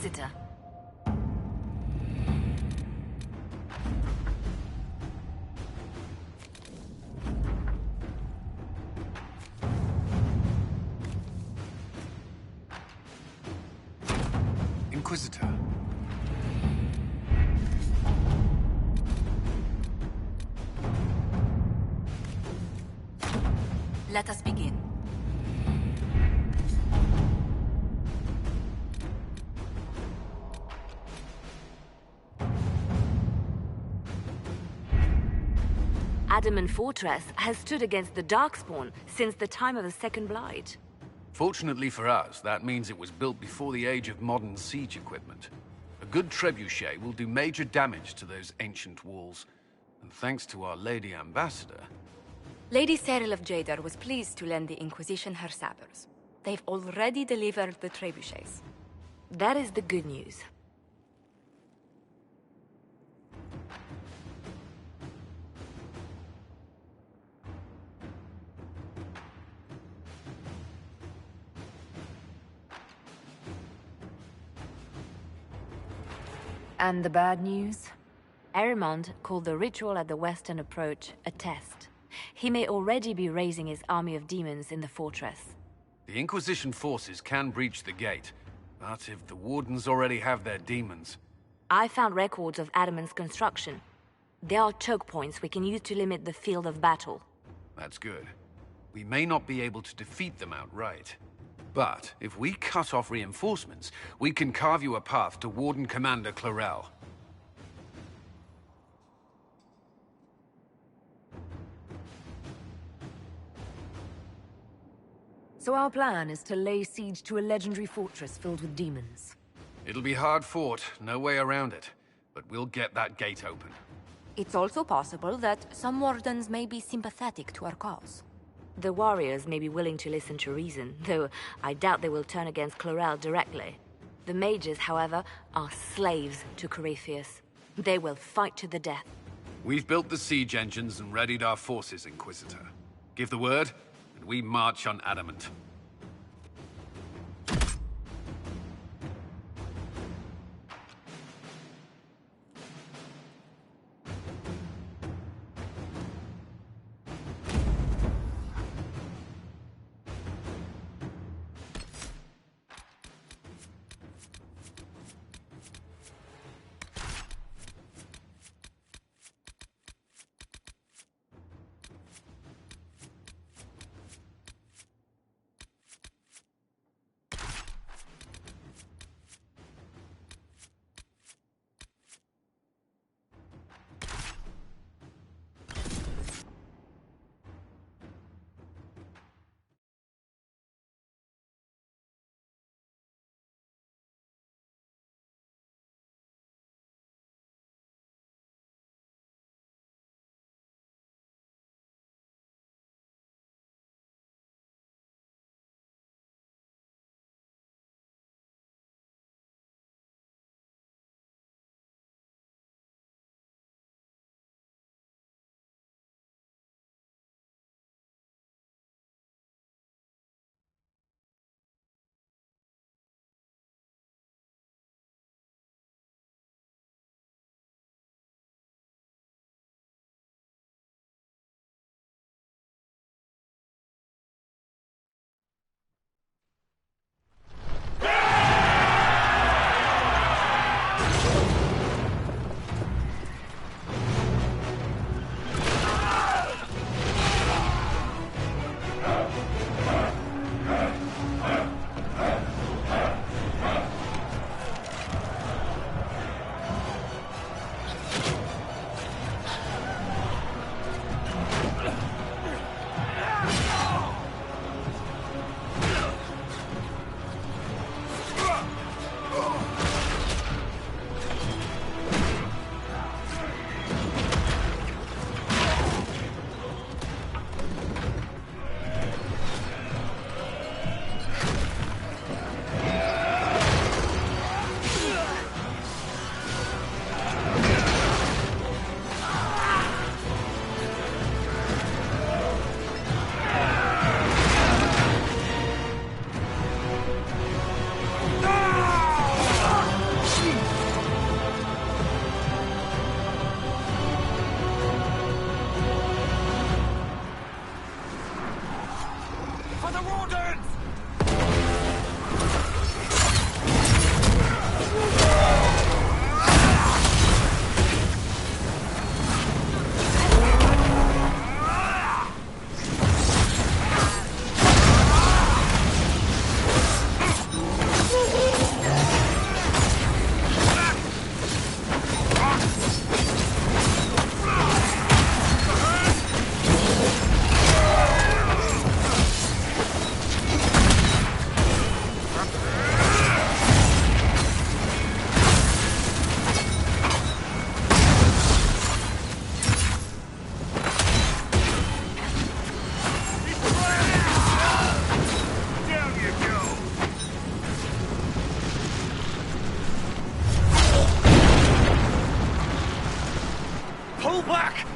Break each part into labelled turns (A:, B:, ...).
A: Inquisitor.
B: Inquisitor.
A: Let us begin. Adamant Fortress has stood against the Darkspawn since the time of the Second Blight.
B: Fortunately for us, that means it was built before the age of modern siege equipment. A good trebuchet will do major damage to those ancient walls. And thanks to our Lady Ambassador...
C: Lady Cyril of Jadar was pleased to lend the Inquisition her sabers. They've already delivered the trebuchets.
A: That is the good news. And the bad news? Erimond called the ritual at the western approach a test. He may already be raising his army of demons in the fortress.
B: The Inquisition forces can breach the gate, but if the Wardens already have their demons...
A: I found records of Adamant's construction. There are choke points we can use to limit the field of battle.
B: That's good. We may not be able to defeat them outright. But if we cut off reinforcements, we can carve you a path to Warden Commander Clarel.
D: So our plan is to lay siege to a legendary fortress filled with demons.
B: It'll be hard fought, no way around it. But we'll get that gate open.
C: It's also possible that some Wardens may be sympathetic to our cause.
A: The warriors may be willing to listen to reason, though I doubt they will turn against Clarel directly. The mages, however, are slaves to Corypheus. They will fight to the death.
B: We've built the siege engines and readied our forces, Inquisitor. Give the word, and we march on Adamant.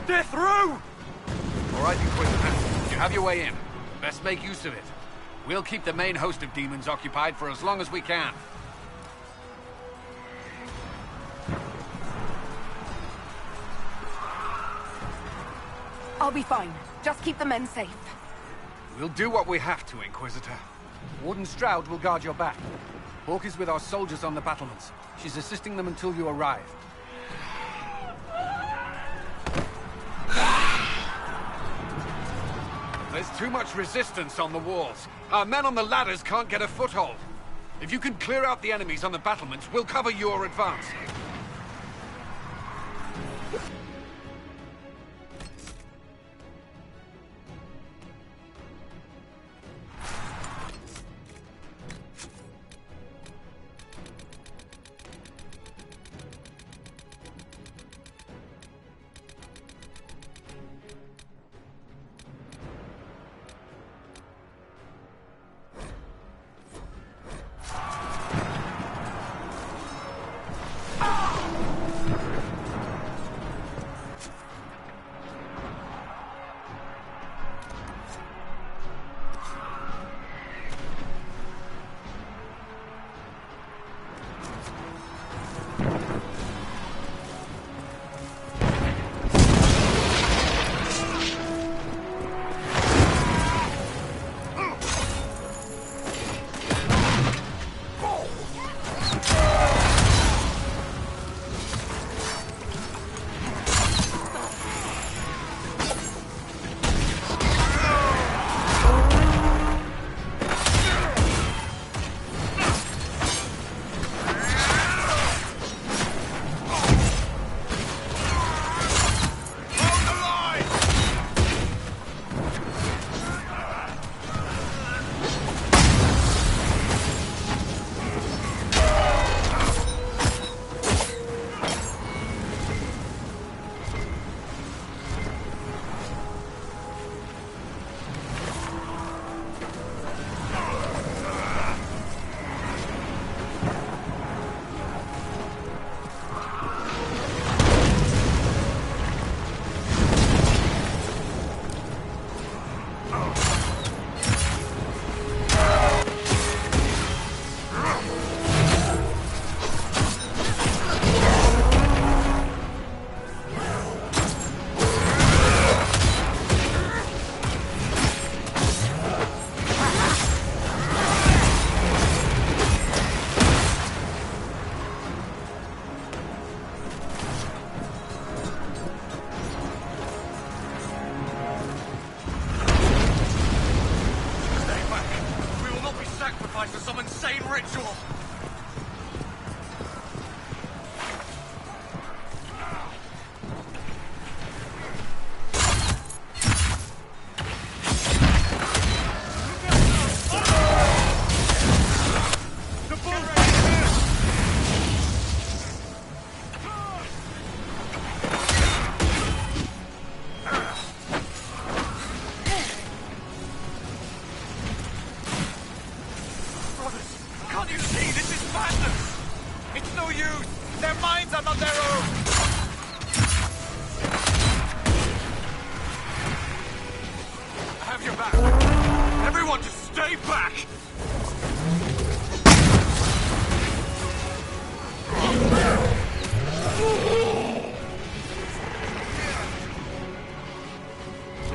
E: They're through!
B: All right, Inquisitor. You have your way in. Best make use of it. We'll keep the main host of demons occupied for as long as we can.
D: I'll be fine. Just keep the men safe.
B: We'll do what we have to, Inquisitor. Warden Stroud will guard your back. Hawk is with our soldiers on the battlements. She's assisting them until you arrive. There's too much resistance on the walls. Our men on the ladders can't get a foothold. If you can clear out the enemies on the battlements, we'll cover your advance.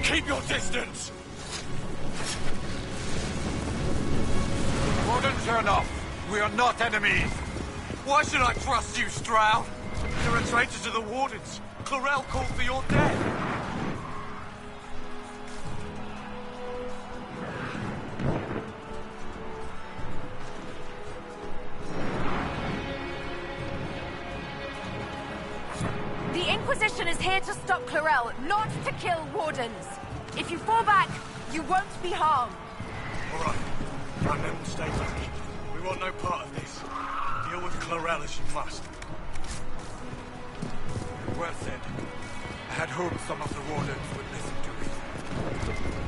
E: Keep your distance! Warden, turn off. We are not enemies. Why should I trust you, Stroud? You're a traitor to the Wardens. Clarel called for your death.
D: The Inquisition is here to stop Clarel, not to kill Wardens. If you fall back, you won't be harmed.
E: All right. My men will stay back. We want no part of this. Deal with Clarel as you must. Well said. I had hoped some of the Wardens would listen to me.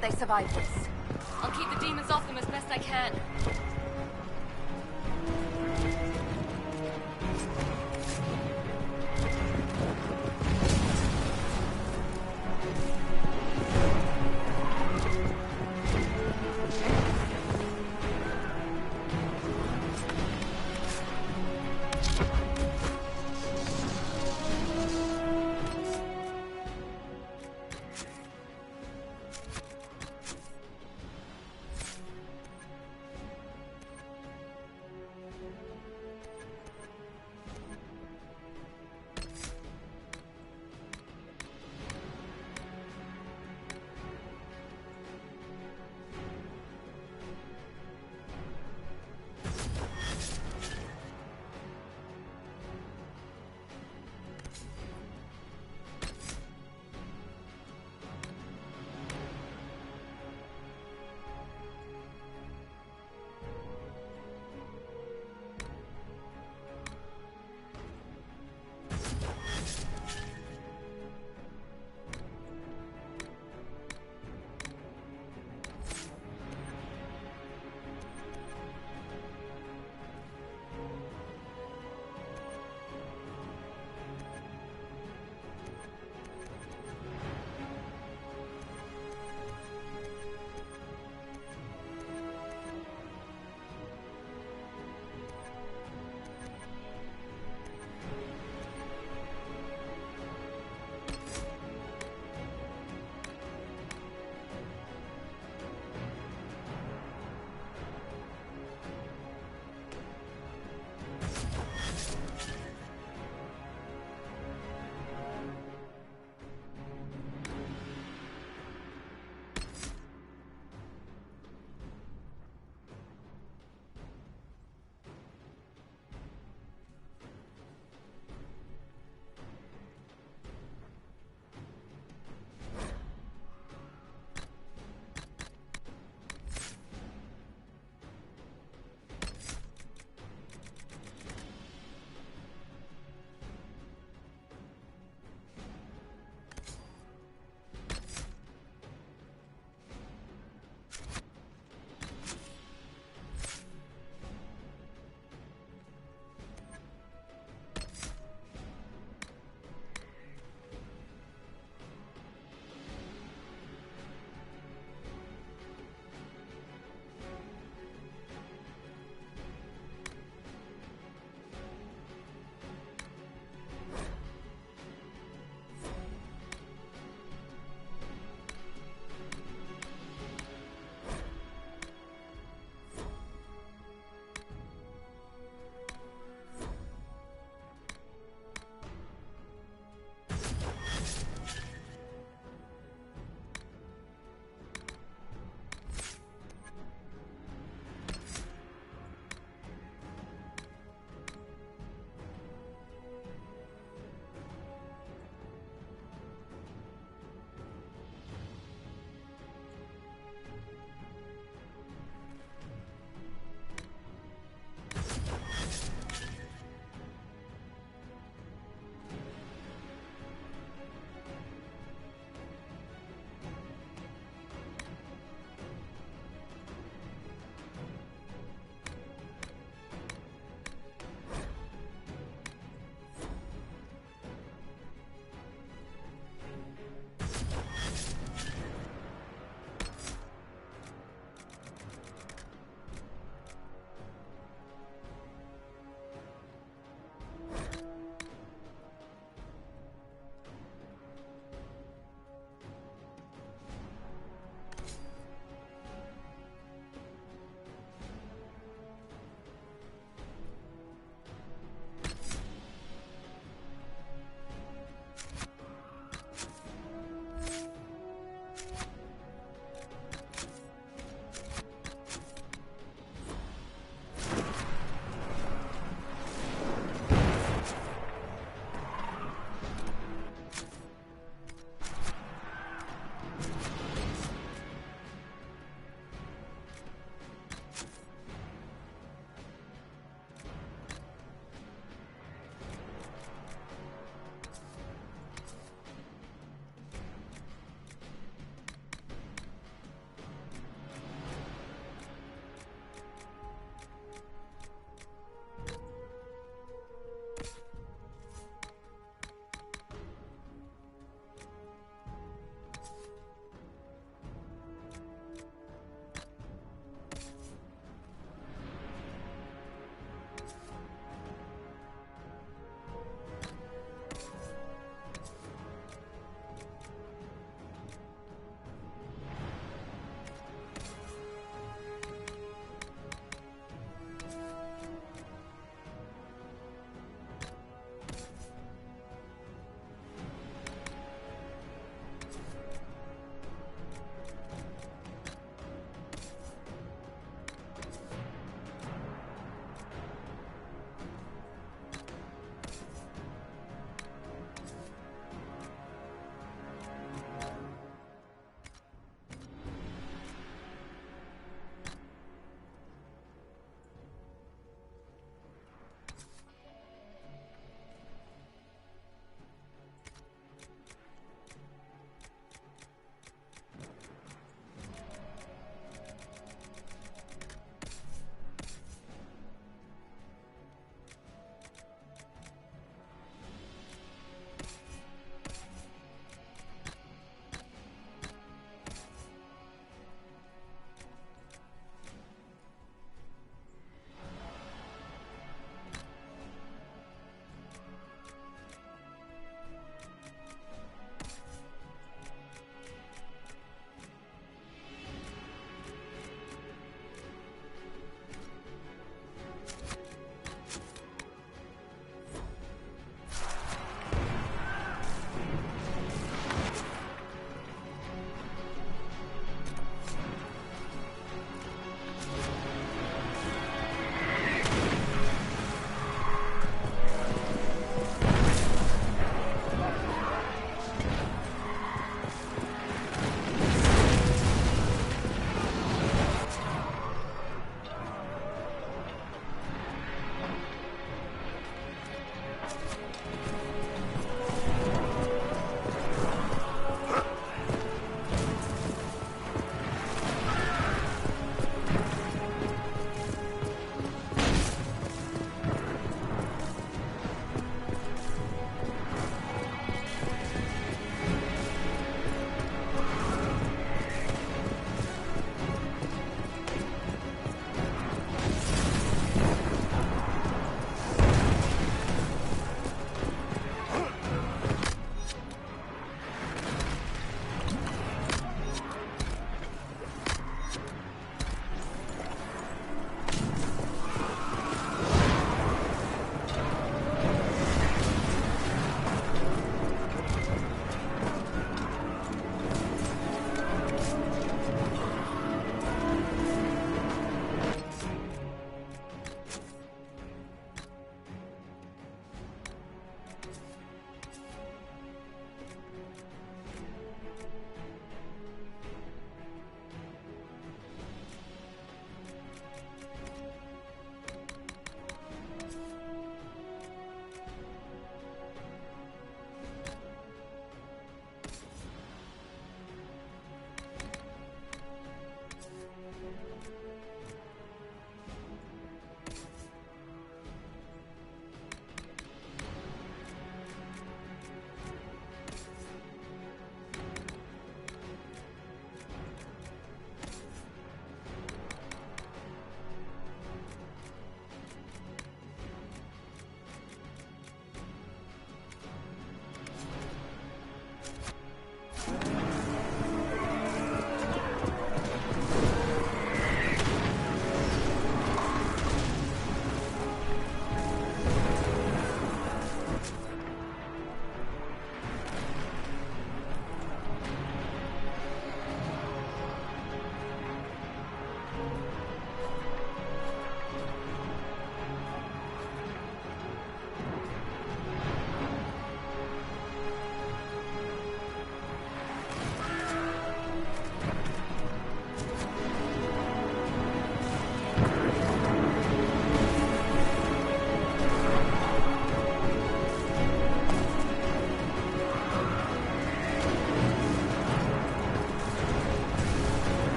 D: that they survive this.
C: I'll keep the demons off them as best I can.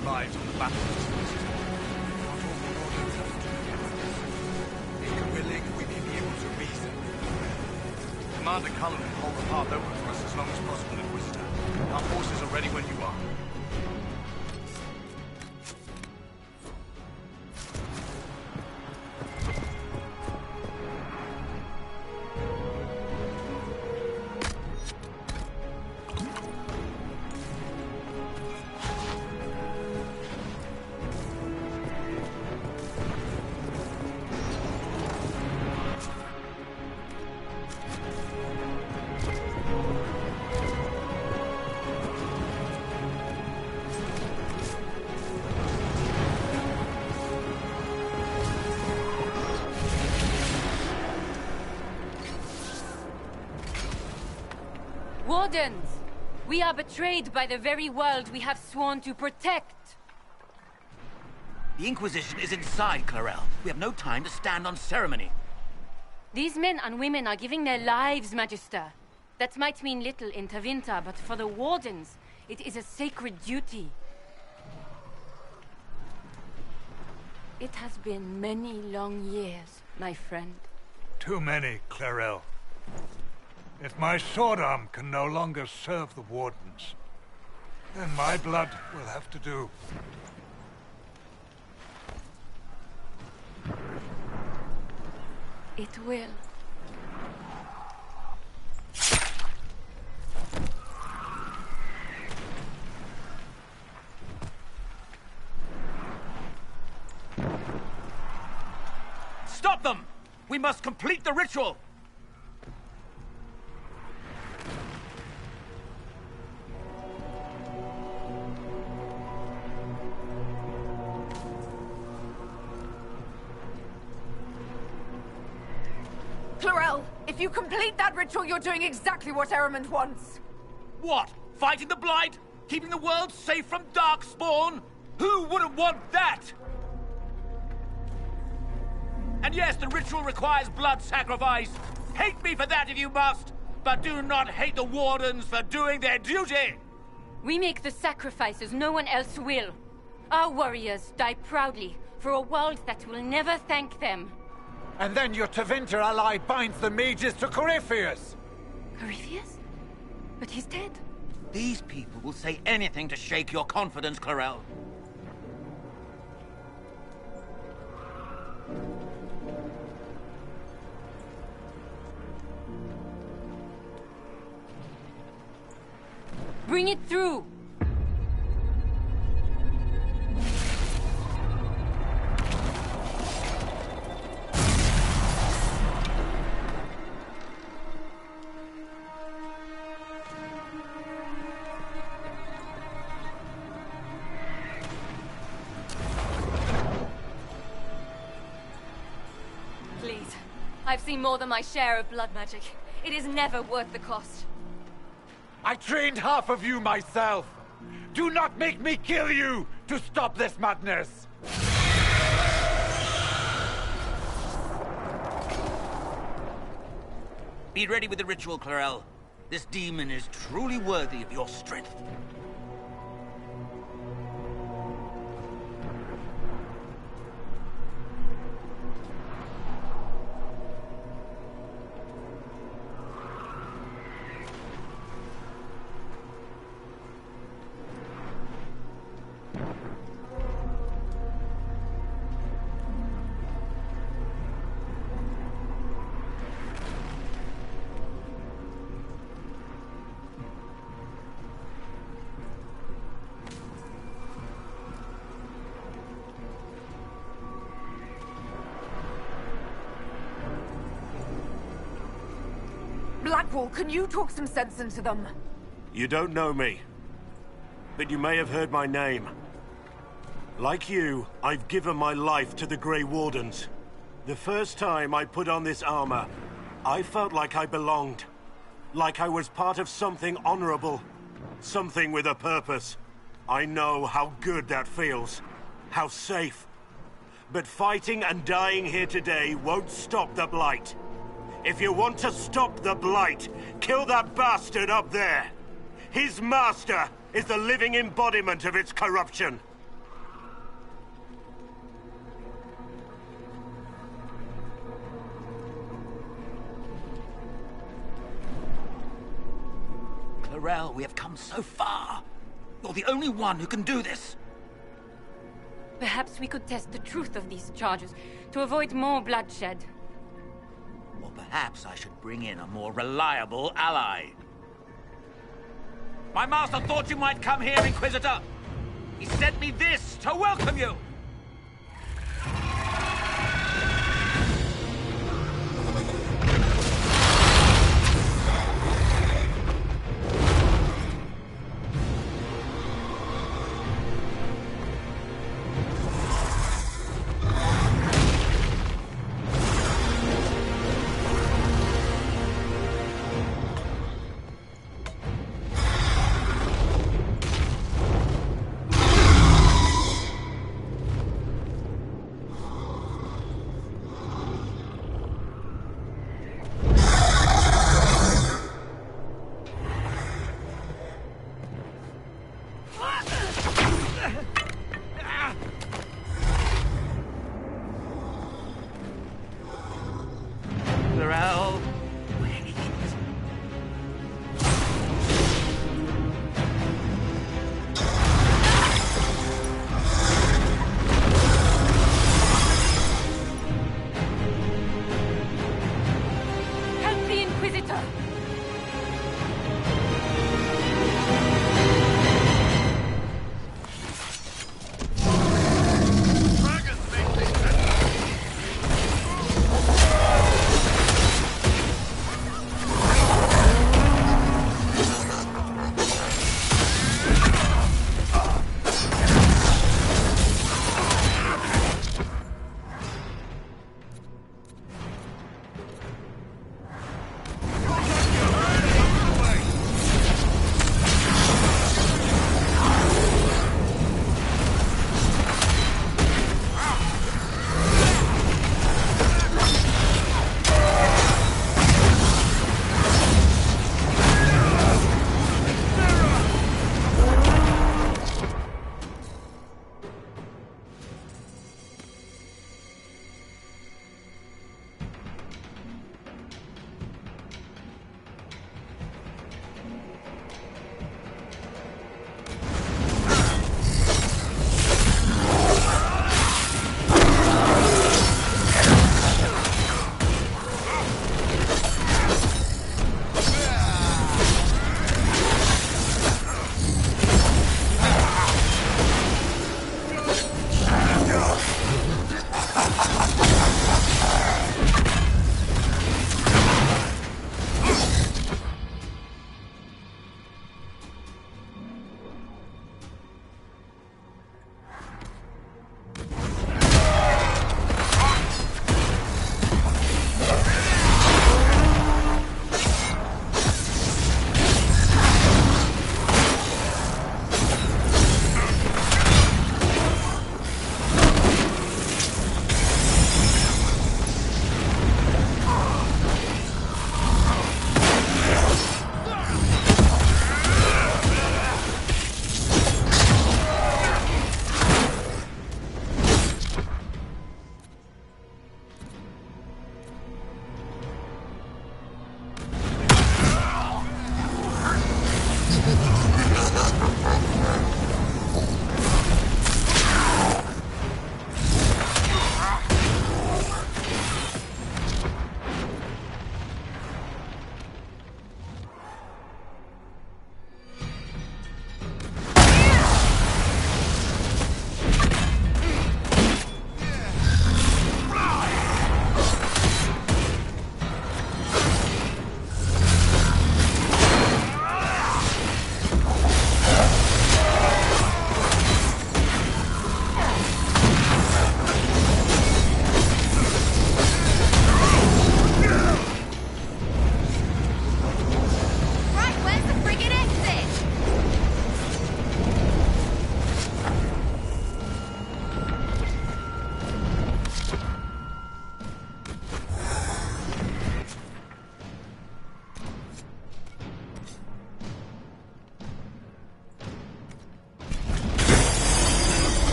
E: own lives on the battlefield. Not all Marauders have to do this. If you're willing, we may be able to reason. Commander Cullen will hold the path open for us as long as possible, Inquisitor. Our forces are ready when you are.
C: Wardens! We are betrayed by the very world we have sworn to protect!
F: The Inquisition is inside, Clarel. We have no time to stand on ceremony.
C: These men and women are giving their lives, Magister. That might mean little in Tevinter, but for the Wardens, it is a sacred duty. It has been many long years, my friend.
G: Too many, Clarel. If my sword arm can no longer serve the Wardens, then my blood will have to do.
C: It will.
F: Stop them! We must complete the ritual!
D: Clarel, if you complete that ritual, you're doing exactly what Ehrman wants.
F: What? Fighting the Blight? Keeping the world safe from Darkspawn? Who wouldn't want that? And yes, the ritual requires blood sacrifice. Hate me for that if you must, but do not hate the Wardens for doing their duty!
C: We make the sacrifices no one else will. Our warriors die proudly for a world that will never thank them.
E: And then your Tevinter ally binds the mages to Corypheus!
C: Corypheus? But he's dead.
F: These people will say anything to shake your confidence, Clarel.
C: Bring it through! Please. I've seen more than my share of blood magic. It is never worth the cost.
E: I trained half of you myself! Do not make me kill you to stop this madness!
F: Be ready with the ritual, Clarel. This demon is truly worthy of your strength.
D: Blackwall, can you talk some sense into them?
H: You don't know me, but you may have heard my name. Like you, I've given my life to the Grey Wardens. The first time I put on this armor, I felt like I belonged. Like I was part of something honorable. Something with a purpose. I know how good that feels. How safe. But fighting and dying here today won't stop the Blight. If you want to stop the Blight, kill that bastard up there. His master is the living embodiment of its corruption.
F: Clarel, we have come so far. You're the only one who can do this.
C: Perhaps we could test the truth of these charges to avoid more bloodshed.
F: Or perhaps I should bring in a more reliable ally. My master thought you might come here, Inquisitor. He sent me this to welcome you.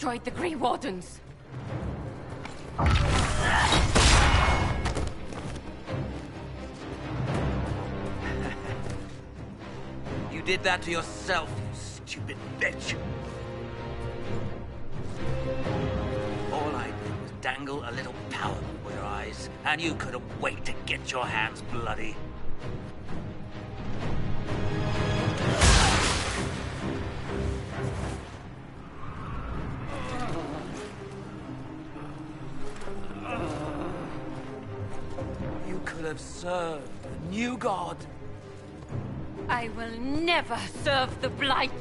C: destroyed the Grey Wardens.
F: You did that to yourself, you stupid bitch. All I did was dangle a little power before your eyes, and you couldn't wait to get your hands bloody. You could have served the new god.
C: I will never serve the Blight!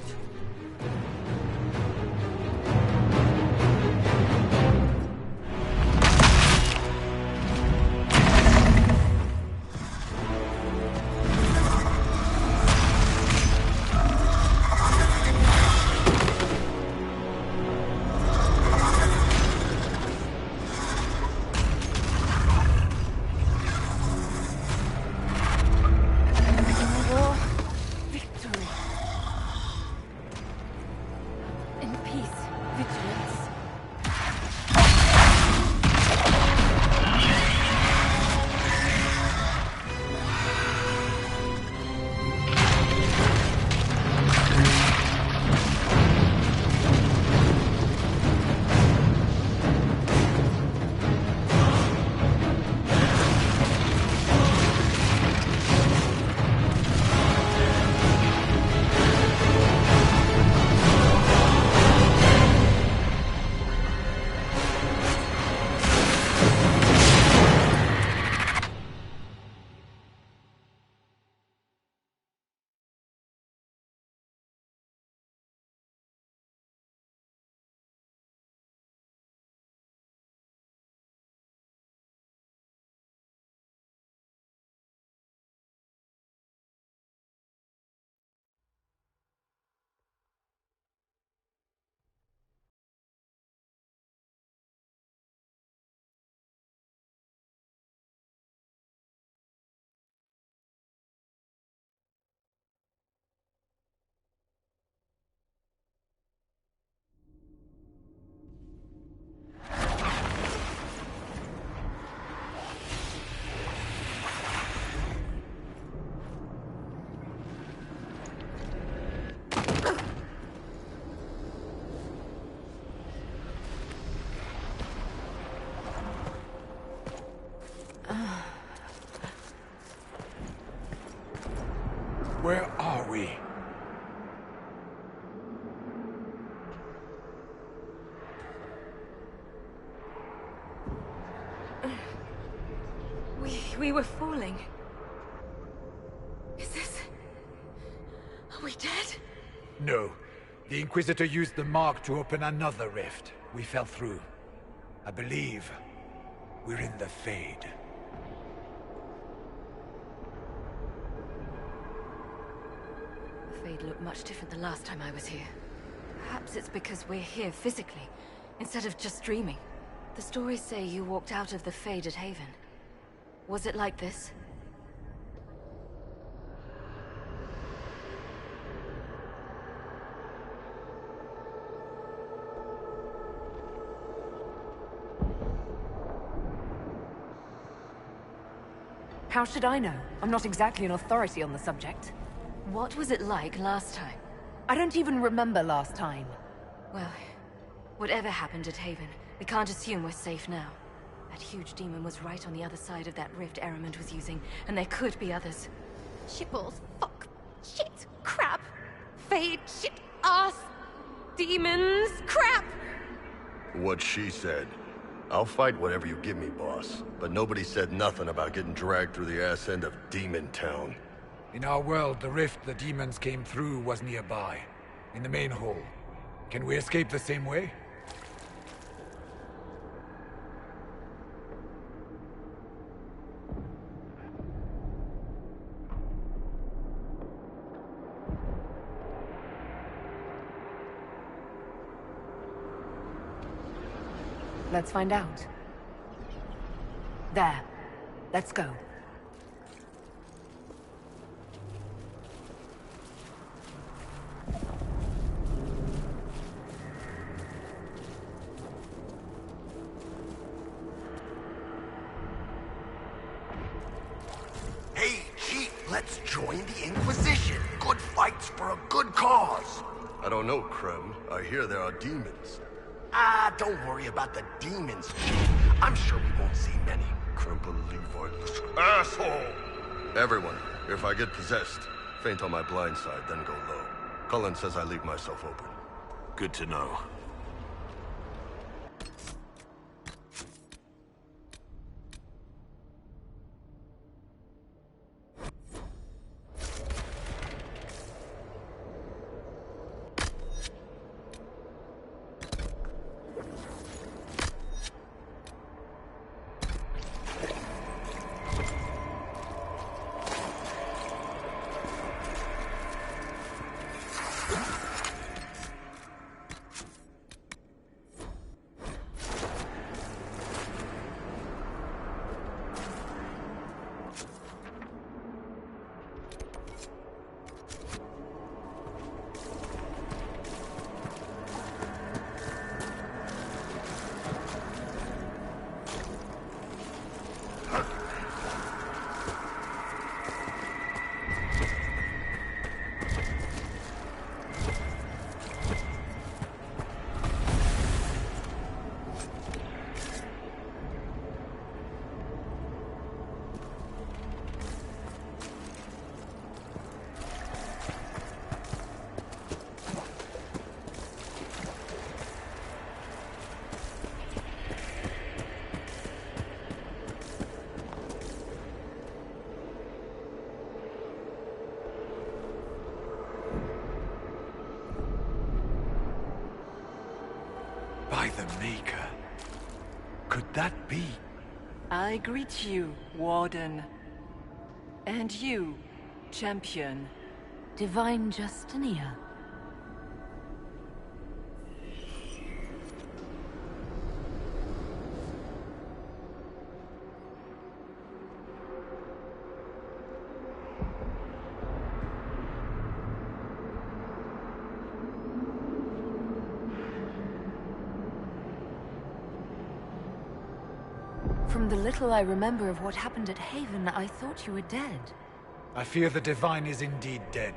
E: Where are we?
A: We were falling. Is this... Are we dead?
E: No. The Inquisitor used the mark to open another rift. We fell through. I believe we're in the Fade.
A: The Fade looked much different the last time I was here. Perhaps it's because we're here physically, instead of just dreaming. The stories say you walked out of the Fade at Haven. Was it like this?
D: How should I know? I'm not exactly an authority on the subject.
A: What was it like last time?
D: I don't even remember last time.
A: Well, whatever happened at Haven, we can't assume we're safe now. That huge demon was right on the other side of that rift Eramond was using, and there could be others.
I: Shitballs, fuck, shit, crap, fade, shit, ass, demons, crap!
J: What she said. I'll fight whatever you give me, boss. But nobody said nothing about getting dragged through the ass end of Demon Town.
E: In our world, the rift the demons came through was nearby. In the main hall. Can we escape the same way?
D: Let's find out. There. Let's go.
E: Let's join the Inquisition. Good fights for a good cause.
J: I don't know, Krem. I hear there are demons.
E: Ah, don't worry about the demons. I'm sure we won't see many.
J: Krempa Levi, asshole! Everyone, if I get possessed, faint on my blind side, then go low. Cullen says I leave myself open.
H: Good to know.
E: By the Maker. Could that be?
K: I greet you, Warden. And you, Champion.
A: Divine Justinia. From the little I remember of what happened at Haven, I thought you were dead.
L: I fear the Divine is indeed dead.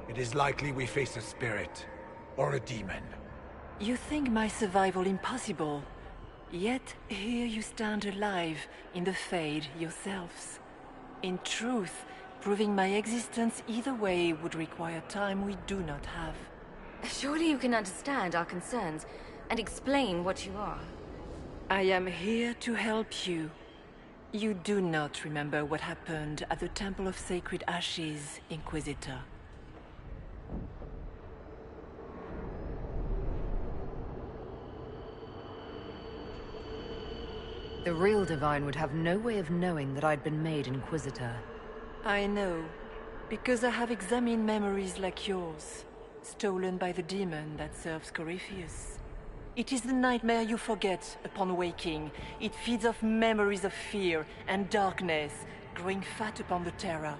L: It is likely we face a spirit, or a demon.
K: You think my survival impossible, yet here you stand alive in the Fade yourselves. In truth, proving my existence either way would require time we do not have.
A: Surely you can understand our concerns and explain what you are.
K: I am here to help you. You do not remember what happened at the Temple of Sacred Ashes, Inquisitor.
A: The real Divine would have no way of knowing that I'd been made Inquisitor.
K: I know, because I have examined memories like yours, stolen by the demon that serves Corypheus. It is the nightmare you forget upon waking. It feeds off memories of fear and darkness, growing fat upon the terror.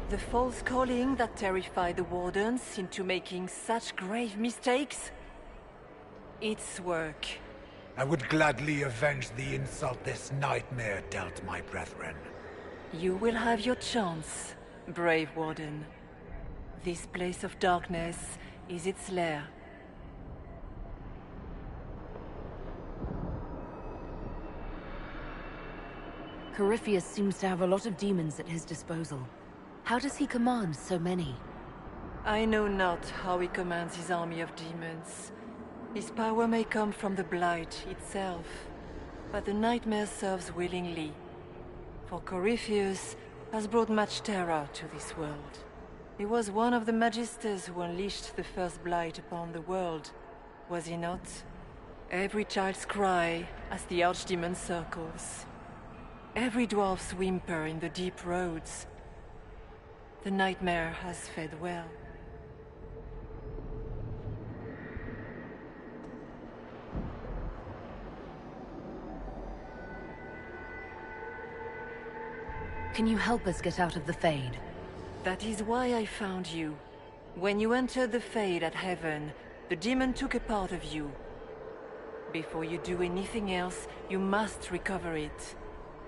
K: The false calling that terrified the Wardens into making such grave mistakes? Its work.
L: I would gladly avenge the insult this nightmare dealt my brethren.
K: You will have your chance, brave Warden. This place of darkness is its lair.
A: Corypheus seems to have a lot of demons at his disposal. How does he command so many?
K: I know not how he commands his army of demons. His power may come from the Blight itself, but the nightmare serves willingly. For Corypheus has brought much terror to this world. He was one of the Magisters who unleashed the first Blight upon the world, was he not? Every child's cry as the Archdemon circles. Every dwarf's whimper in the deep roads. The nightmare has fed well.
A: Can you help us get out of the Fade?
K: That is why I found you. When you entered the Fade at Heaven, the demon took a part of you. Before you do anything else, you must recover it.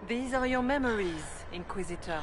K: These are your memories, Inquisitor.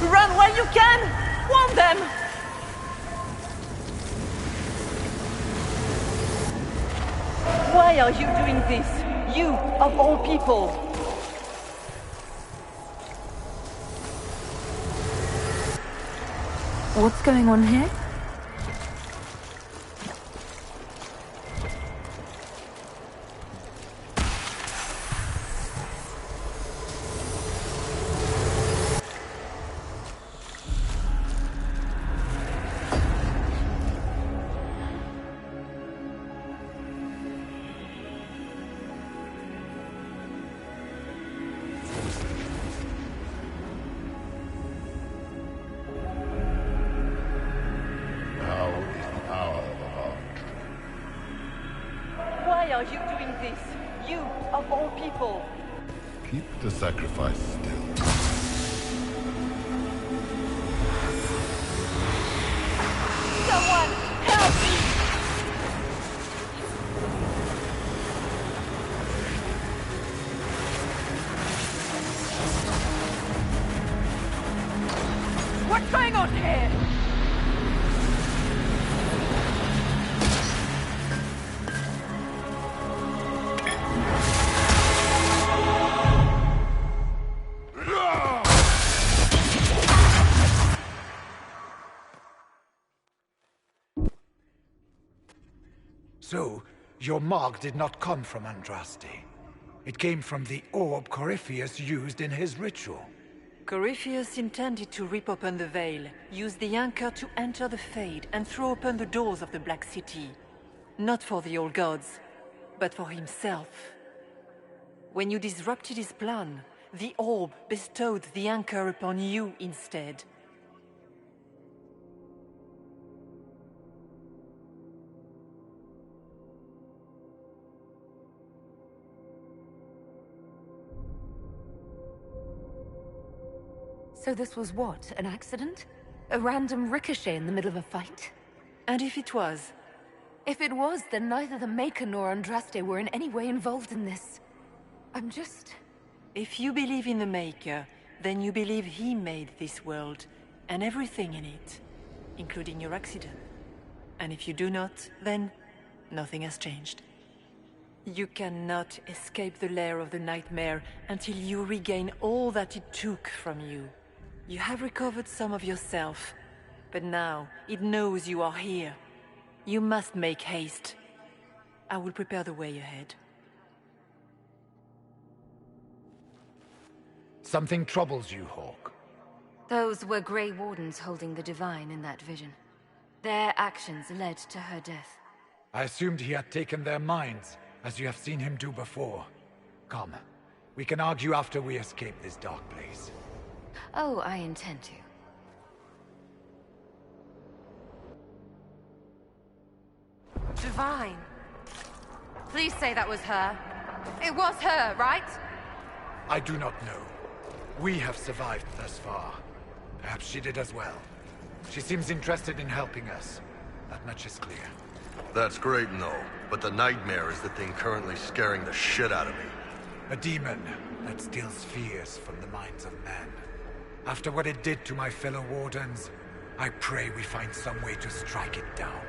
K: Run while you can! Warn them! Why are you doing this? You, of all people!
A: What's going on here? Why are you doing this? You, of all people!
J: Keep the sacrifice still.
K: Someone, help me!
D: What's going on here?
L: So, your mark did not come from Andraste. It came from the orb Corypheus used in his ritual.
K: Corypheus intended to rip open the veil, use the anchor to enter the Fade, and throw open the doors of the Black City. Not for the old gods, but for himself. When you disrupted his plan, the orb bestowed the anchor upon you instead.
A: So this was what? An accident? A random ricochet in the middle of a fight?
K: And if it was?
A: If it was, then neither the Maker nor Andraste were in any way involved in this. I'm just...
K: If you believe in the Maker, then you believe he made this world, and everything in it, including your accident. And if you do not, then nothing has changed. You cannot escape the lair of the nightmare until you regain all that it took from you. You have recovered some of yourself, but now it knows you are here. You must make haste. I will prepare the way ahead.
L: Something troubles you, Hawk.
A: Those were Grey Wardens holding the Divine in that vision. Their actions led to her death.
L: I assumed he had taken their minds, as you have seen him do before. Come, we can argue after we escape this dark place.
A: Oh, I intend to.
D: Divine. Please say that was her. It was her, right?
L: I do not know. We have survived thus far. Perhaps she did as well. She seems interested in helping us. That much is clear.
J: That's great and all, but the nightmare is the thing currently scaring the shit out of me.
L: A demon that steals fears from the minds of men. After what it did to my fellow Wardens, I pray we find some way to strike it down.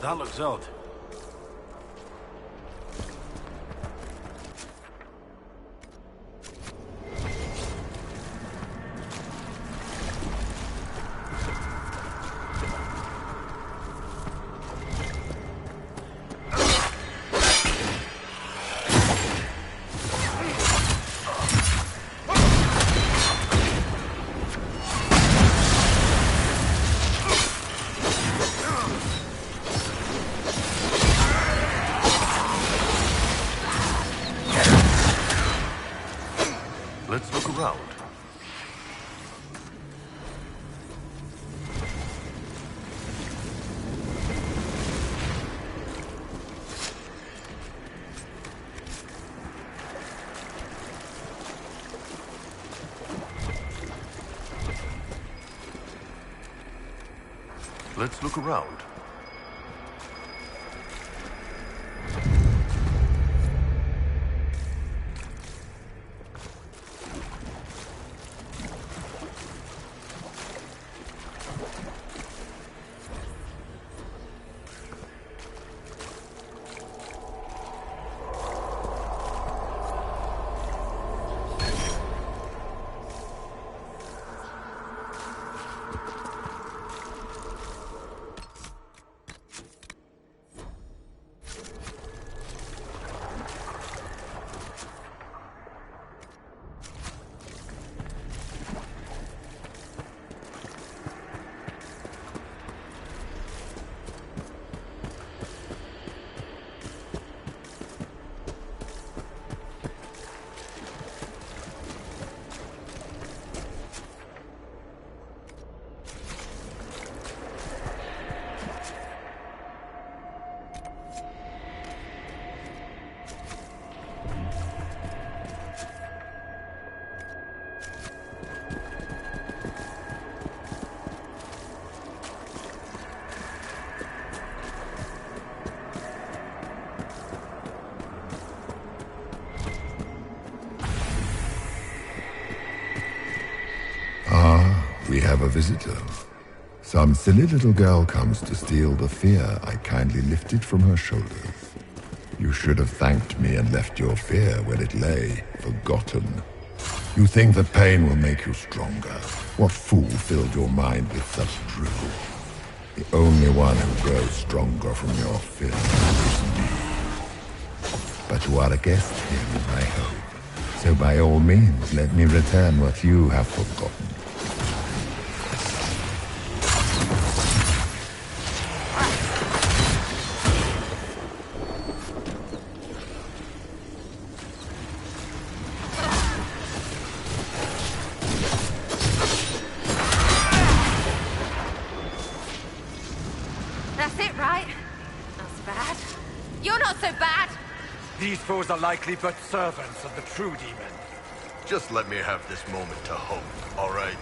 H: That looks odd.
J: Let's look around. Let's look around.
M: We have a visitor. Some silly little girl comes to steal the fear I kindly lifted from her shoulders. You should have thanked me and left your fear where it lay, forgotten. You think that pain will make you stronger. What fool filled your mind with such drivel? The only one who grows stronger from your fear is me. But you are a guest here in my home, so by all means let me return what you have forgotten.
I: That's it, right? Not so bad. You're not so bad!
L: These foes are likely but servants of the true demon.
J: Just let me have this moment to hope, all right?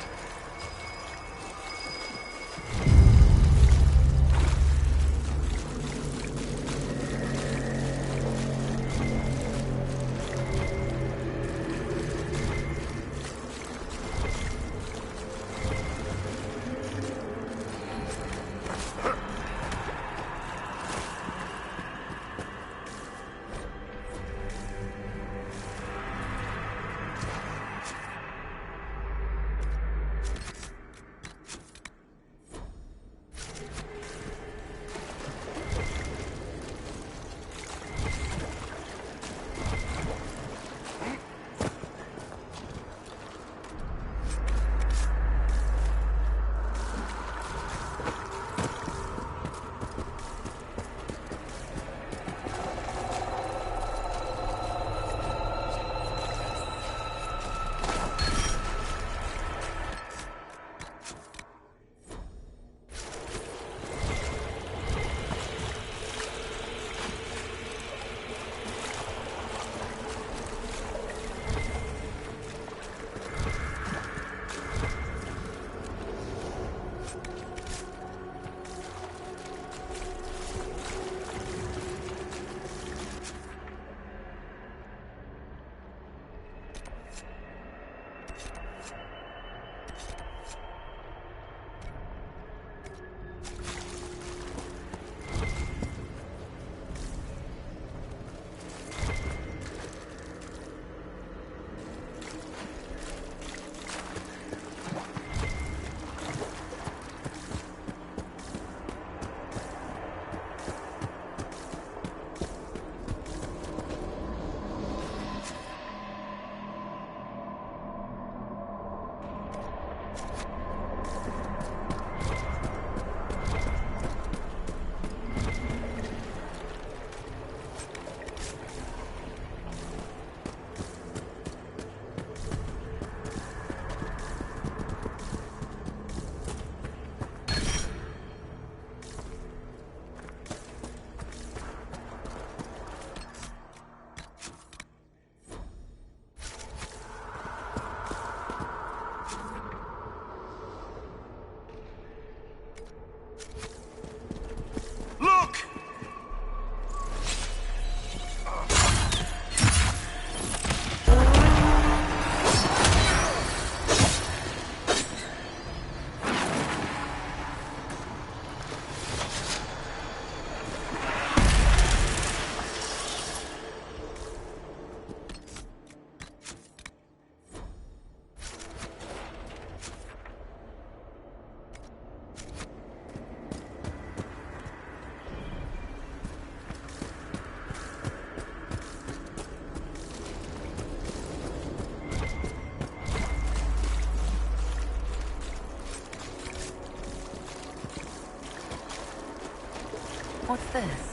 A: What's this?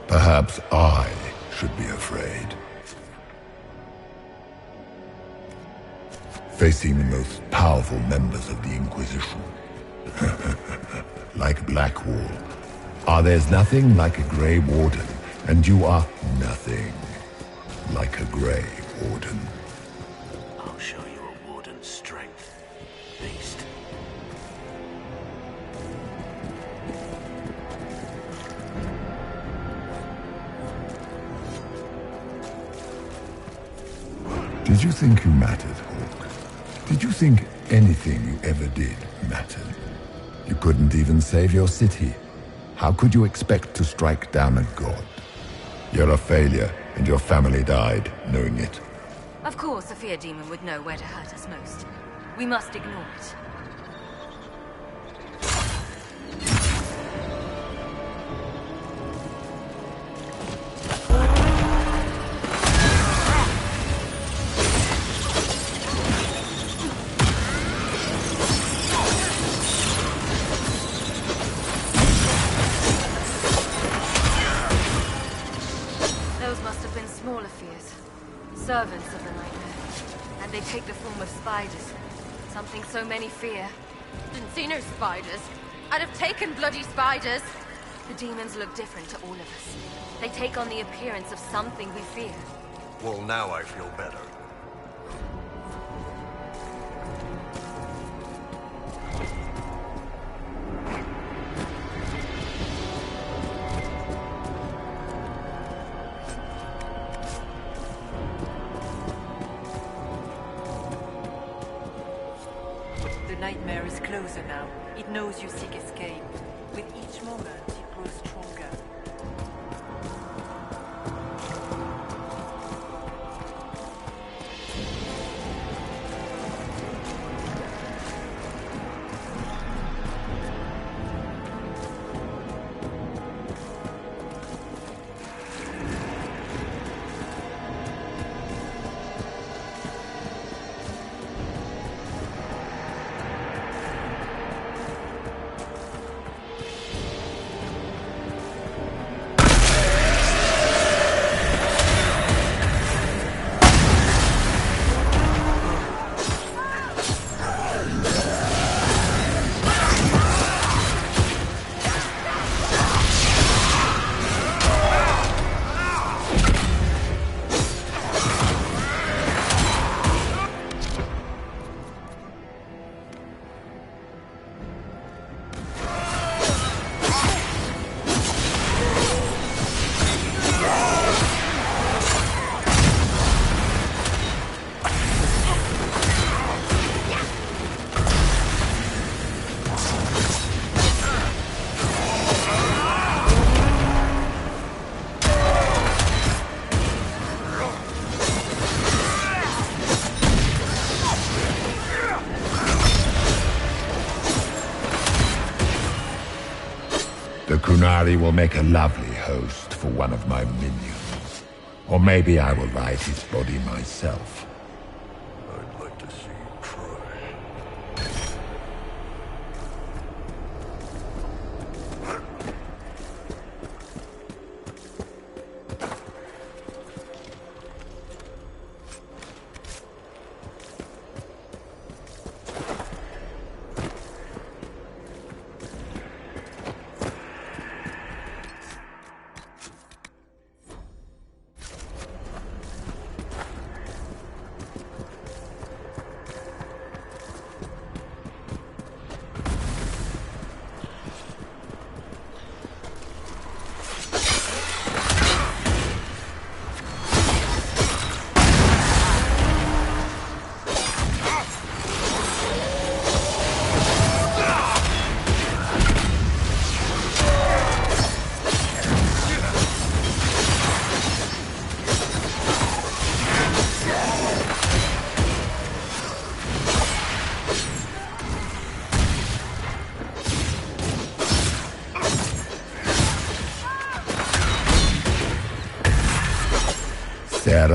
M: Perhaps I should be afraid. Facing the most powerful members of the Inquisition. Like Blackwall. There's nothing like a Grey Warden, and you are nothing like a Grey Warden.
H: I'll show you a Warden's strength, beast.
M: Did you think you mattered, Hawk? Did you think anything you ever did mattered? You couldn't even save your city. How could you expect to strike down a god? You're a failure, and your family died knowing it.
A: Of course, a fear demon would know where to hurt us most. We must ignore it. Smaller fears. Servants of the nightmare. And they take the form of spiders. Something so many fear.
I: Didn't see no spiders. I'd have taken bloody spiders.
A: The demons look different to all of us. They take on the appearance of something we fear.
J: Well, now I feel better.
K: The nightmare is closer now. It knows you seek escape. With each moment, it grows stronger.
M: The Kunari will make a lovely host for one of my minions. Or maybe I will ride his body myself.
J: I'd like to see you try.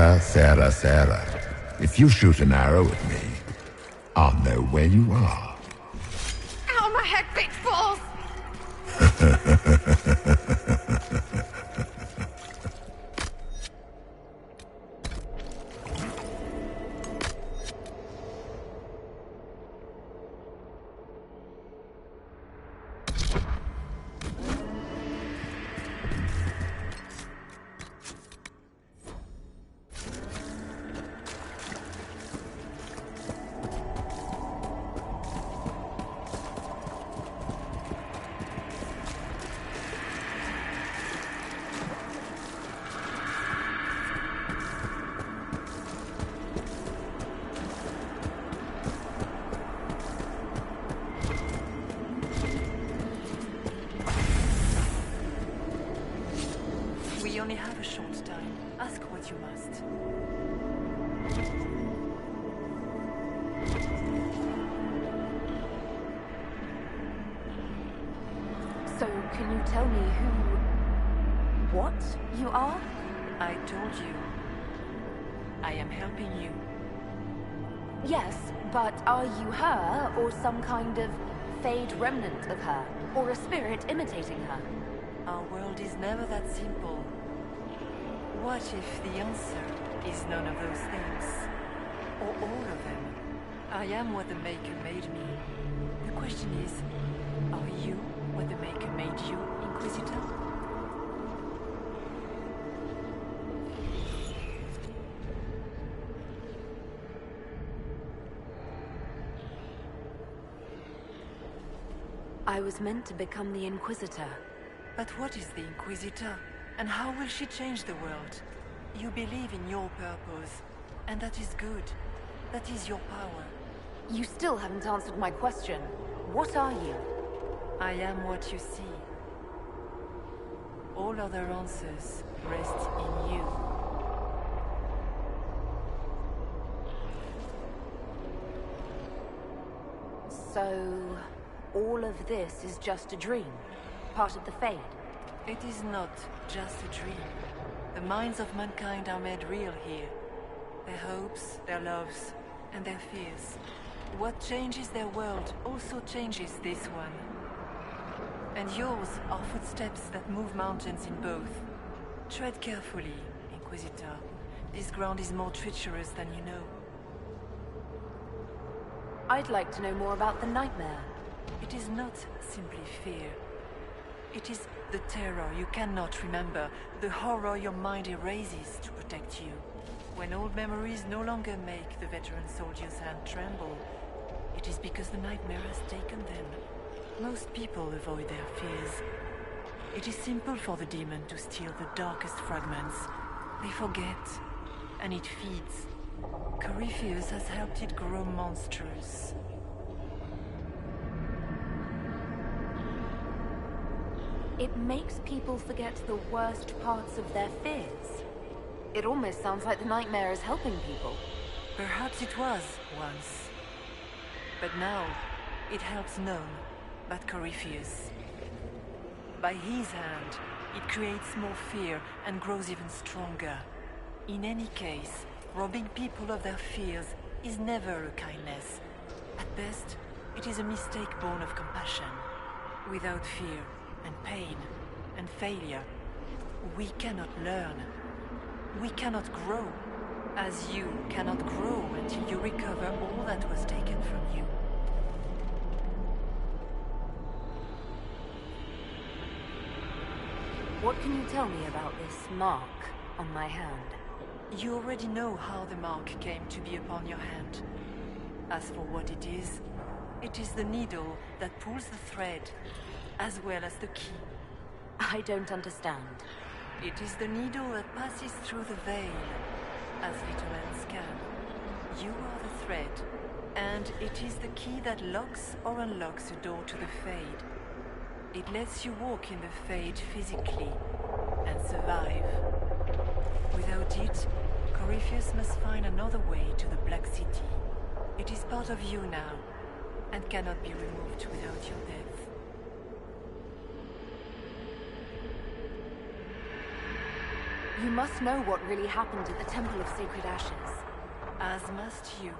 M: Sarah, Sarah, Sarah. If you shoot an arrow at me, I'll know where you are.
I: Ow, my head big balls!
K: We only have a short time. Ask what you must.
A: So, can you tell me what you are?
K: I told you. I am helping you.
A: Yes, but are you her, or some kind of fade remnant of her? Or a spirit imitating her?
K: Our world is never that simple. What if the answer is none of those things? Or all of them? I am what the Maker made me. The question is, are you what the Maker made you, Inquisitor?
A: I was meant to become the Inquisitor.
K: But what is the Inquisitor? And how will she change the world? You believe in your purpose, and that is good. That is your power.
A: You still haven't answered my question. What are you?
K: I am what you see. All other answers rest in you.
A: So, all of this is just a dream? Part of the Fade?
K: It is not just a dream. The minds of mankind are made real here. Their hopes, their loves, and their fears. What changes their world also changes this one. And yours are footsteps that move mountains in both. Tread carefully, Inquisitor. This ground is more treacherous than you know.
A: I'd like to know more about the nightmare.
K: It is not simply fear. It is the terror you cannot remember, the horror your mind erases to protect you. When old memories no longer make the veteran soldier's hand tremble, it is because the nightmare has taken them. Most people avoid their fears. It is simple for the demon to steal the darkest fragments. They forget, and it feeds. Corypheus has helped it grow monstrous.
A: It makes people forget the worst parts of their fears. It almost sounds like the nightmare is helping people.
K: Perhaps it was once. But now, it helps none but Corypheus. By his hand, it creates more fear and grows even stronger. In any case, robbing people of their fears is never a kindness. At best, it is a mistake born of compassion. Without fear and pain and failure, we cannot learn. We cannot grow, as you cannot grow until you recover all that was taken from you.
A: What can you tell me about this mark on my hand?
K: You already know how the mark came to be upon your hand. As for what it is the needle that pulls the thread, as well as the key.
A: I don't understand.
K: It is the needle that passes through the veil, as little else can. You are the thread, and it is the key that locks or unlocks a door to the Fade. It lets you walk in the Fade physically, and survive. Without it, Corypheus must find another way to the Black City. It is part of you now, and cannot be removed without your death.
D: You must know what really happened at the Temple of Sacred Ashes.
K: As must you.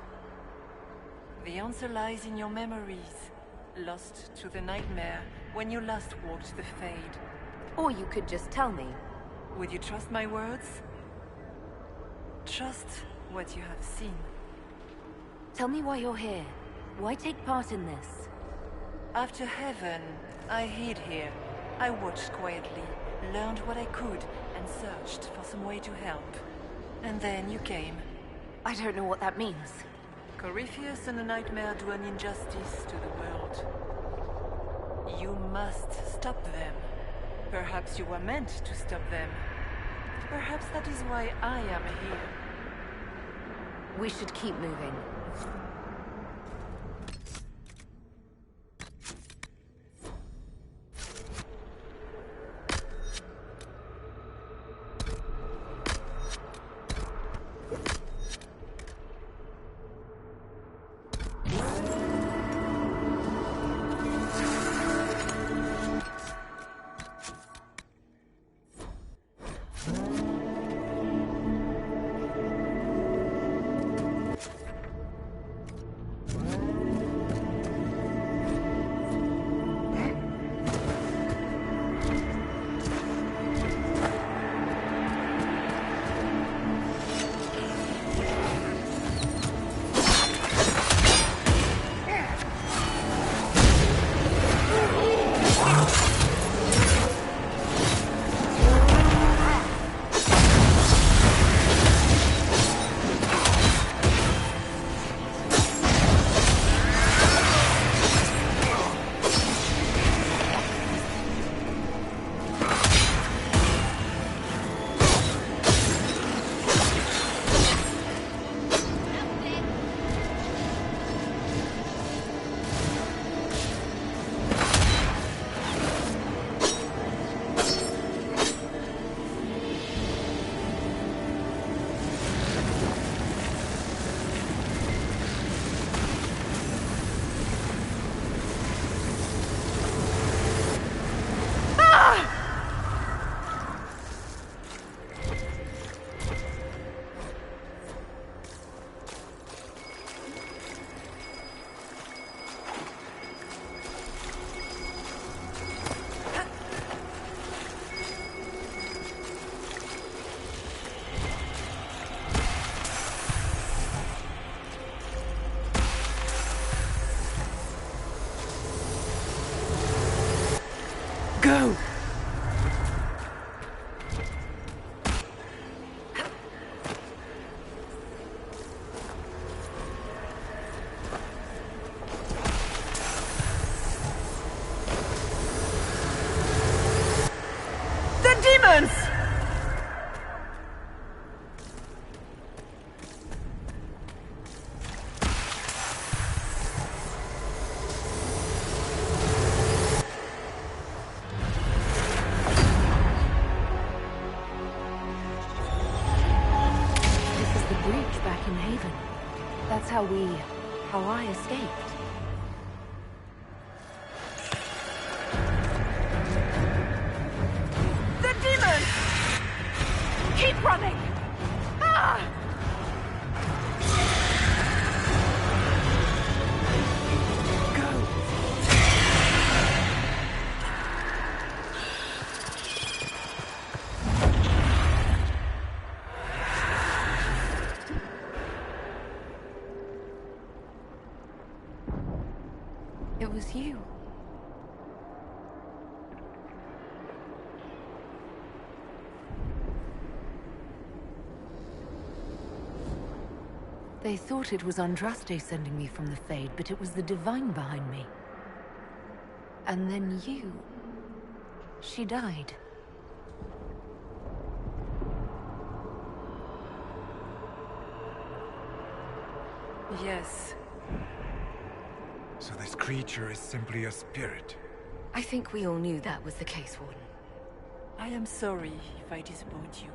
K: The answer lies in your memories, lost to the nightmare when you last walked the Fade.
D: Or you could just tell me.
K: Would you trust my words? Trust what you have seen.
D: Tell me why you're here. Why take part in this?
K: After heaven, I hid here. I watched quietly, learned what I could, and searched for some way to help. And then you came.
D: I don't know what that means.
K: Corypheus and the Nightmare do an injustice to the world. You must stop them. Perhaps you were meant to stop them. Perhaps that is why I am here.
D: We should keep moving.
K: Go! The demons!
D: Back in Haven. That's how I escaped. The demons! Keep running! Ah! It was you. They thought it was Andraste sending me from the Fade, but it was the Divine behind me. And then you... She died.
K: Yes.
L: So this creature is simply a spirit?
D: I think we all knew that was the case, Warden.
K: I am sorry if I disappoint you.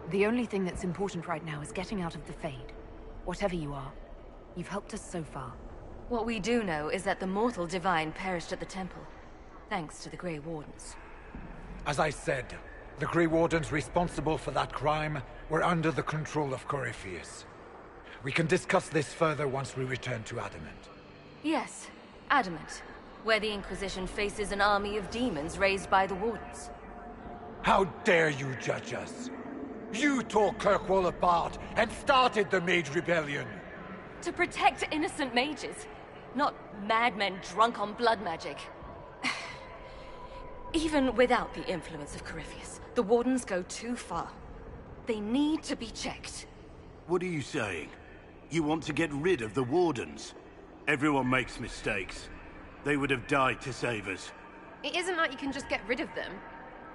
D: The only thing that's important right now is getting out of the Fade. Whatever you are, you've helped us so far.
A: What we do know is that the mortal divine perished at the temple, thanks to the Grey Wardens.
L: As I said, the Grey Wardens responsible for that crime were under the control of Corypheus. We can discuss this further once we return to Adamant.
A: Yes, Adamant, where the Inquisition faces an army of demons raised by the Wardens.
L: How dare you judge us? You tore Kirkwall apart and started the Mage Rebellion!
A: To protect innocent mages, not madmen drunk on blood magic. Even without the influence of Corypheus, the Wardens go too far. They need to be checked.
H: What are you saying? You want to get rid of the Wardens? Everyone makes mistakes. They would have died to save us.
I: It isn't like you can just get rid of them.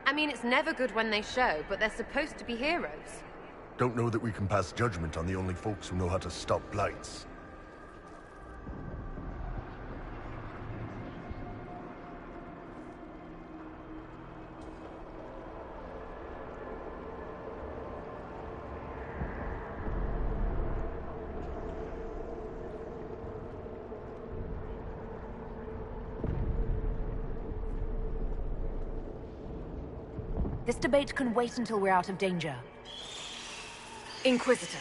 I: I mean, it's never good when they show, but they're supposed to be heroes.
J: Don't know that we can pass judgment on the only folks who know how to stop blights.
D: This debate can wait until we're out of danger.
A: Inquisitor.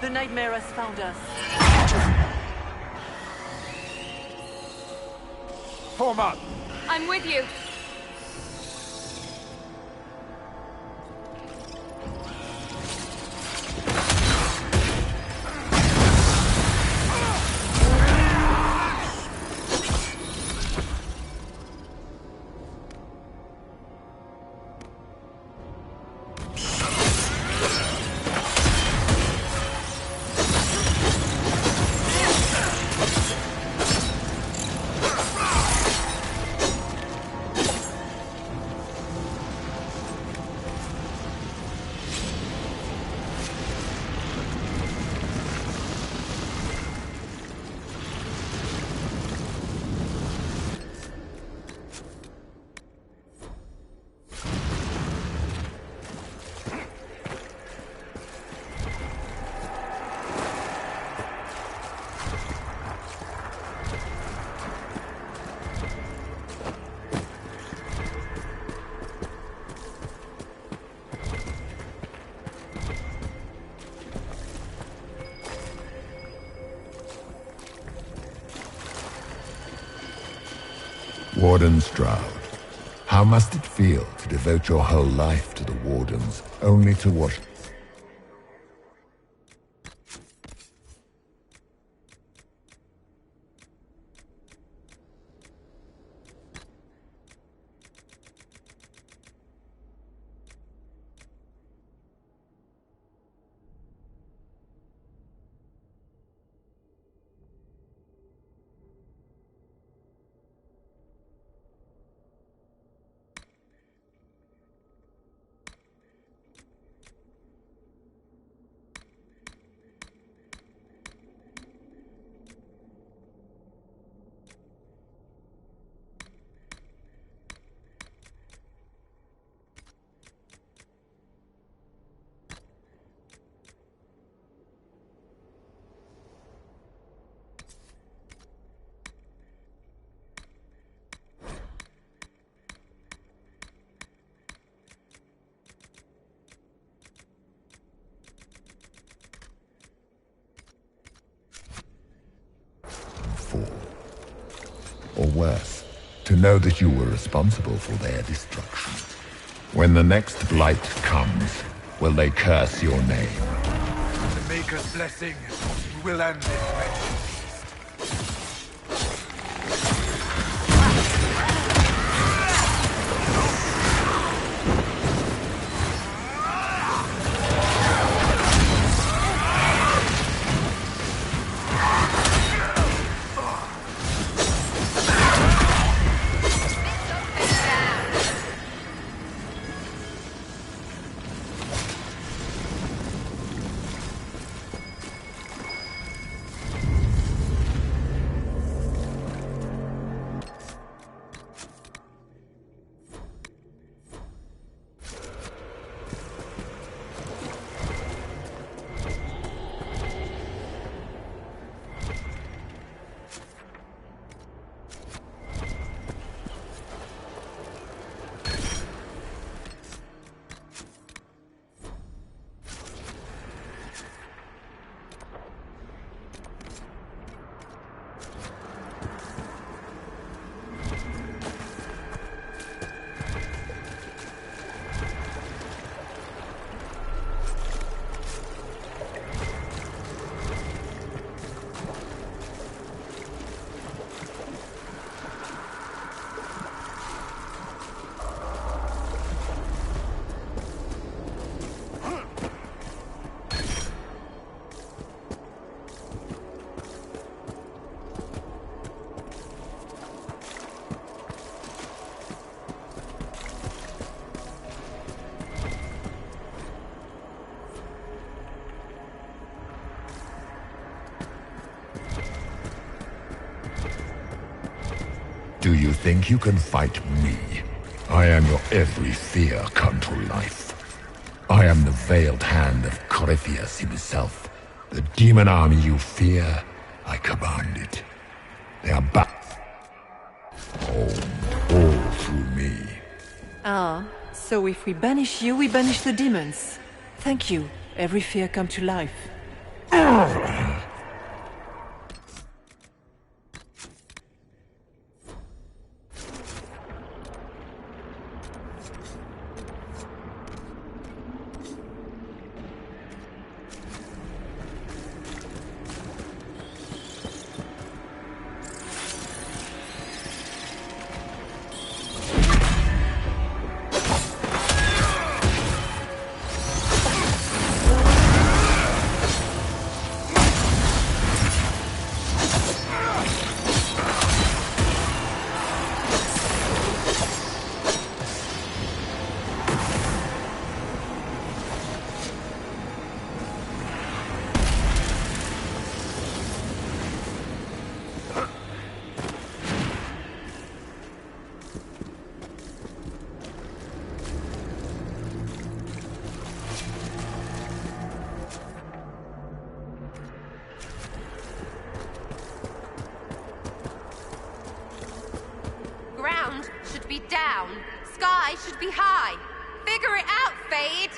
K: The nightmare has found us.
L: Form up!
A: I'm with you.
M: Warden Stroud, how must it feel to devote your whole life to the Wardens, only to watch... Or worse, to know that you were responsible for their destruction. When the next blight comes, will they curse your name?
L: The Maker's blessing will end it.
M: do you think you can fight me? I am your every fear come to life. I am the veiled hand of Corypheus himself. The demon army you fear, I command it. They are back. All through me.
K: Ah, so if we banish you, we banish the demons. Thank you. Every fear come to life.
I: Be down. Sky should be high. Figure it out, Fade!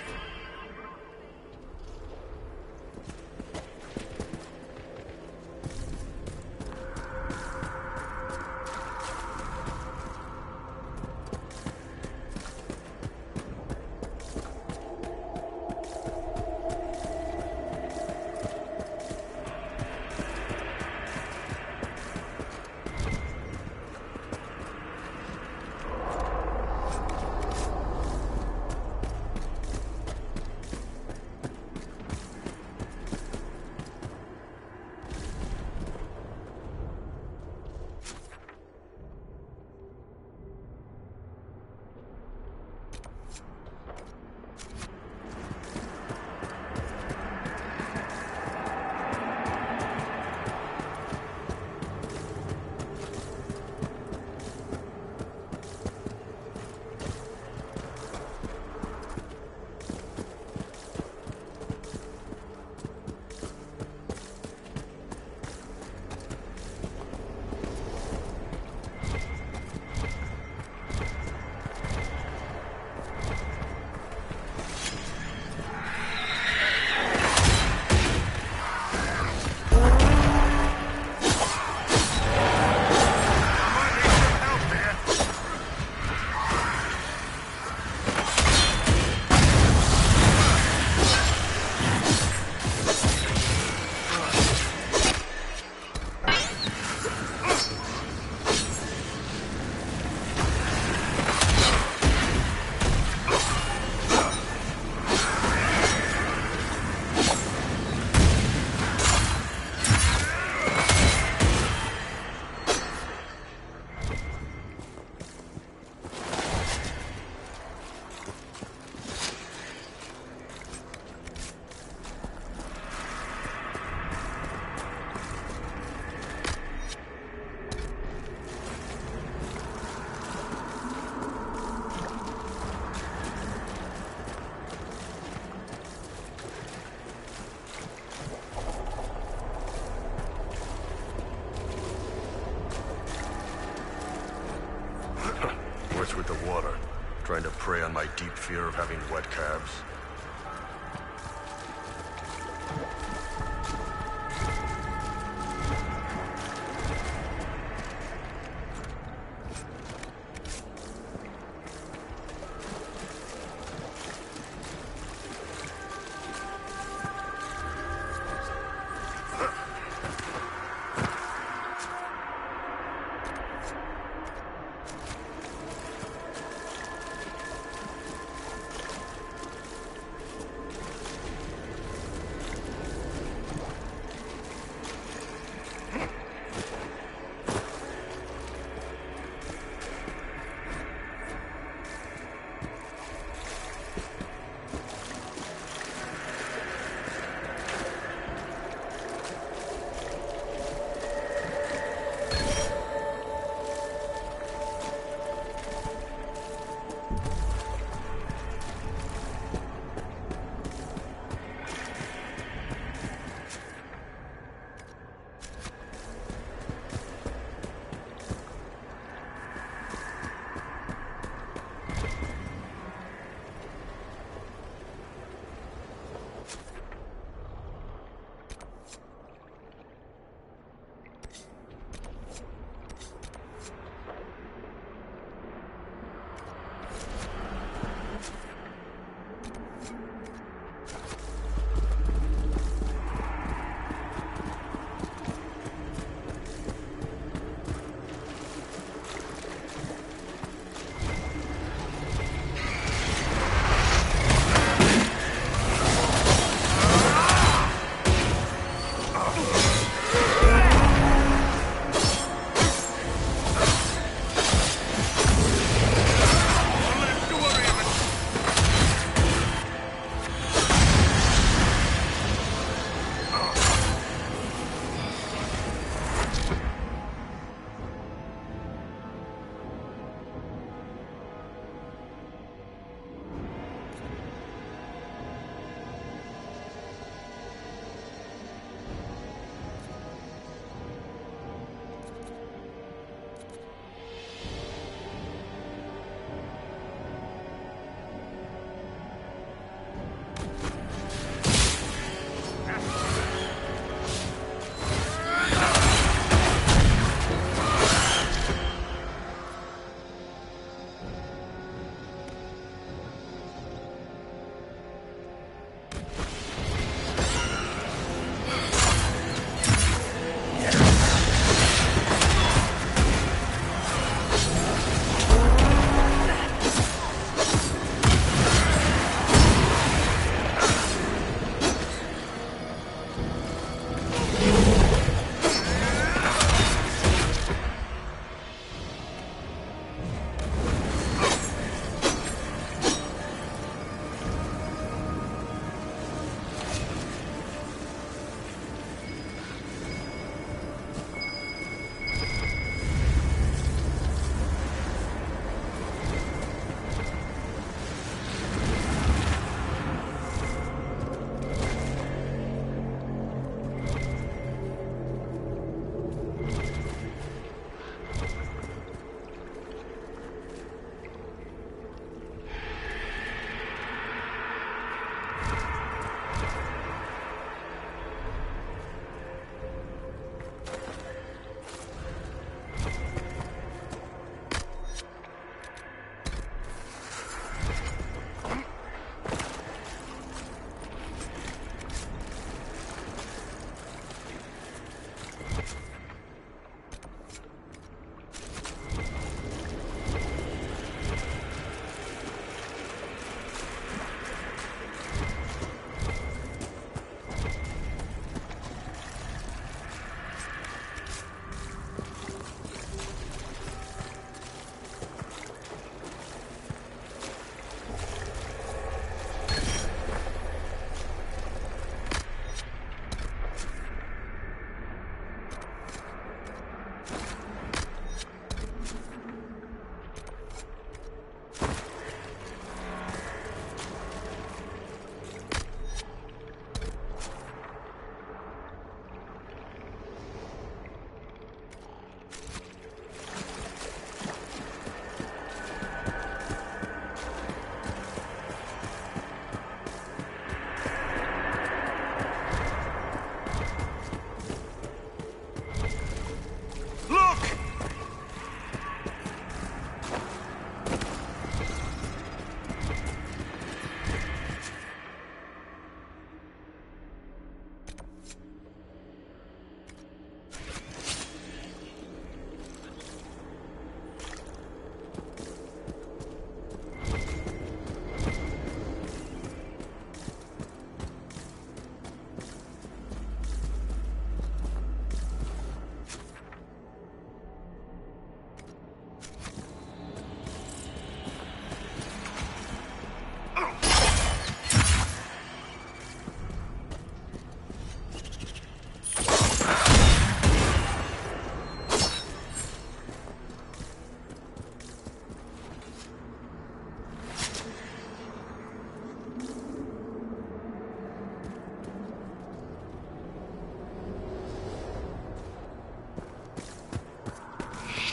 J: With the water, trying to prey on my deep fear of having wet calves.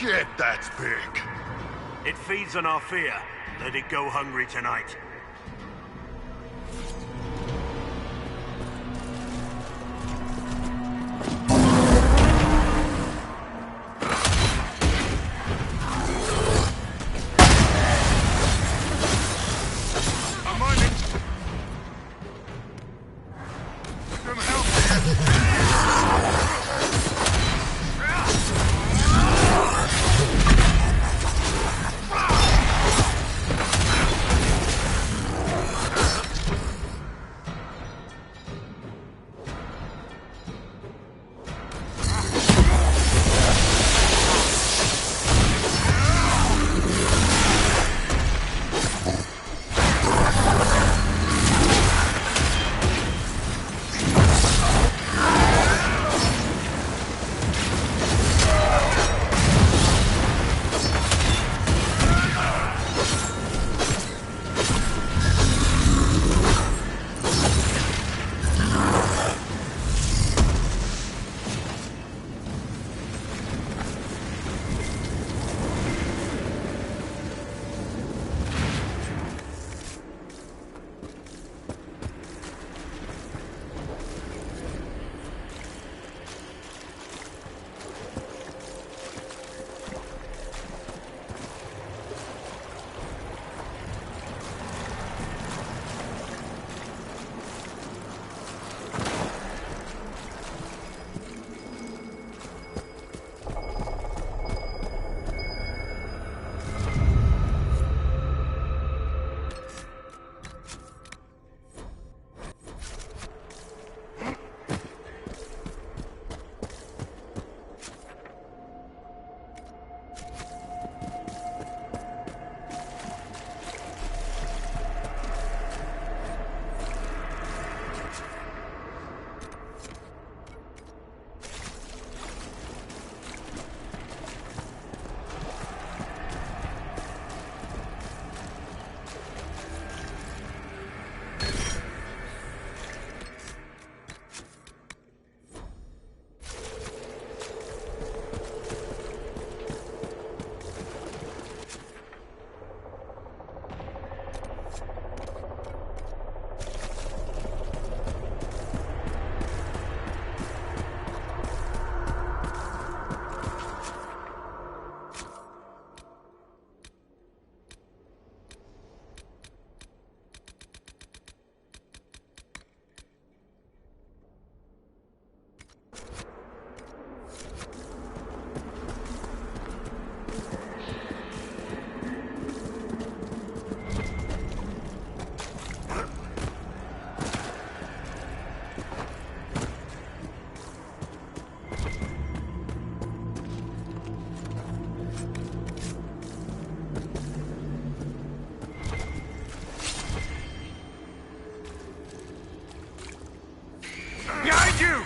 J: Shit, that's big.
H: It feeds on our fear. Let it go hungry tonight.
E: I'm on it. Some help. you!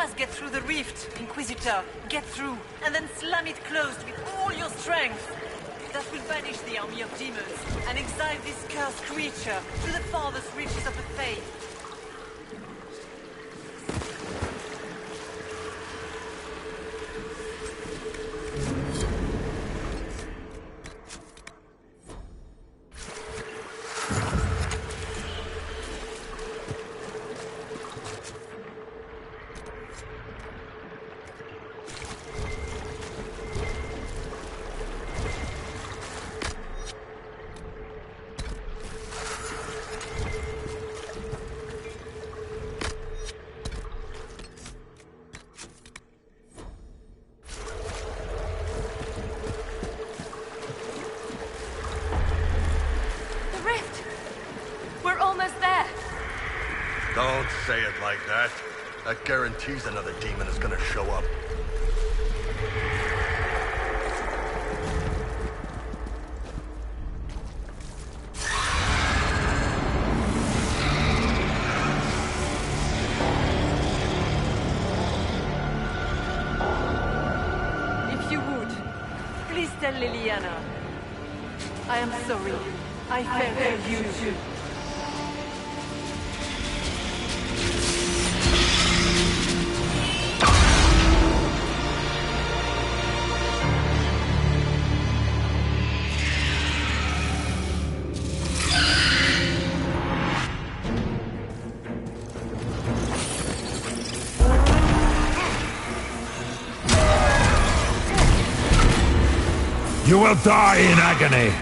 K: must get through the rift, Inquisitor. Get through, and then slam it closed with all your strength. That will banish the army of demons, and exile this cursed creature to the farthest reaches of the Fade.
J: Don't say it like that. That guarantees another demon is gonna show up.
K: If you would, please tell Liliana. I am sorry. I failed you too.
N: You will die in agony!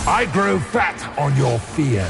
N: I grow fat on your fear.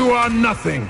N: You are nothing!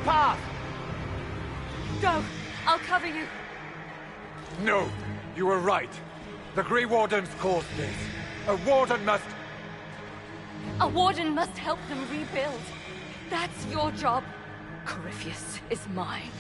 L: path!
C: Go! I'll cover you.
L: No, you were right. The Grey Wardens caused this. A warden must...
C: A warden must help them rebuild. That's your job.
A: Corypheus is mine.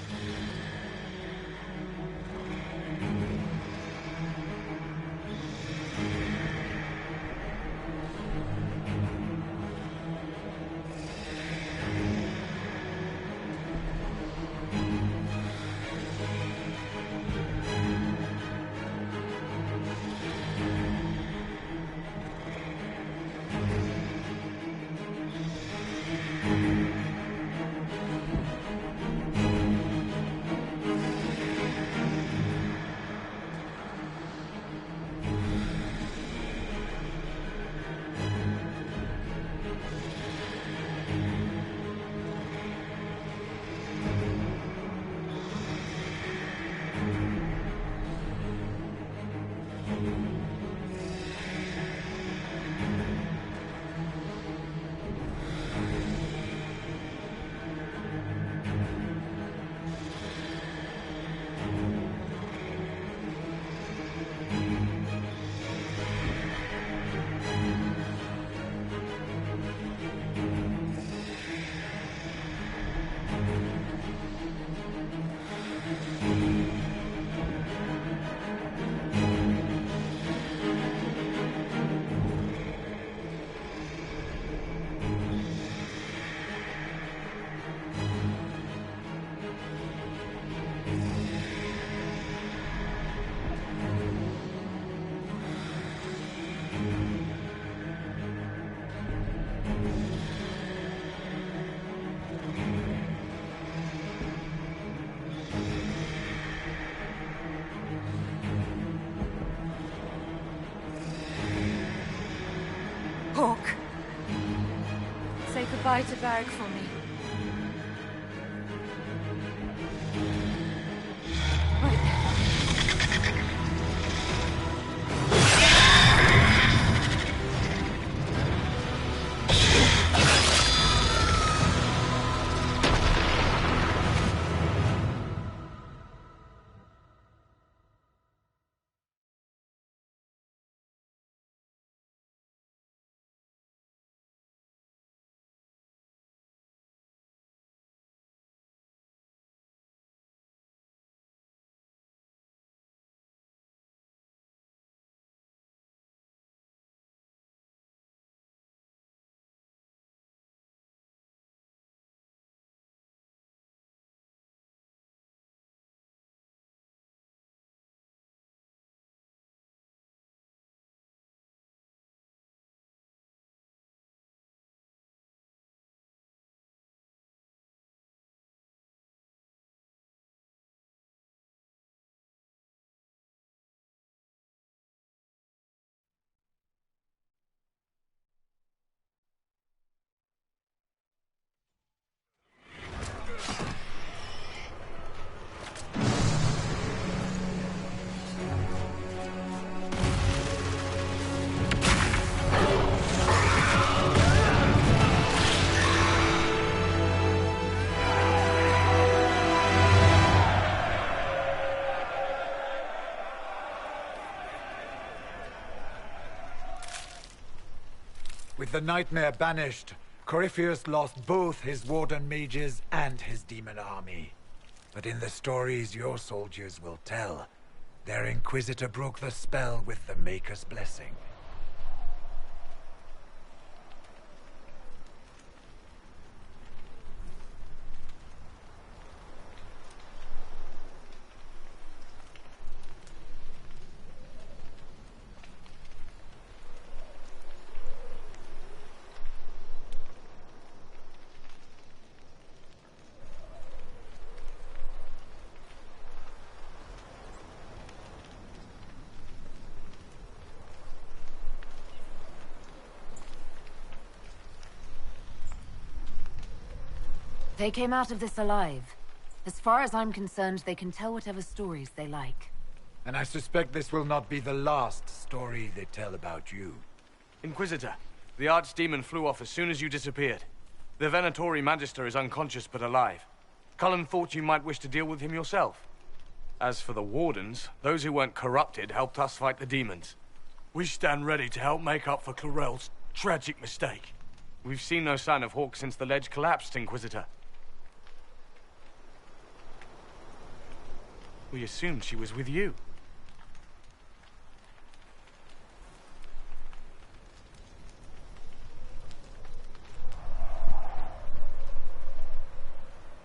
A: goodbye to Varric for me. Wait.
L: With the nightmare banished, Corypheus lost both his warden mages and his demon army. But in the stories your soldiers will tell, their Inquisitor broke the spell with the Maker's blessing.
D: They came out of this alive. As far as I'm concerned, they can tell whatever stories they like.
L: And I suspect this will not be the last story they tell about you.
O: Inquisitor, the Archdemon flew off as soon as you disappeared. The Venatori Magister is unconscious but alive. Cullen thought you might wish to deal with him yourself. As for the Wardens, those who weren't corrupted helped us fight the demons.
E: We stand ready to help make up for Clarel's tragic mistake.
O: We've seen no sign of Hawke since the ledge collapsed, Inquisitor. We assumed she was with you.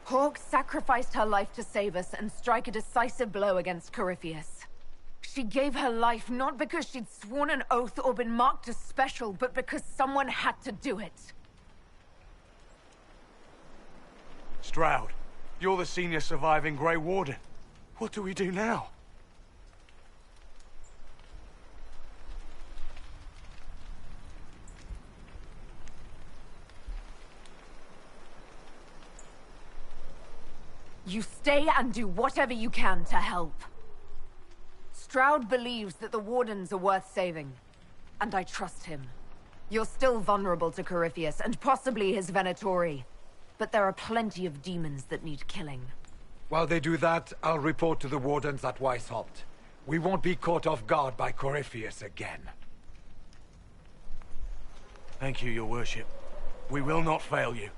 D: Hawke sacrificed her life to save us and strike a decisive blow against Corypheus. She gave her life not because she'd sworn an oath or been marked as special, but because someone had to do it.
E: Stroud, you're the senior surviving Grey Warden. What do we do now?
D: You stay and do whatever you can to help. Stroud believes that the Wardens are worth saving, and I trust him. You're still vulnerable to Corypheus, and possibly his Venatori, but there are plenty of demons that need killing.
L: While they do that, I'll report to the Wardens at Weishaupt. We won't be caught off guard by Corypheus again.
E: Thank you, your worship. We will not fail you.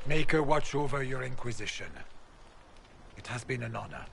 L: Maker watch over your Inquisition. It has been an honor.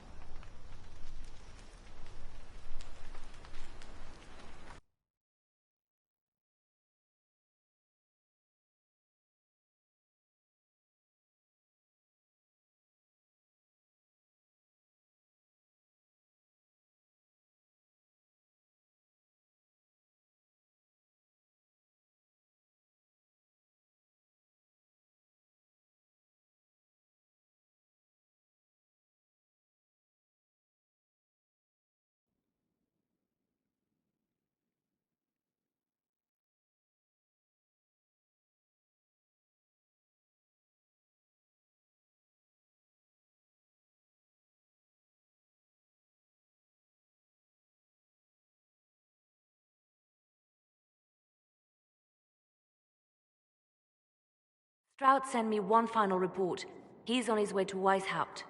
A: Stroud sent me one final report. He's on his way to Weishaupt.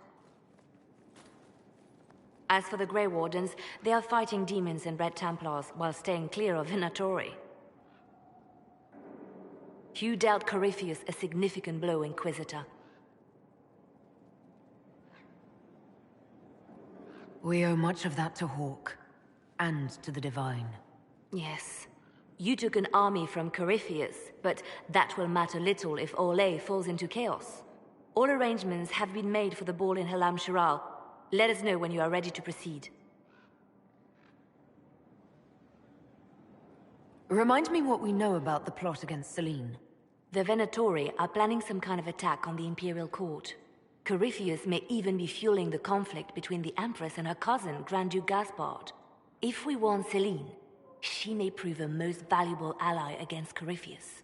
A: As for the Grey Wardens, they are fighting demons and Red Templars while staying clear of Venatori. You dealt Corypheus a significant blow, Inquisitor.
D: We owe much of that to Hawk, and to the Divine.
A: Yes. You took an army from Corypheus, but that will matter little if Orlais falls into chaos. All arrangements have been made for the ball in Halam Shiral. Let us know when you are ready to proceed.
D: Remind me what we know about the plot against Selene.
A: The Venatori are planning some kind of attack on the Imperial Court. Corypheus may even be fueling the conflict between the Empress and her cousin, Grand Duke Gaspard. If we warn Selene, she may prove a most valuable ally against Corypheus.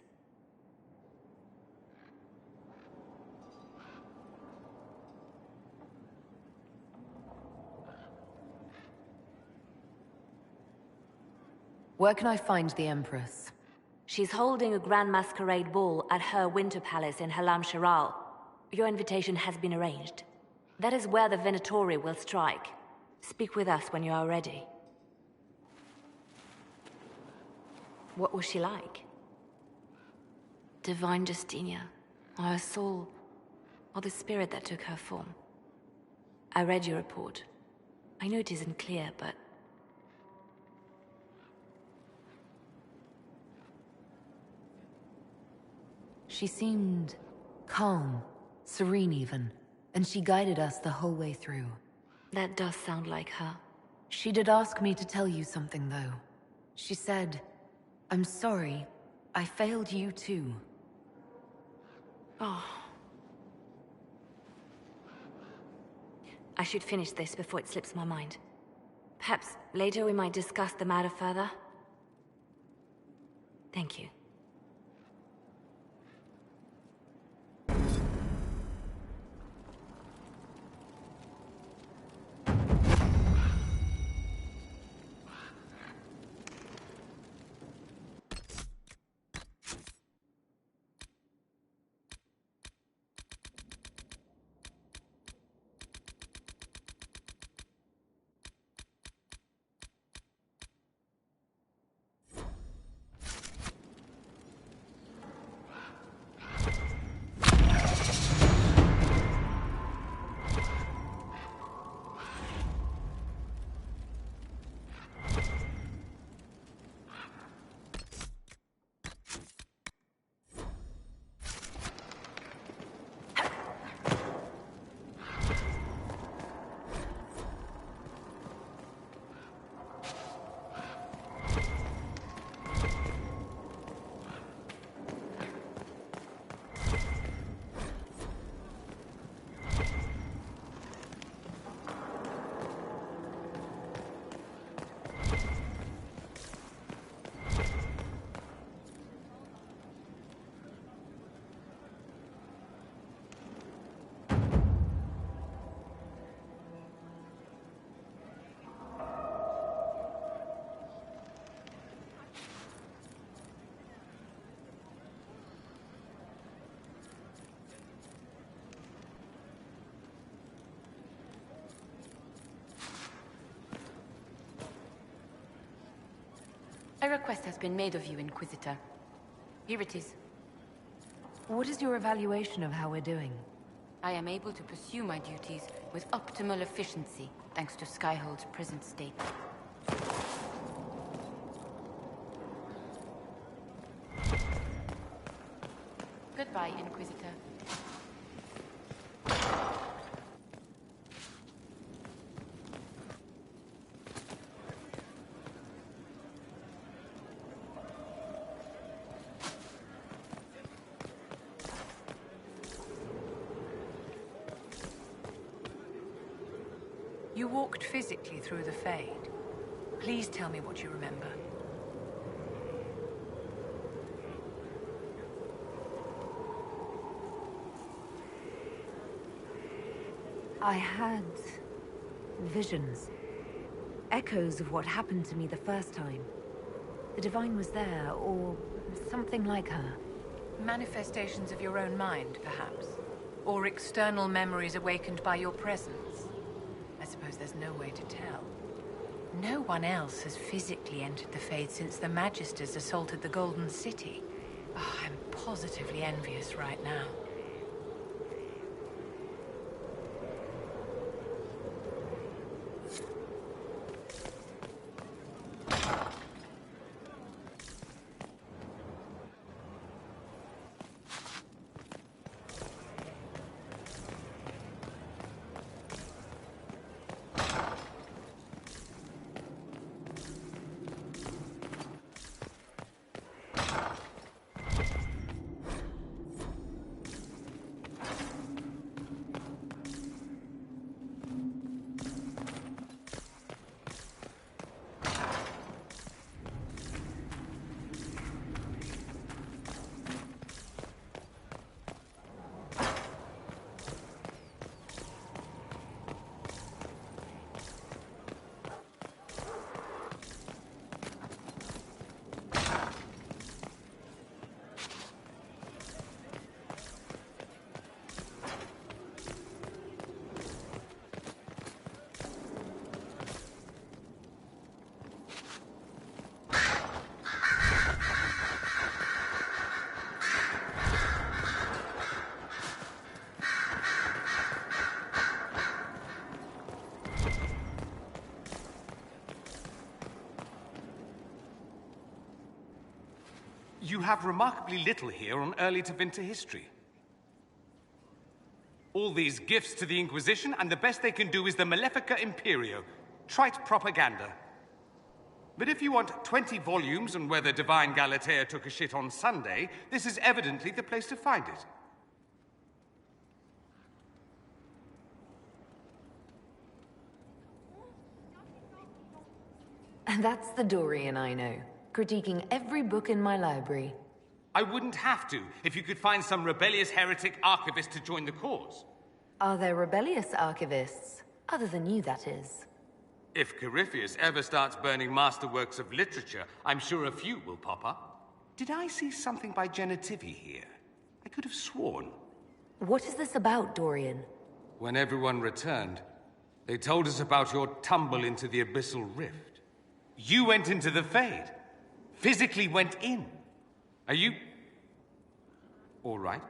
D: Where can I find the Empress?
A: She's holding a grand masquerade ball at her winter palace in Halam Shiral. Your invitation has been arranged. That is where the Venatori will strike. Speak with us when you are ready. What was she like? Divine Justinia, or her soul, or the spirit that took her form. I read your report. I know it isn't clear, but...
D: She seemed calm, serene even, and she guided us the whole way through.
A: That does sound like her.
D: She did ask me to tell you something, though. She said, "I'm sorry, I failed you too."
A: Oh. I should finish this before it slips my mind. Perhaps later we might discuss the matter further. Thank you. A request has been made of you, Inquisitor. Here it is.
D: What is your evaluation of how we're doing?
C: I am able to pursue my duties with optimal efficiency, thanks to Skyhold's present state. Goodbye, Inquisitor.
D: You walked physically through the Fade. Please tell me what you remember. I had visions. Echoes of what happened to me the first time. The Divine was there, or something like her. Manifestations of your own mind, perhaps? Or external memories awakened by your presence? I suppose there's no way to tell. No one else has physically entered the Fade since the Magisters assaulted the Golden City. Oh, I'm positively envious right now.
F: You have remarkably little here on early Tevinter history. All these gifts to the Inquisition, and the best they can do is the Malefica Imperio. Trite propaganda. But if you want 20 volumes on whether Divine Galatea took a shit on Sunday, this is evidently the place to find it.
D: And that's the Dorian I know, critiquing every book in my library.
F: I wouldn't have to, if you could find some rebellious heretic archivist to join the cause.
D: Are there rebellious archivists? Other than you, that is.
F: If Corypheus ever starts burning masterworks of literature, I'm sure a few will pop up. Did I see something by Genitivi here? I could have sworn.
D: What is this about, Dorian?
F: When everyone returned, they told us about your tumble into the Abyssal Rift. You went into the Fade. Physically went in. Are you... all right?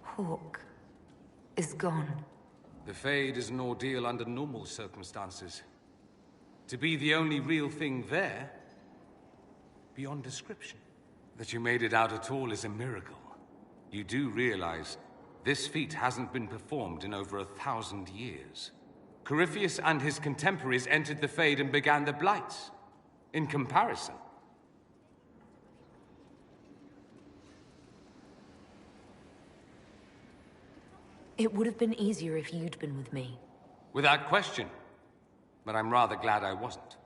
D: Hawk is gone.
F: The Fade is an ordeal under normal circumstances. To be the only real thing there, beyond description. That you made it out at all is a miracle. You do realize this feat hasn't been performed in over 1,000 years. Corypheus and his contemporaries entered the Fade and began the Blights. In comparison,
D: it would have been easier if you'd been with me.
F: without question. But I'm rather glad I wasn't.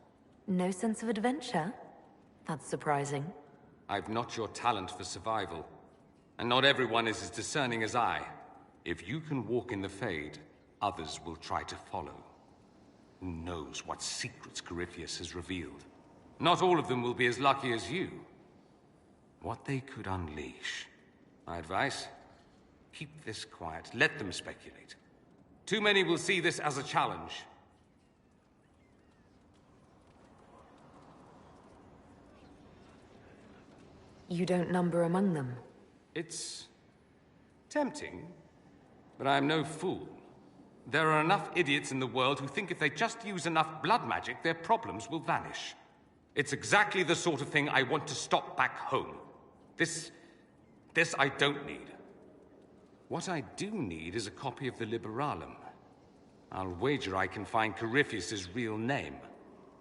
D: No sense of adventure? That's surprising.
F: I've not your talent for survival. And not everyone is as discerning as I. If you can walk in the Fade, others will try to follow. Who knows what secrets Corypheus has revealed? Not all of them will be as lucky as you. What they could unleash. My advice? Keep this quiet. Let them speculate. Too many will see this as a challenge.
D: You don't number among them.
F: It's tempting, but I'm no fool. There are enough idiots in the world who think if they just use enough blood magic, their problems will vanish. It's exactly the sort of thing I want to stop back home. This I don't need. What I do need is a copy of the Liberalum. I'll wager I can find Corypheus's real name.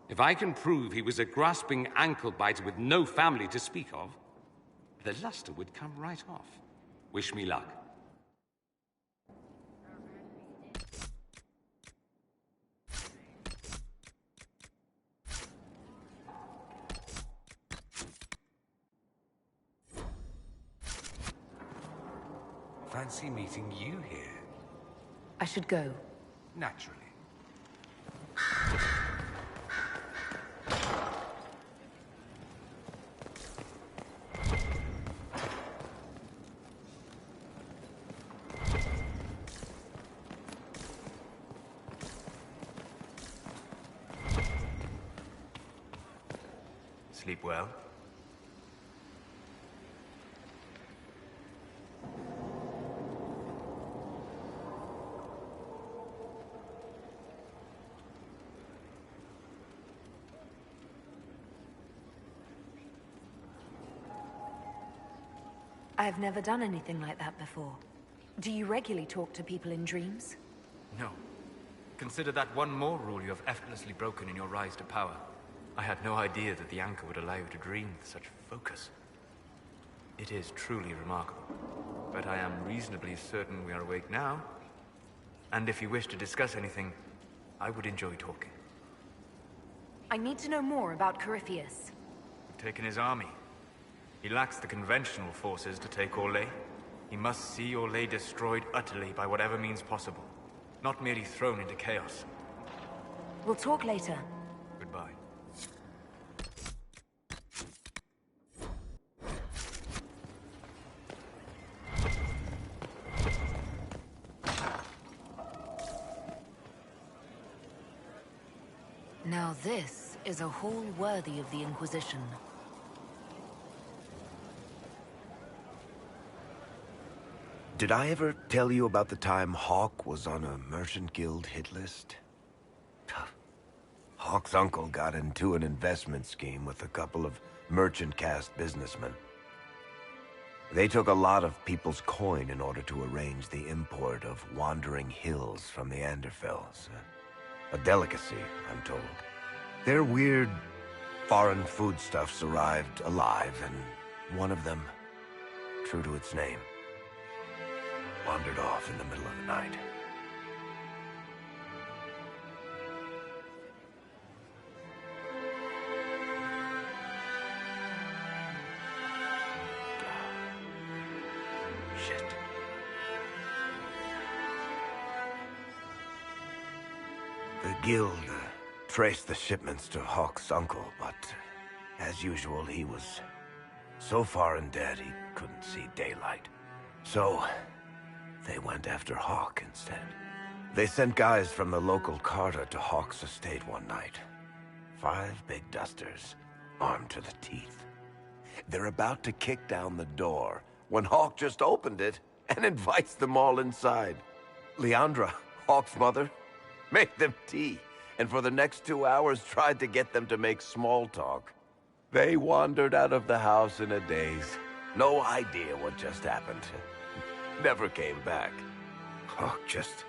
F: If I can prove he was a grasping ankle-biter with no family to speak of, the luster would come right off. Wish me luck. Fancy meeting you here.
D: I should go.
F: Naturally.
P: sleep well?
D: I've never done anything like that before. Do you regularly talk to people in dreams?
P: No. Consider that one more rule you have effortlessly broken in your rise to power. I had no idea that the anchor would allow you to dream with such focus. It is truly remarkable. But I am reasonably certain we are awake now. And if you wish to discuss anything, I would enjoy talking.
D: I need to know more about Corypheus.
P: We've taken his army. He lacks the conventional forces to take Orlais. He must see Orlais destroyed utterly by whatever means possible. Not merely thrown into chaos.
D: We'll talk later.
P: Goodbye.
D: Now this is a hall worthy of the Inquisition.
Q: Did I ever tell you about the time Hawk was on a Merchant Guild hit list? Hawk's uncle got into an investment scheme with a couple of merchant caste businessmen. They took a lot of people's coin in order to arrange the import of wandering hills from the Anderfells. A delicacy, I'm told. Their weird foreign foodstuffs arrived alive, and one of them, true to its name, wandered off in the middle of the night. Shit. The guild traced the shipments to Hawk's uncle, but as usual, he was so far in debt he couldn't see daylight. So they went after Hawk instead. They sent guys from the local carter to Hawk's estate one night. 5 big dusters, armed to the teeth. They're about to kick down the door when Hawk just opened it and invites them all inside. Leandra, Hawk's mother, made them tea, and for the next 2 hours tried to get them to make small talk. They wandered out of the house in a daze. No idea what just happened. Never came back. Hawk just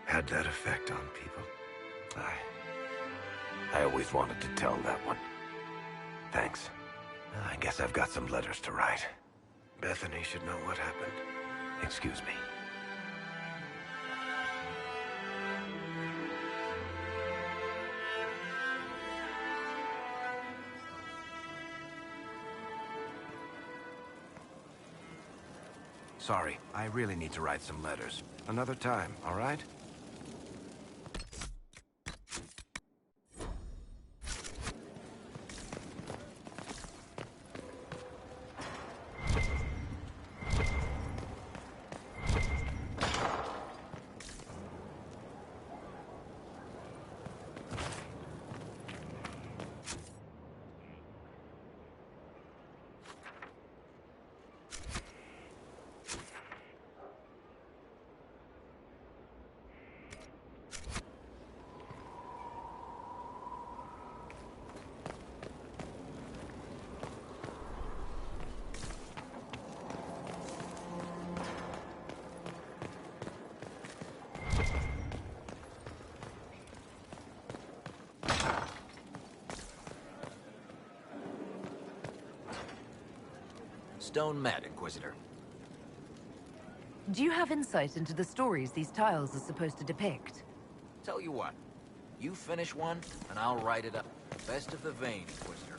Q: had that effect on people. I always wanted to tell that one. Thanks. I guess I've got some letters to write. Bethany should know what happened. Excuse me. Sorry, I really need to write some letters. Another time, all right?
R: Stone mad, Inquisitor.
D: Do you have insight into the stories these tiles are supposed to depict?
R: Tell you what, you finish one, and I'll write it up. Best of the vein, Inquisitor.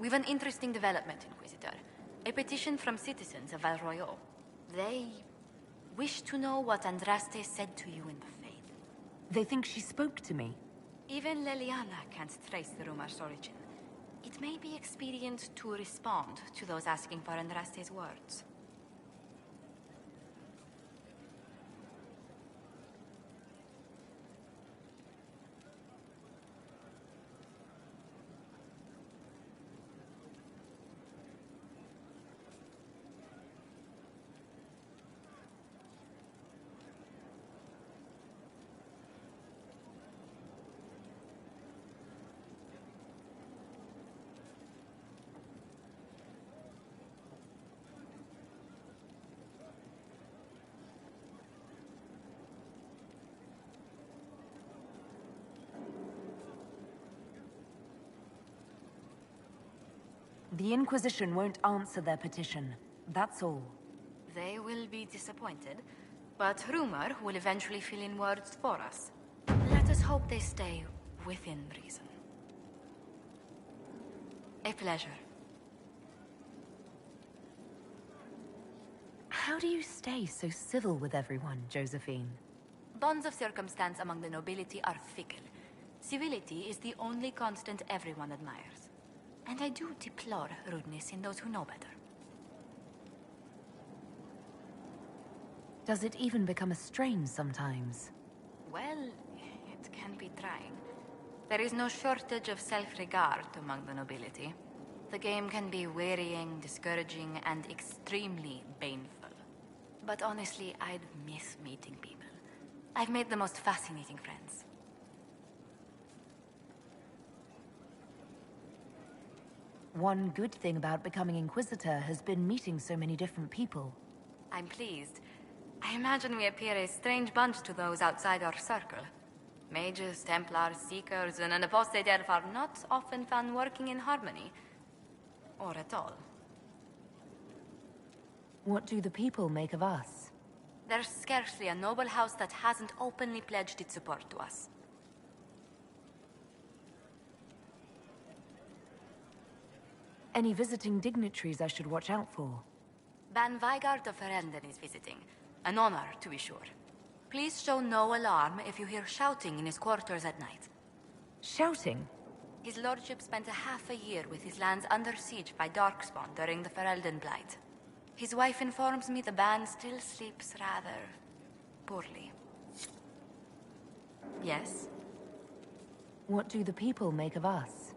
A: We've an interesting development, Inquisitor. A petition from citizens of Val Royal. They wish to know what Andraste said to you in the Fade.
D: They think she spoke to me?
A: Even Leliana can't trace the rumor's origin. It may be expedient to respond to those asking for Andraste's words.
D: The Inquisition won't answer their petition. That's all.
A: They will be disappointed, but rumor will eventually fill in words for us. Let us hope they stay within reason. A pleasure.
D: How do you stay so civil with everyone, Josephine?
A: Bonds of circumstance among the nobility are fickle. Civility is the only constant everyone admires. And I do deplore rudeness in those who know better.
D: Does it even become a strain sometimes?
A: Well, it can be trying. There is no shortage of self-regard among the nobility. The game can be wearying, discouraging, and extremely baneful. But honestly, I'd miss meeting people. I've made the most fascinating friends.
D: One good thing about becoming Inquisitor has been meeting so many different people.
A: I'm pleased. I imagine we appear a strange bunch to those outside our circle. Mages, Templars, Seekers, and an apostate elf are not often found working in harmony. Or at all.
D: What do the people make of us?
A: There's scarcely a noble house that hasn't openly pledged its support to us.
D: Any visiting dignitaries I should watch out for?
A: Ban Vigard of Ferelden is visiting. An honor, to be sure. Please show no alarm if you hear shouting in his quarters at night.
D: Shouting?
A: His lordship spent half a year with his lands under siege by Darkspawn during the Ferelden Blight. His wife informs me the Ban still sleeps rather poorly. Yes?
D: What do the people make of us?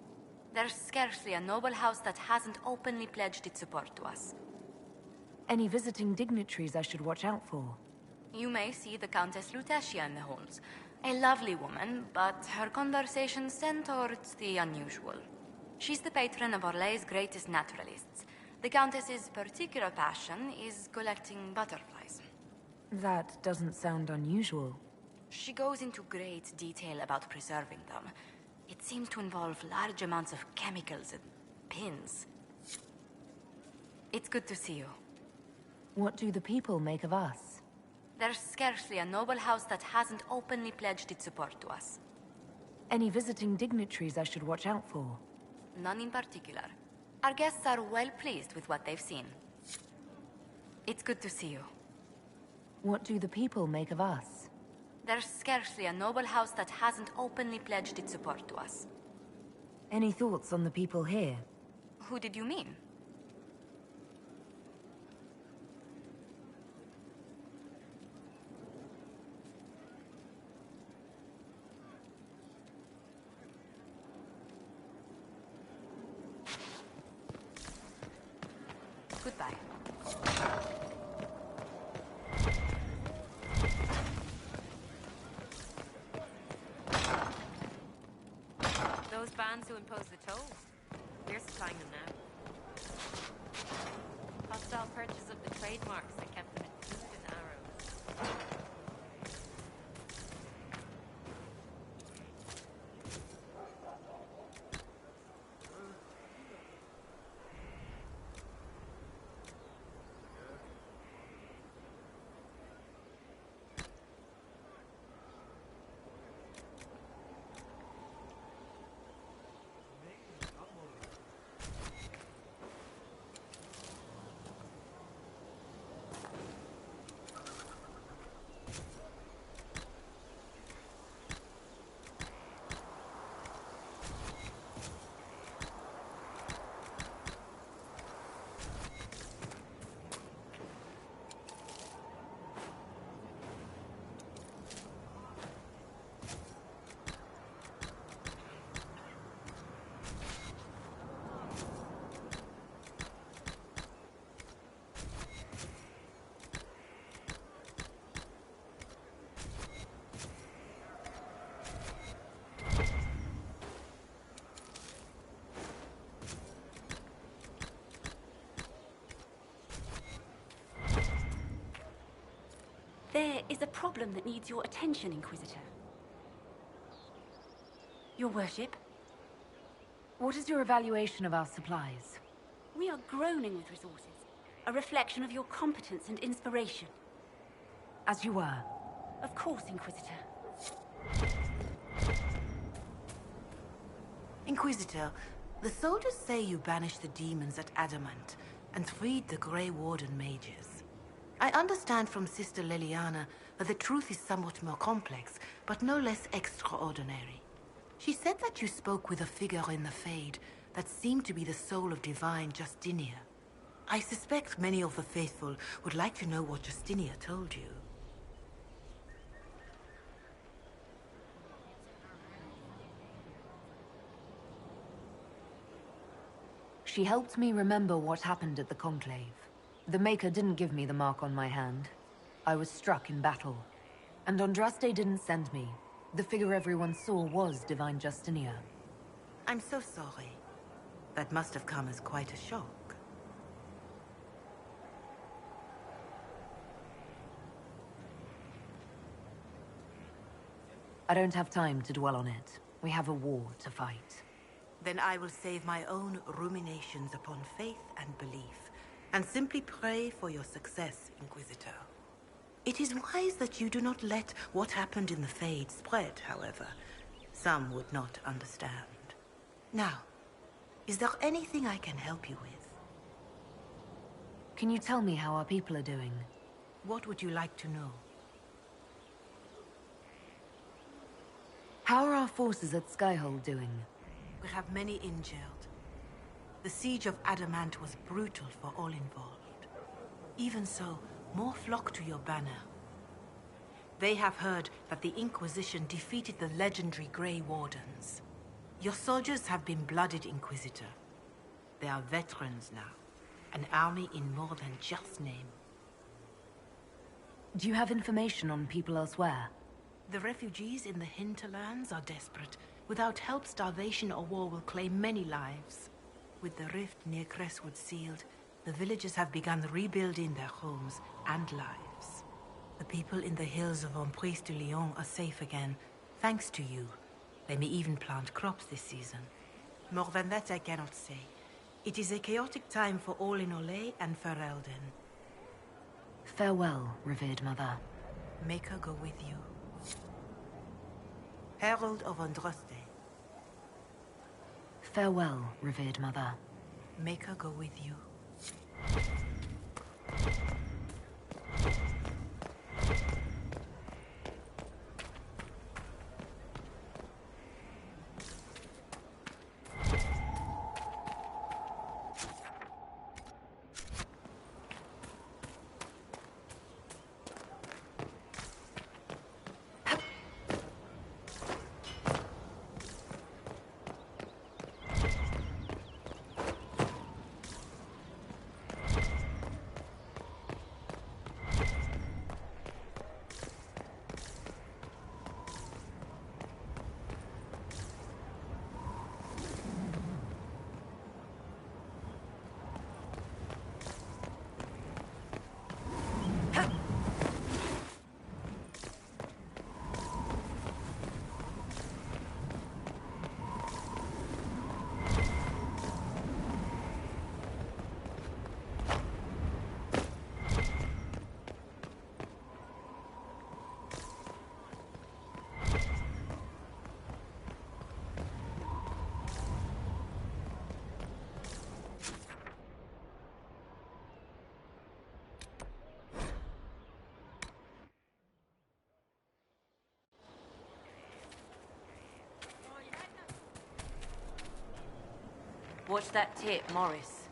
A: There's scarcely a noble house that hasn't openly pledged its support to us.
D: Any visiting dignitaries I should watch out for?
A: You may see the Countess Lutetia in the halls. A lovely woman, but her conversations tend towards the unusual. She's the patron of Orlay's greatest naturalists. The Countess's particular passion is collecting butterflies.
D: That doesn't sound unusual.
A: She goes into great detail about preserving them. It seems to involve large amounts of chemicals and pins. It's good to see you.
D: What do the people make of us?
A: There's scarcely a noble house that hasn't openly pledged its support to us.
D: Any visiting dignitaries I should watch out for?
A: None in particular. Our guests are well pleased with what they've seen. It's good to see you.
D: What do the people make of us?
A: There's scarcely a noble house that hasn't openly pledged its support to us.
D: Any thoughts on the people here?
A: Who did you mean? Goodbye.
C: Those bands who impose the tolls, we're supplying them now. Hostile purchase of the trademarks that kept them in food and arrows.
S: There is a problem that needs your attention, Inquisitor. Your worship?
D: What is your evaluation of our supplies?
S: We are groaning with resources. A reflection of your competence and inspiration.
D: As you were.
S: Of course, Inquisitor.
T: Inquisitor, the soldiers say you banished the demons at Adamant and freed the Grey Warden mages. I understand from Sister Leliana that the truth is somewhat more complex, but no less extraordinary. She said that you spoke with a figure in the Fade that seemed to be the soul of divine Justinia. I suspect many of the faithful would like to know what Justinia told you.
D: She helped me remember what happened at the Conclave. The Maker didn't give me the mark on my hand. I was struck in battle. And Andraste didn't send me. The figure everyone saw was Divine Justinia.
T: I'm so sorry. That must have come as quite a shock.
D: I don't have time to dwell on it. We have a war to fight.
T: Then I will save my own ruminations upon faith and belief, and simply pray for your success, Inquisitor. It is wise that you do not let what happened in the Fade spread, however. Some would not understand. Now, is there anything I can help you with?
D: Can you tell me how our people are doing?
T: What would you like to know?
D: How are our forces at Skyhold doing?
T: We have many injured. The siege of Adamant was brutal for all involved. Even so, more flock to your banner. They have heard that the Inquisition defeated the legendary Grey Wardens. Your soldiers have been blooded, Inquisitor. They are veterans now. An army in more than just name.
D: Do you have information on people elsewhere?
T: The refugees in the hinterlands are desperate. Without help, starvation or war will claim many lives. With the rift near Crestwood sealed, the villagers have begun rebuilding their homes and lives. The people in the hills of Emprise de Lyon are safe again, thanks to you. They may even plant crops this season. More than that I cannot say. It is a chaotic time for all in Olay and Ferelden.
D: Farewell, revered mother.
T: Make her go with you. Herald of Andraste.
D: Farewell, revered mother.
T: Make her go with you.
C: Watch that tip, Morris.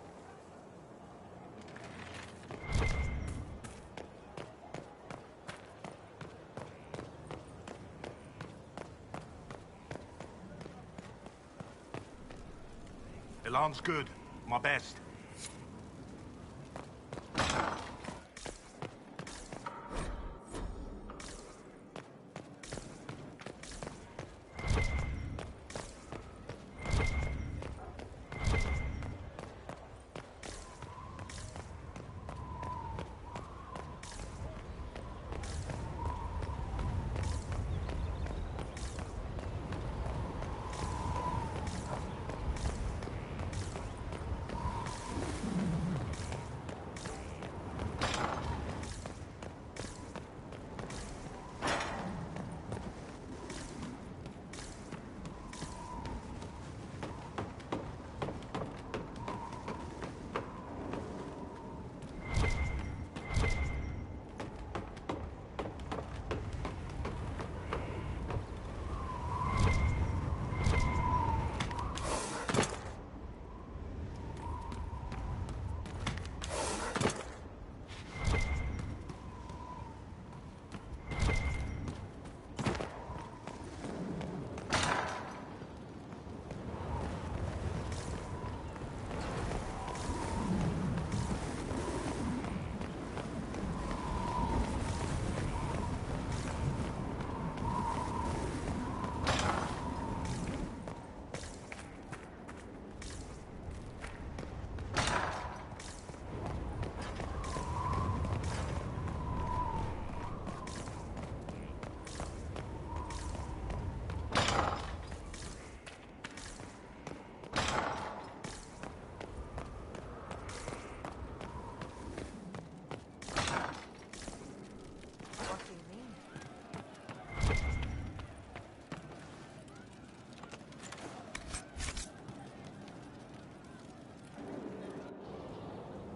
E: Elan's good. My best.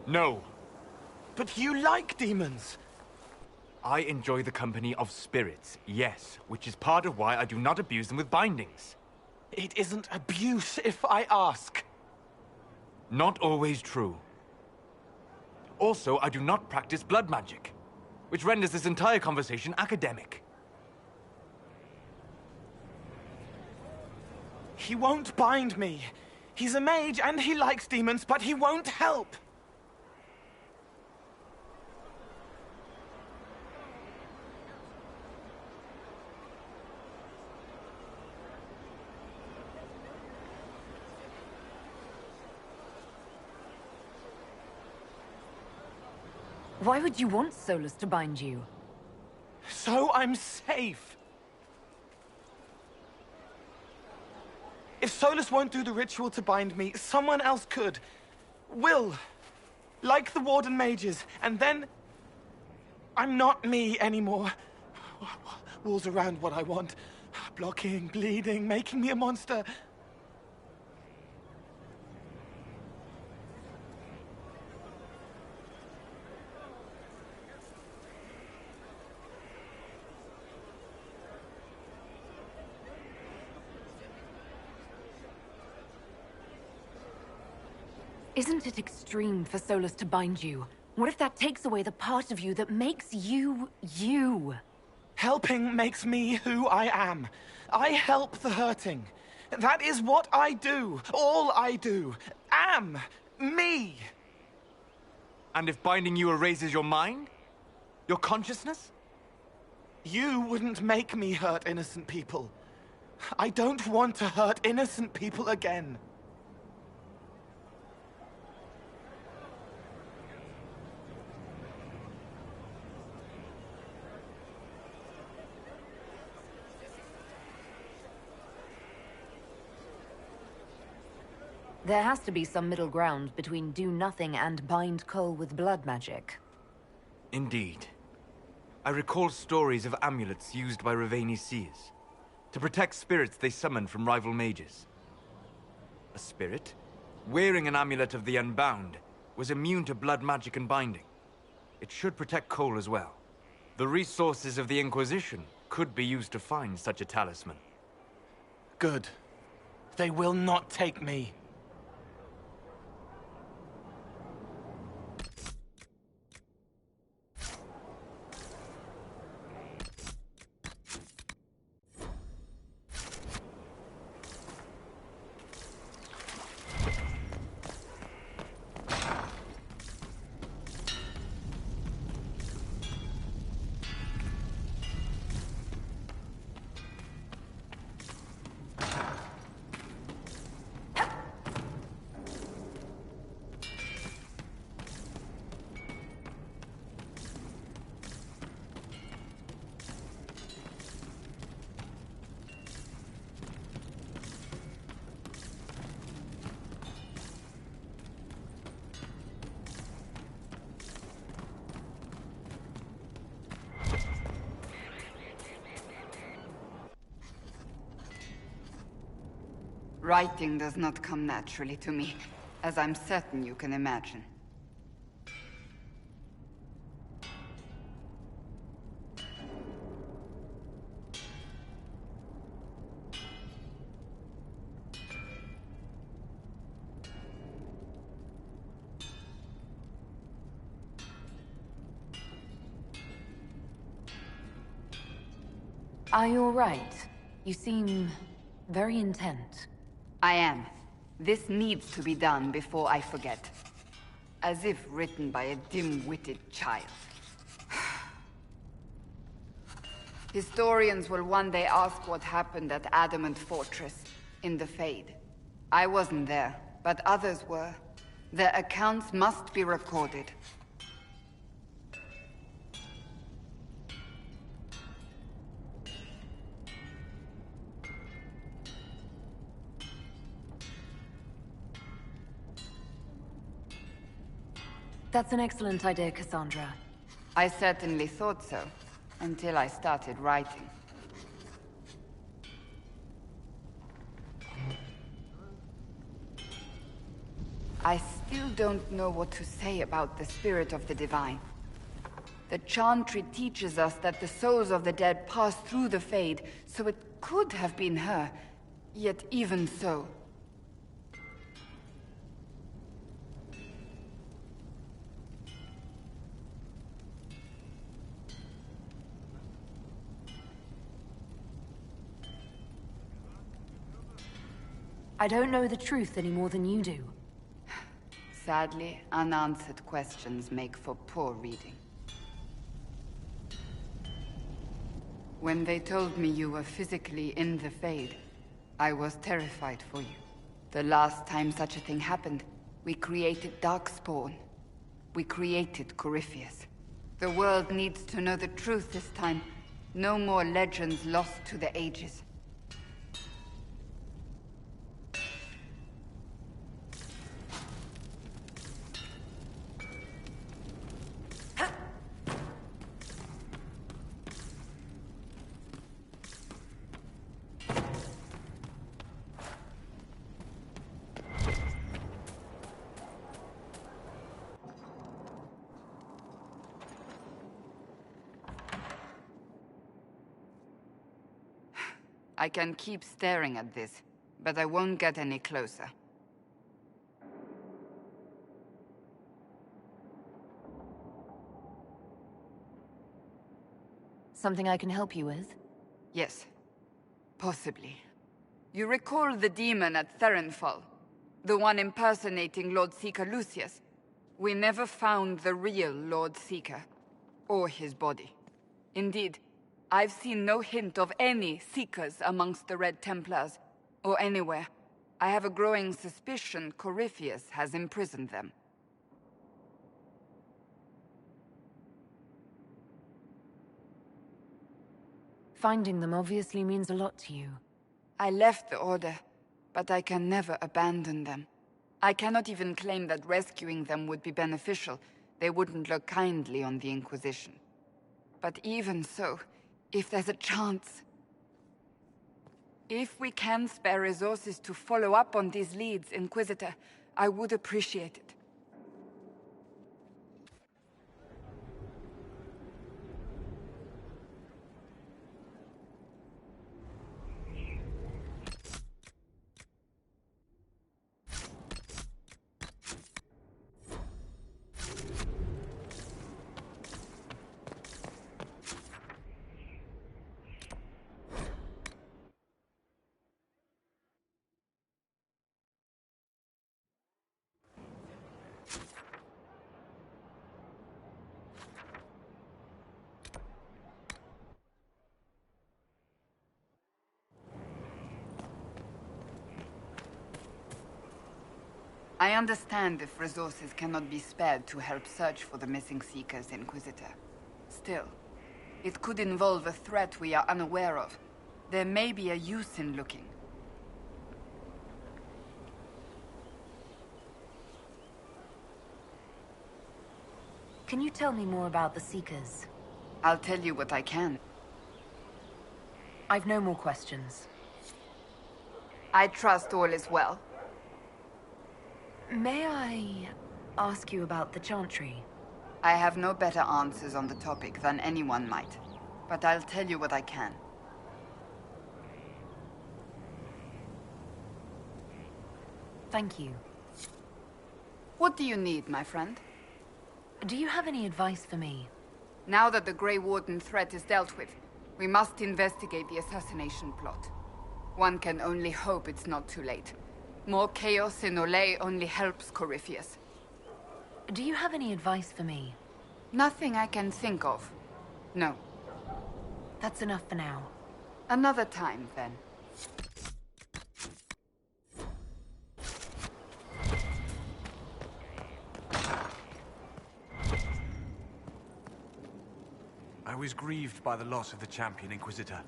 O: No.
U: But you like demons!
P: I enjoy the company of spirits, yes, which is part of why I do not abuse them with bindings.
U: It isn't abuse, if I ask.
P: Not always true. Also, I do not practice blood magic, which renders this entire conversation academic.
U: He won't bind me. He's a mage and he likes demons, but he won't help.
D: Why would you want Solus to bind you?
U: So I'm safe. If Solus won't do the ritual to bind me, someone else could. Will. Like the Warden mages, and then... I'm not me anymore. Walls around what I want. Blocking, bleeding, making me a monster.
D: Isn't it extreme for Solus to bind you? What if that takes away the part of you that makes you, you?
U: Helping makes me who I am. I help the hurting. That is what I do. All I do. Am. Me.
P: And if binding you erases your mind? Your consciousness?
U: You wouldn't make me hurt innocent people. I don't want to hurt innocent people again.
D: There has to be some middle ground between do nothing and bind Cole with blood magic.
P: Indeed. I recall stories of amulets used by Raveni seers to protect spirits they summoned from rival mages. A spirit, wearing an amulet of the Unbound, was immune to blood magic and binding. It should protect Cole as well. The resources of the Inquisition could be used to find such a talisman.
U: Good. They will not take me.
V: Writing does not come naturally to me, as I'm certain you can imagine.
D: Are you all right? You seem very intent.
V: I am. This needs to be done before I forget. As if written by a dim-witted child. Historians will one day ask what happened at Adamant Fortress, in the Fade. I wasn't there, but others were. Their accounts must be recorded.
D: That's an excellent idea, Cassandra.
V: I certainly thought so, until I started writing. I still don't know what to say about the spirit of the divine. The Chantry teaches us that the souls of the dead pass through the Fade, so it could have been her. Yet even so...
B: I don't know the truth any more than you do.
V: Sadly, unanswered questions make for poor reading. When they told me you were physically in the Fade, I was terrified for you. The last time such a thing happened, we created Darkspawn. We created Corypheus. The world needs to know the truth this time. No more legends lost to the ages. I can keep staring at this, but I won't get any closer.
B: Something I can help you with?
V: Yes. Possibly. You recall the demon at Therenfall? The one impersonating Lord Seeker Lucius? We never found the real Lord Seeker. Or his body. Indeed, I've seen no hint of any Seekers amongst the Red Templars, or anywhere. I have a growing suspicion Corypheus has imprisoned them.
B: Finding them obviously means a lot to you.
V: I left the Order, but I can never abandon them. I cannot even claim that rescuing them would be beneficial. They wouldn't look kindly on the Inquisition. But even so, if there's a chance... If we can spare resources to follow up on these leads, Inquisitor, I would appreciate it. I understand if resources cannot be spared to help search for the missing Seekers, Inquisitor. Still, it could involve a threat we are unaware of. There may be a use in looking.
B: Can you tell me more about the Seekers?
V: I'll tell you what I can.
B: I've no more questions.
V: I trust all is well.
B: May I ask you about the Chantry?
V: I have no better answers on the topic than anyone might, but I'll tell you what I can.
B: Thank you.
V: What do you need, my friend?
B: Do you have any advice for me?
V: Now that the Grey Warden threat is dealt with, we must investigate the assassination plot. One can only hope it's not too late. More chaos in Olay only helps Corypheus.
B: Do you have any advice for me?
V: Nothing I can think of. No.
B: That's enough for now.
V: Another time, then.
O: I was grieved by the loss of the champion Inquisitor.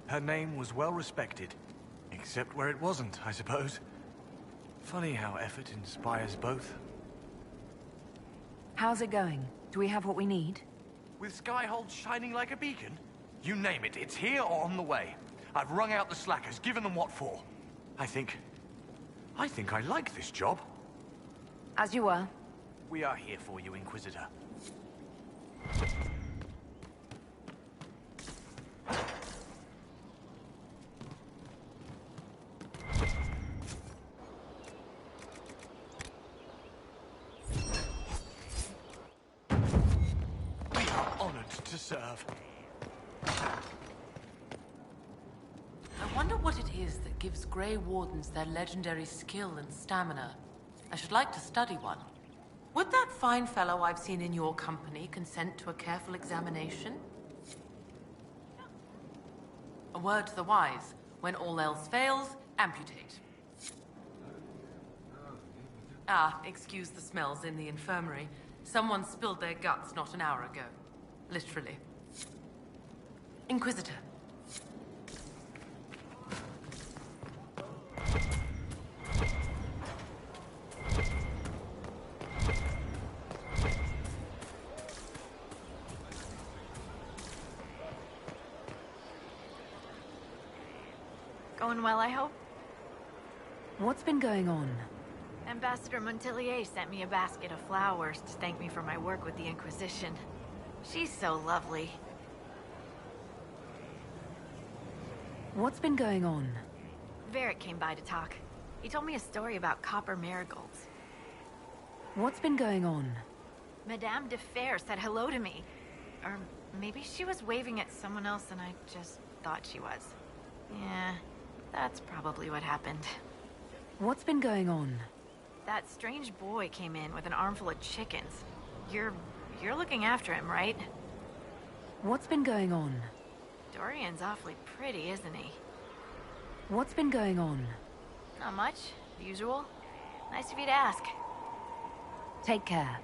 O: Her name was well respected. Except where it wasn't, I suppose. Funny how effort inspires both.
B: How's it going? Do we have what we need?
O: With Skyhold shining like a beacon? You name it, it's here or on the way. I've wrung out the slackers, given them what for. I think I like this job.
D: As you were.
O: We are here for you, Inquisitor. We are honored to serve.
K: I wonder what it is that gives Grey Wardens their legendary skill and stamina. I should like to study one. Would that fine fellow I've seen in your company consent to a careful examination? A word to the wise. When all else fails, amputate. Ah, excuse the smells in the infirmary. Someone spilled their guts not an hour ago. Literally. Inquisitor.
G: Going well, I hope?
D: What's been going on?
G: Ambassador Montelier sent me a basket of flowers to thank me for my work with the Inquisition. She's so lovely.
D: What's been going on?
G: Varric came by to talk. He told me a story about copper marigolds.
D: What's been going on?
G: Madame de Fer said hello to me. Or maybe she was waving at someone else and I just thought she was. Yeah, that's probably what happened.
D: What's been going on?
G: That strange boy came in with an armful of chickens. You're looking after him, right?
D: What's been going on?
G: Dorian's awfully pretty, isn't he?
D: What's been going on?
G: Not much. The usual. Nice of you to ask.
D: Take care.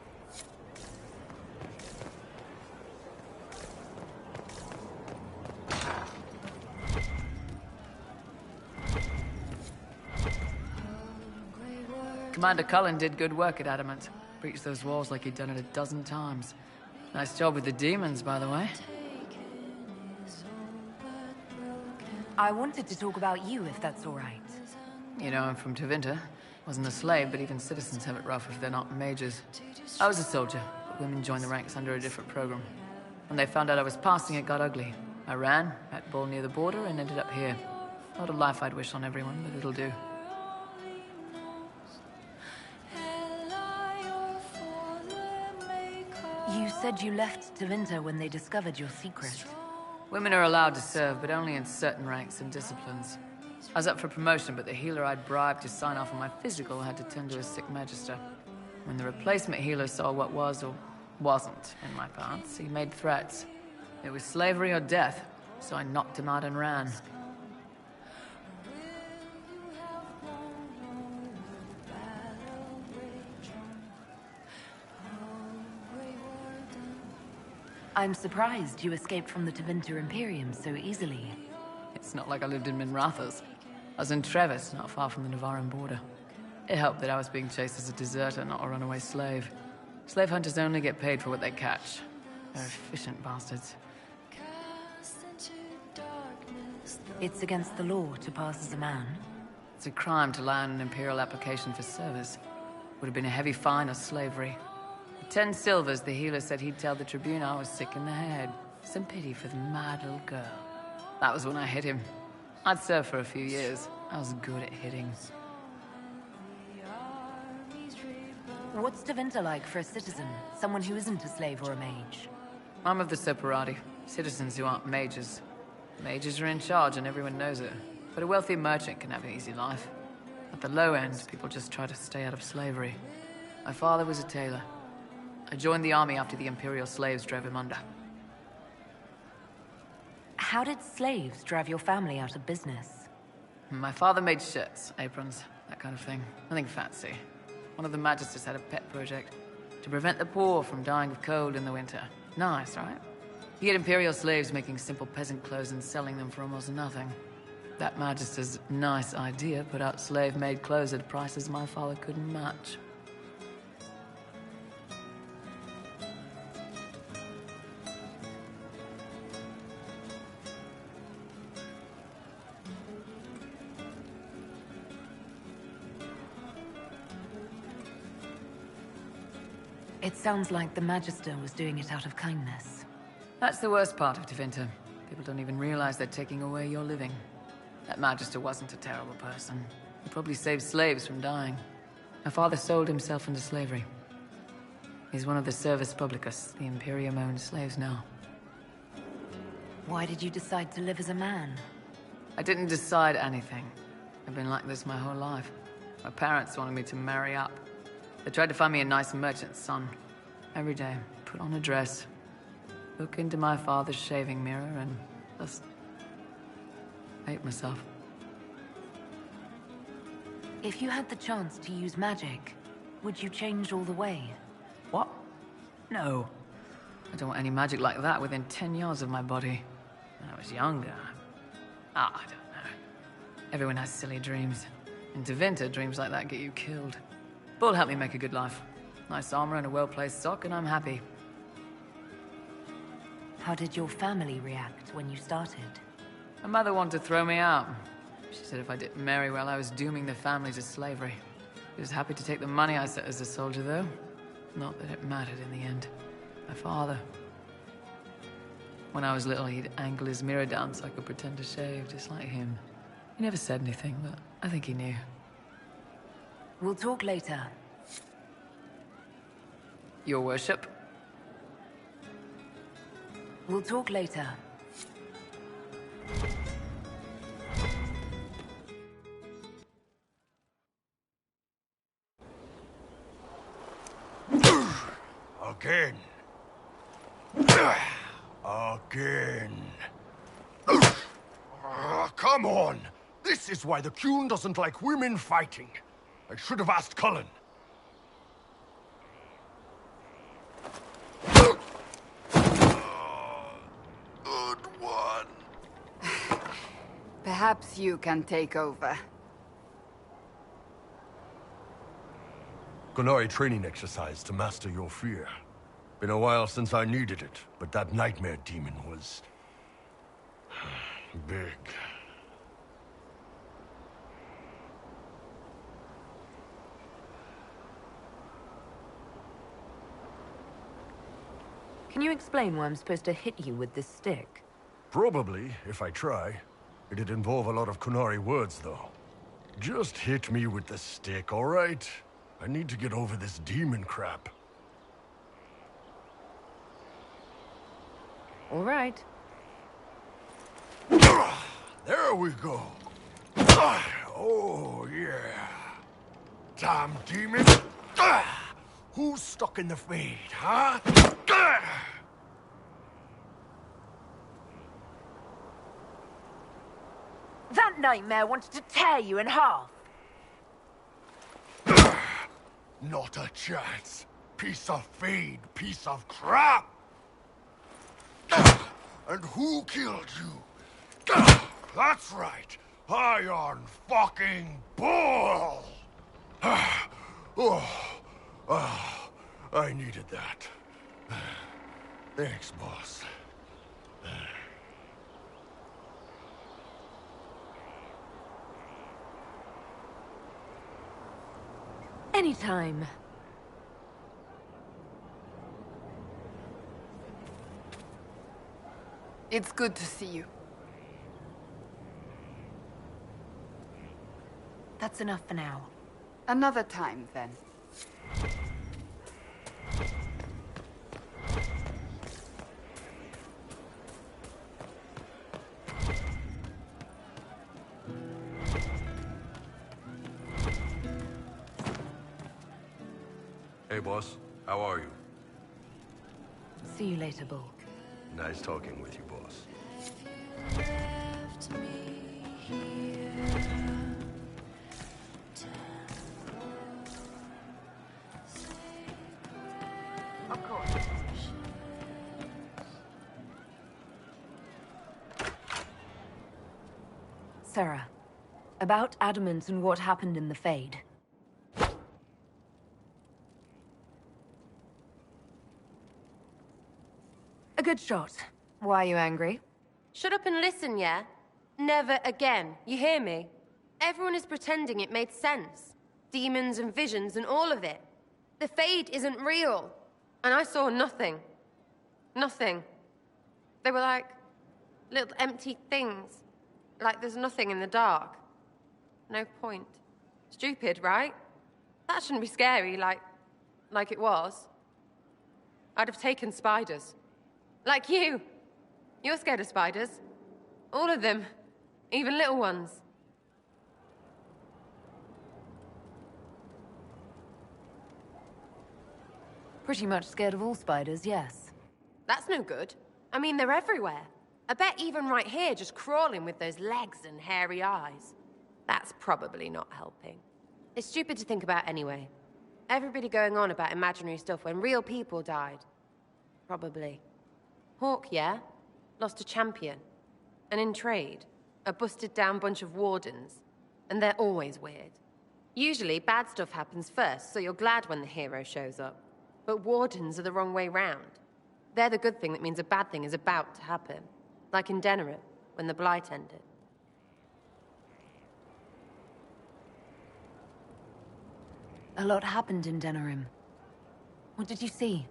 M: Commander Cullen did good work at Adamant. Breached those walls like he'd done it a dozen times. Nice job with the demons, by the way.
D: I wanted to talk about you, if that's all right.
M: You know, I'm from Tevinter. Wasn't a slave, but even citizens have it rough if they're not mages. I was a soldier, but women joined the ranks under a different program. When they found out I was passing, it got ugly. I ran, met Bull near the border, and ended up here. Not a life I'd wish on everyone, but it'll do.
D: You said you left Tevinter when they discovered your secret.
M: Women are allowed to serve, but only in certain ranks and disciplines. I was up for promotion, but the healer I'd bribed to sign off on my physical had to tend to a sick magister. When the replacement healer saw what was or wasn't in my pants, he made threats. It was slavery or death, so I knocked him out and ran.
D: I'm surprised you escaped from the Tevinter Imperium so easily.
M: It's not like I lived in Minrathous. I was in Trevis, not far from the Navarran border. It helped that I was being chased as a deserter, not a runaway slave. Slave hunters only get paid for what they catch. They're efficient bastards.
D: It's against the law to pass as a man.
M: It's a crime to lie on an Imperial application for service. Would have been a heavy fine or slavery. For 10 silvers, the healer said he'd tell the Tribune I was sick in the head. Some pity for the mad little girl. That was when I hit him. I'd served for a few years. I was good at hitting.
D: What's Tevinter like for a citizen? Someone who isn't a slave or a mage?
M: I'm of the Separati. Citizens who aren't mages. Mages are in charge and everyone knows it. But a wealthy merchant can have an easy life. At the low end, people just try to stay out of slavery. My father was a tailor. I joined the army after the Imperial slaves drove him under.
D: How did slaves drive your family out of business?
M: My father made shirts, aprons, that kind of thing. Nothing fancy. One of the magisters had a pet project to prevent the poor from dying of cold in the winter. Nice, right? You get Imperial slaves making simple peasant clothes and selling them for almost nothing. That magister's nice idea put out slave-made clothes at prices my father couldn't match.
D: It sounds like the Magister was doing it out of kindness.
M: That's the worst part of Tevinter. People don't even realize they're taking away your living. That Magister wasn't a terrible person. He probably saved slaves from dying. My father sold himself into slavery. He's one of the Servus Publicus, the Imperium-owned slaves now.
D: Why did you decide to live as a man?
M: I didn't decide anything. I've been like this my whole life. My parents wanted me to marry up. They tried to find me a nice merchant's son. Every day, put on a dress, look into my father's shaving mirror, and just hate myself.
D: If you had the chance to use magic, would you change all the way?
M: What? No. I don't want any magic like that within 10 yards of my body. When I was younger, I don't know. Everyone has silly dreams. In Tevinter, dreams like that get you killed. Bull helped me make a good life. Nice armor and a well-placed sock, and I'm happy.
D: How did your family react when you started?
M: My mother wanted to throw me out. She said if I didn't marry well, I was dooming the family to slavery. She was happy to take the money I set as a soldier, though. Not that it mattered in the end. My father. When I was little, he'd angle his mirror down so I could pretend to shave, just like him. He never said anything, but I think he knew.
D: We'll talk later.
M: Your worship?
D: We'll talk later.
J: Again. Again. Come on! This is why the Qun doesn't like women fighting. I should have asked Cullen.
Q: Good one. Perhaps you can take over.
J: Qunari training exercise to master your fear. Been a while since I needed it, but that nightmare demon was... big.
D: Can you explain why I'm supposed to hit you with this stick?
J: Probably, if I try. It'd involve a lot of Qunari words, though. Just hit me with the stick, all right? I need to get over this demon crap.
D: All right.
J: There we go. Oh, yeah. Damn demon. Who's stuck in the fade, huh?
D: That nightmare wanted to tear you in half.
J: Not a chance. Piece of fade, piece of crap. And who killed you? That's right. Iron fucking Bull! I needed that. Thanks, boss.
D: Anytime.
Q: It's good to see you.
D: That's enough for now.
Q: Another time, then.
J: Hey, boss. How are you?
D: See you later, Bull.
J: Nice talking with you, boss.
D: Of course. Sarah, about Adamant and what happened in the Fade. A good shot. Why are you angry?
C: Shut up and listen, yeah? Never again. You hear me? Everyone is pretending it made sense. Demons and visions and all of it. The Fade isn't real.
H: And I saw nothing. Nothing. They were like little empty things. Like there's nothing in the dark. No point. Stupid, right? That shouldn't be scary, like it was. I'd have taken spiders. Like you. You're scared of spiders. All of them. Even little ones.
D: Pretty much scared of all spiders, yes.
H: That's no good. I mean, they're everywhere. I bet even right here, just crawling with those legs and hairy eyes. That's probably not helping. It's stupid to think about anyway. Everybody going on about imaginary stuff when real people died. Probably. Hawk, yeah? Lost a champion. And in trade, a busted down bunch of wardens. And they're always weird. Usually, bad stuff happens first, so you're glad when the hero shows up. But wardens are the wrong way round. They're the good thing that means a bad thing is about to happen. Like in Denerim, when the Blight ended.
D: A lot happened in Denerim. What did you see?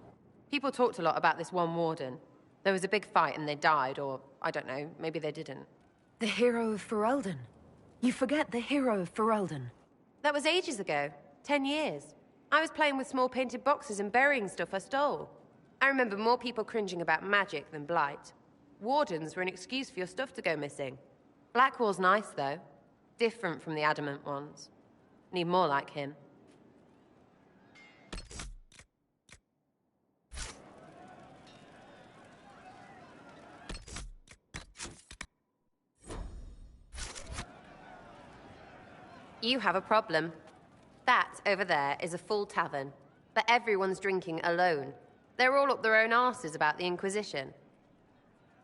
H: People talked a lot about this one warden. There was a big fight and they died, or, I don't know, maybe they didn't.
D: The hero of Ferelden. You forget the hero of Ferelden.
H: That was ages ago. 10 years. I was playing with small painted boxes and burying stuff I stole. I remember more people cringing about magic than Blight. Wardens were an excuse for your stuff to go missing. Blackwall's nice, though. Different from the adamant ones. Need more like him. You have a problem. That, over there, is a full tavern. But everyone's drinking alone. They're all up their own arses about the Inquisition.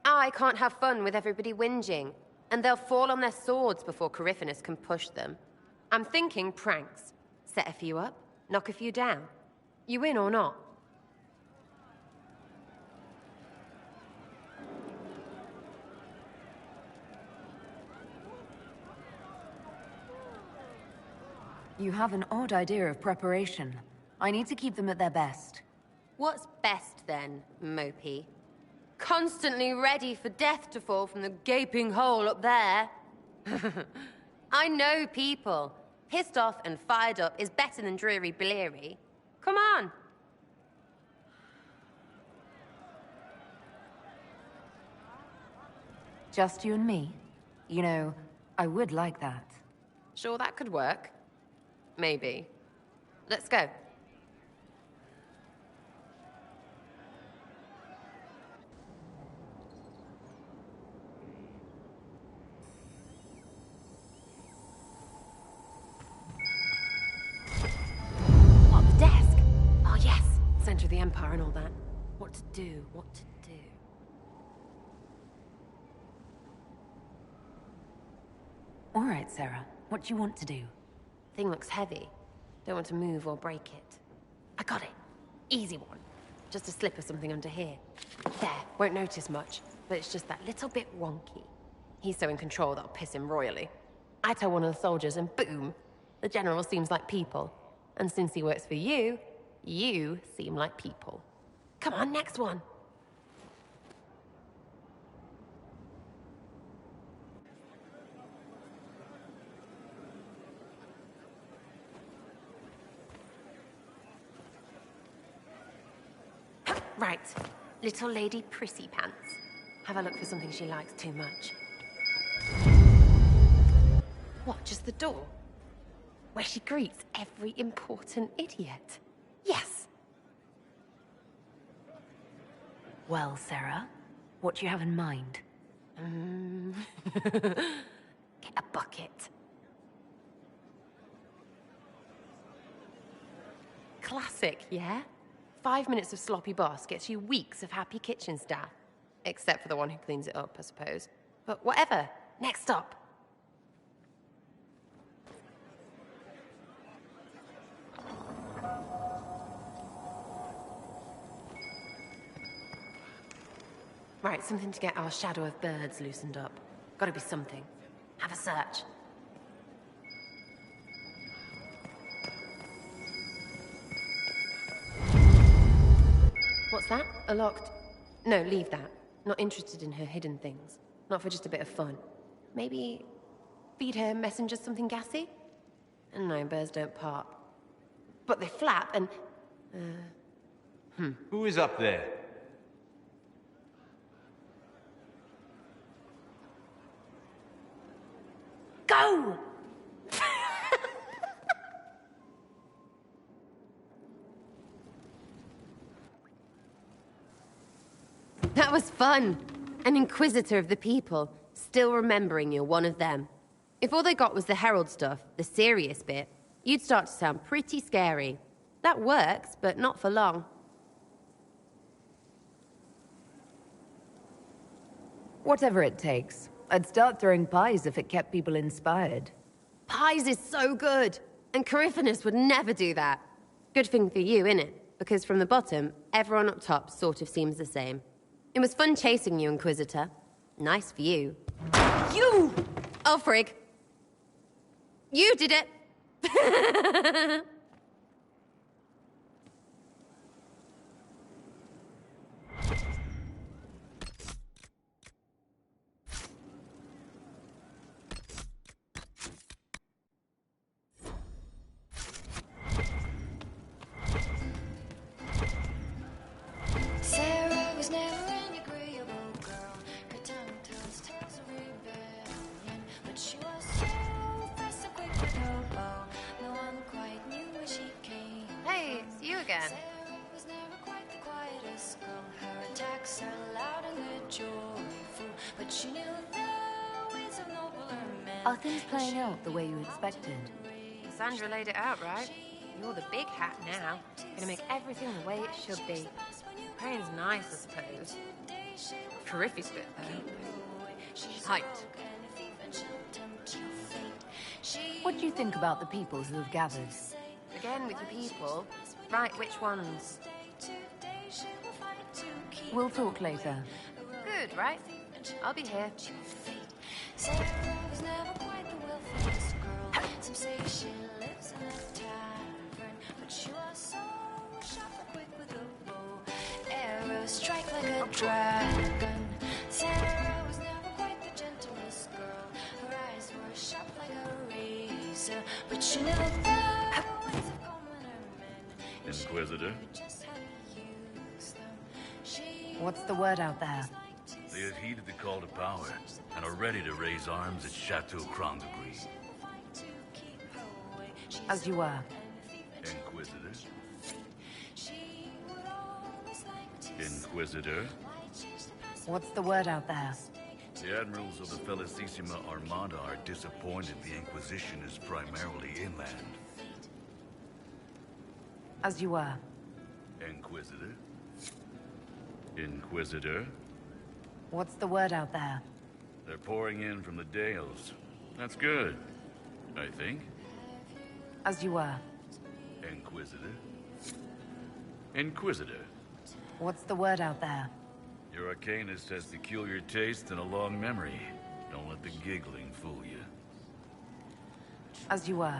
H: I can't have fun with everybody whinging, and they'll fall on their swords before Corypheus can push them. I'm thinking pranks. Set a few up, knock a few down. You win or not?
D: You have an odd idea of preparation. I need to keep them at their best.
H: What's best, then, Mopey? Constantly ready for death to fall from the gaping hole up there. I know people. Pissed off and fired up is better than dreary bleary. Come on.
D: Just you and me? You know, I would like that.
H: Sure, that could work. Maybe. Let's go. What, the desk? Oh, yes. Center of the Empire and all that. What to do, what to do.
D: All right, Sarah. What do you want to do?
H: Thing looks heavy. Don't want to move or break it. I got it. Easy one. Just a slip of something under here. There, won't notice much, but it's just that little bit wonky. He's so in control that'll piss him royally. I tell one of the soldiers and boom! The general seems like people. And since he works for you, you seem like people. Come on, next one! Right. Little lady prissy pants. Have a look for something she likes too much. What, just the door? Where she greets every important idiot. Yes!
D: Well, Sarah, what do you have in mind?
H: Get a bucket. Classic, yeah? 5 minutes of sloppy boss gets you weeks of happy kitchen staff. Except for the one who cleans it up, I suppose. But whatever. Next stop. Right, something to get our shadow of birds loosened up. Gotta be something. Have a search. that? A locked... No, leave that. Not interested in her hidden things. Not for just a bit of fun. Maybe... feed her messengers something gassy? No, birds don't pop. But they flap and...
P: Who is up there?
H: Go! That was fun. An inquisitor of the people, still remembering you're one of them. If all they got was the herald stuff, the serious bit, you'd start to sound pretty scary. That works, but not for long.
D: Whatever it takes. I'd start throwing pies if it kept people inspired.
H: Pies is so good! And Coryphanus would never do that. Good thing for you, innit? Because from the bottom, everyone up top sort of seems the same. It was fun chasing you, Inquisitor. Nice for you. You! Oh, frig. You did it! Hey, it's you again.
D: Are things playing out the way you expected?
H: Sandra laid it out, right? You're the big hat now. Gonna make everything the way it should be. Praying's nice, I suppose. Corypheus bit, though. Height.
D: What do you think about the people who have gathered?
H: Again with your people. Right, which ones?
D: We'll talk later.
H: Good, right? I'll be here.
A: Strike like a dragon. Sarah was never quite the gentlest girl. Her eyes were sharp like a razor, but she knew the ways of common men.
I: Inquisitor?
D: What's the word out there?
I: They have heeded the call to power and are ready to raise arms at Chateau Crown de Gris.
D: As you were.
I: Inquisitor? Inquisitor?
D: What's the word out there?
I: The admirals of the Felicissima Armada are disappointed the Inquisition is primarily inland.
D: As you were.
I: Inquisitor? Inquisitor?
D: What's the word out there?
I: They're pouring in from the Dales. That's good, I think.
D: As you were.
I: Inquisitor? Inquisitor?
D: What's the word out there?
I: Your arcanist has peculiar taste and a long memory. Don't let the giggling fool you.
D: As you were.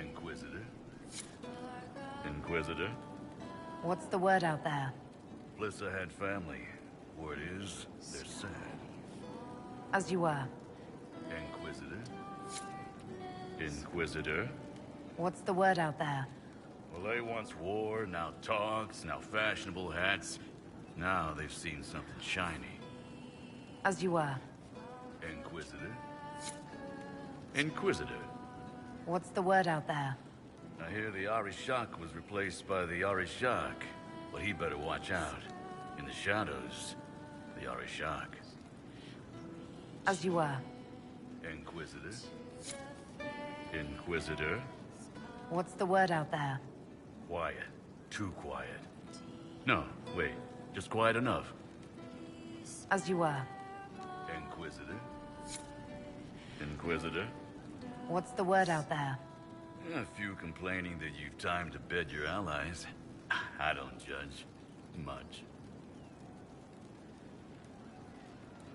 I: Inquisitor? Inquisitor?
D: What's the word out there?
I: Blissa had family. Word is, they're sad.
D: As you were.
I: Inquisitor? Inquisitor?
D: What's the word out there?
I: Well, they once wore, now talks, now fashionable hats. Now they've seen something shiny.
D: As you were.
I: Inquisitor? Inquisitor?
D: What's the word out there?
I: I hear the Arishak was replaced by the Arishak, but he better watch out. In the shadows, the Arishak.
D: As you were.
I: Inquisitor? Inquisitor?
D: What's the word out there?
I: Quiet. Too quiet. No, wait. Just quiet enough.
D: As you were.
I: Inquisitor? Inquisitor?
D: What's the word out there?
I: A few complaining that you've time to bed your allies. I don't judge. Much.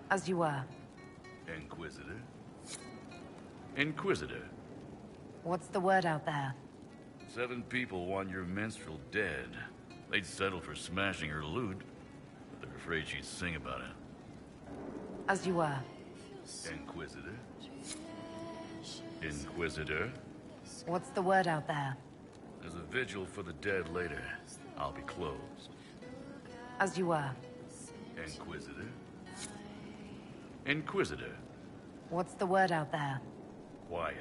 D: As you were.
I: Inquisitor? Inquisitor?
D: What's the word out there?
I: 7 people want your minstrel dead. They'd settle for smashing her loot, but they're afraid she'd sing about it.
D: As you were.
I: Inquisitor? Inquisitor?
D: What's the word out there?
I: There's a vigil for the dead later. I'll be closed.
D: As you were.
I: Inquisitor? Inquisitor?
D: What's the word out there?
I: Quiet.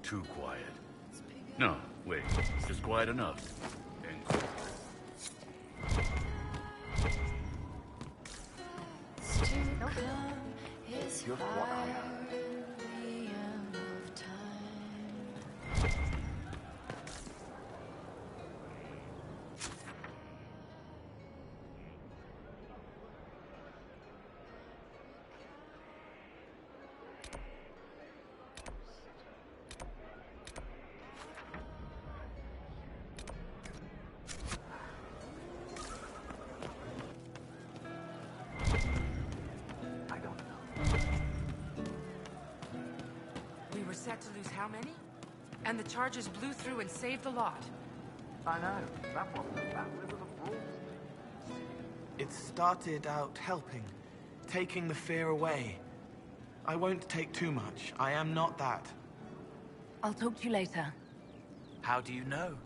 I: Too quiet. No, wait. Just quiet enough. Inquisitor.
E: Just what I have.
L: Set to lose how many? And the charges blew through and saved a lot.
E: I know. That wasn't a bad river of rules.
U: It started out helping, taking the fear away. I won't take too much. I am not that.
D: I'll talk to you later.
R: How do you know?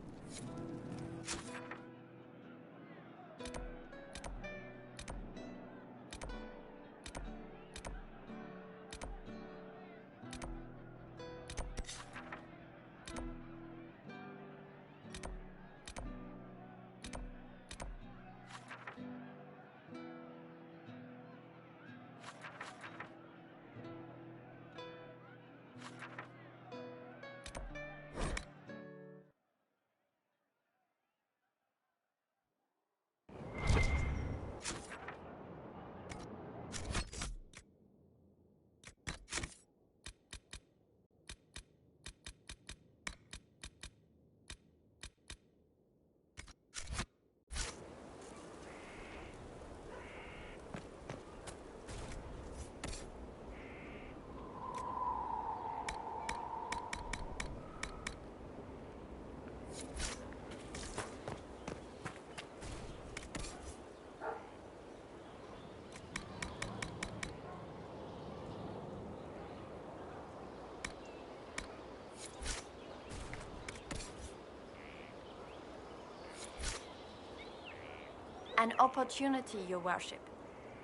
N: An opportunity, Your Worship.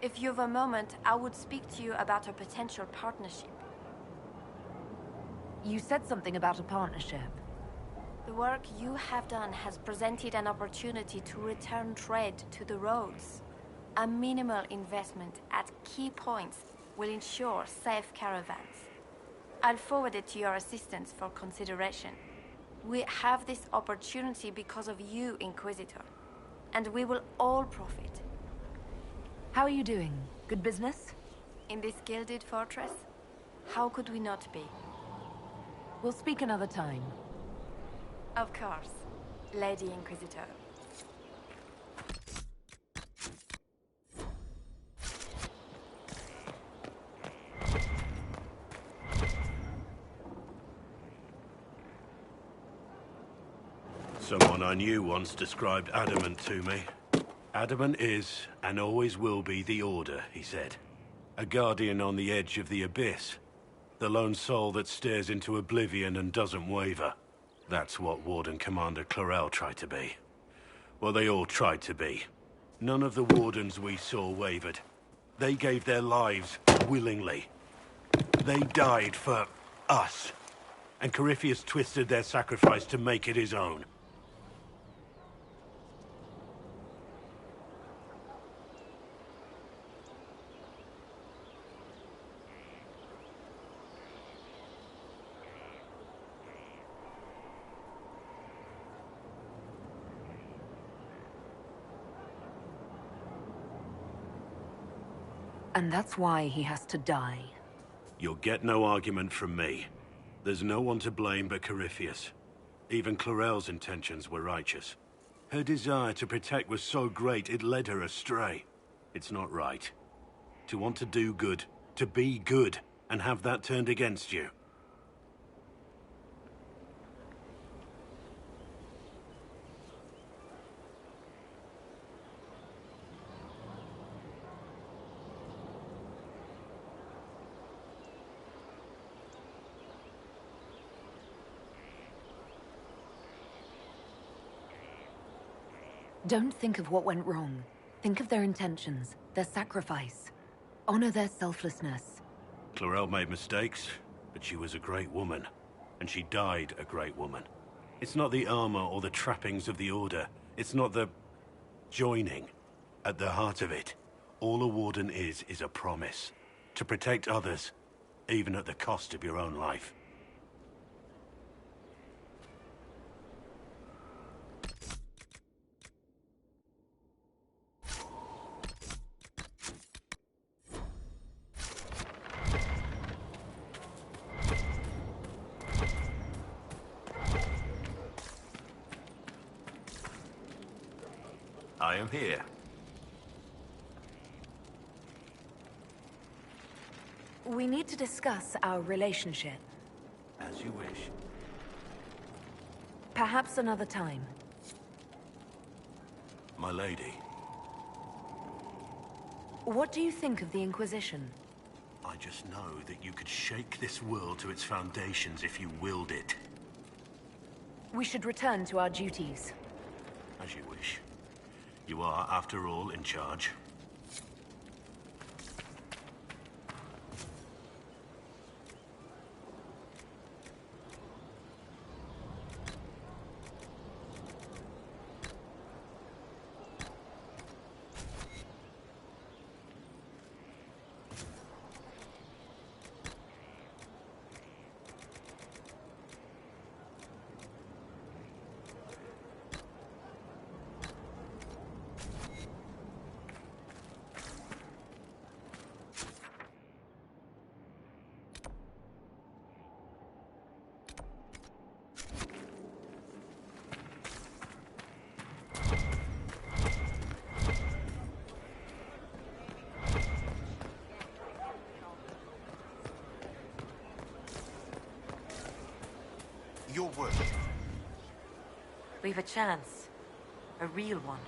N: If you've a moment, I would speak to you about a potential partnership.
D: You said something about a partnership.
N: The work you have done has presented an opportunity to return trade to the roads. A minimal investment at key points will ensure safe caravans. I'll forward it to your assistants for consideration. We have this opportunity because of you, Inquisitor. And we will all profit.
D: How are you doing? Good business?
N: In this gilded fortress? How could we not be?
D: We'll speak another time.
N: Of course, Lady Inquisitor.
Q: Someone I knew once described Adamant to me. Adamant is, and always will be, the Order, he said. A guardian on the edge of the abyss. The lone soul that stares into oblivion and doesn't waver. That's what Warden Commander Clarel tried to be. Well, they all tried to be. None of the Wardens we saw wavered. They gave their lives willingly. They died for us. And Corypheus twisted their sacrifice to make it his own.
D: And that's why he has to die.
Q: You'll get no argument from me. There's no one to blame but Corypheus. Even Clarel's intentions were righteous. Her desire to protect was so great it led her astray. It's not right. To want to do good, to be good, and have that turned against you.
D: Don't think of what went wrong. Think of their intentions, their sacrifice. Honor their selflessness.
F: Clarel made mistakes, but she was a great woman. And she died a great woman. It's not the armor or the trappings of the Order. It's not the joining. At the heart of it, all a Warden is a promise. To protect others, even at the cost of your own life. I am here.
D: We need to discuss our relationship.
F: As you wish.
D: Perhaps another time.
F: My lady.
D: What do you think of the Inquisition?
F: I just know that you could shake this world to its foundations if you willed it.
D: We should return to our duties.
F: As you wish. You are, after all, in charge.
R: Your word.
B: We've a chance. A real one.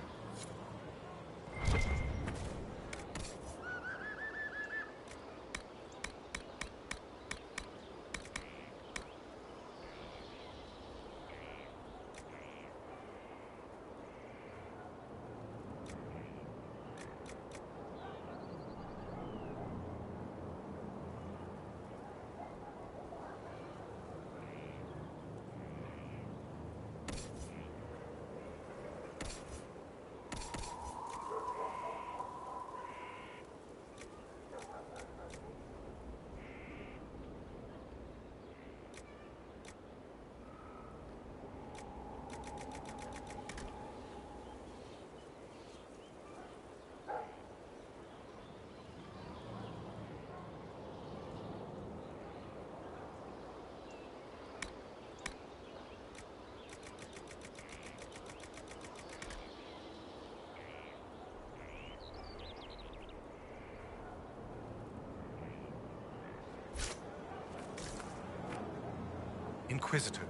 O: Inquisitor,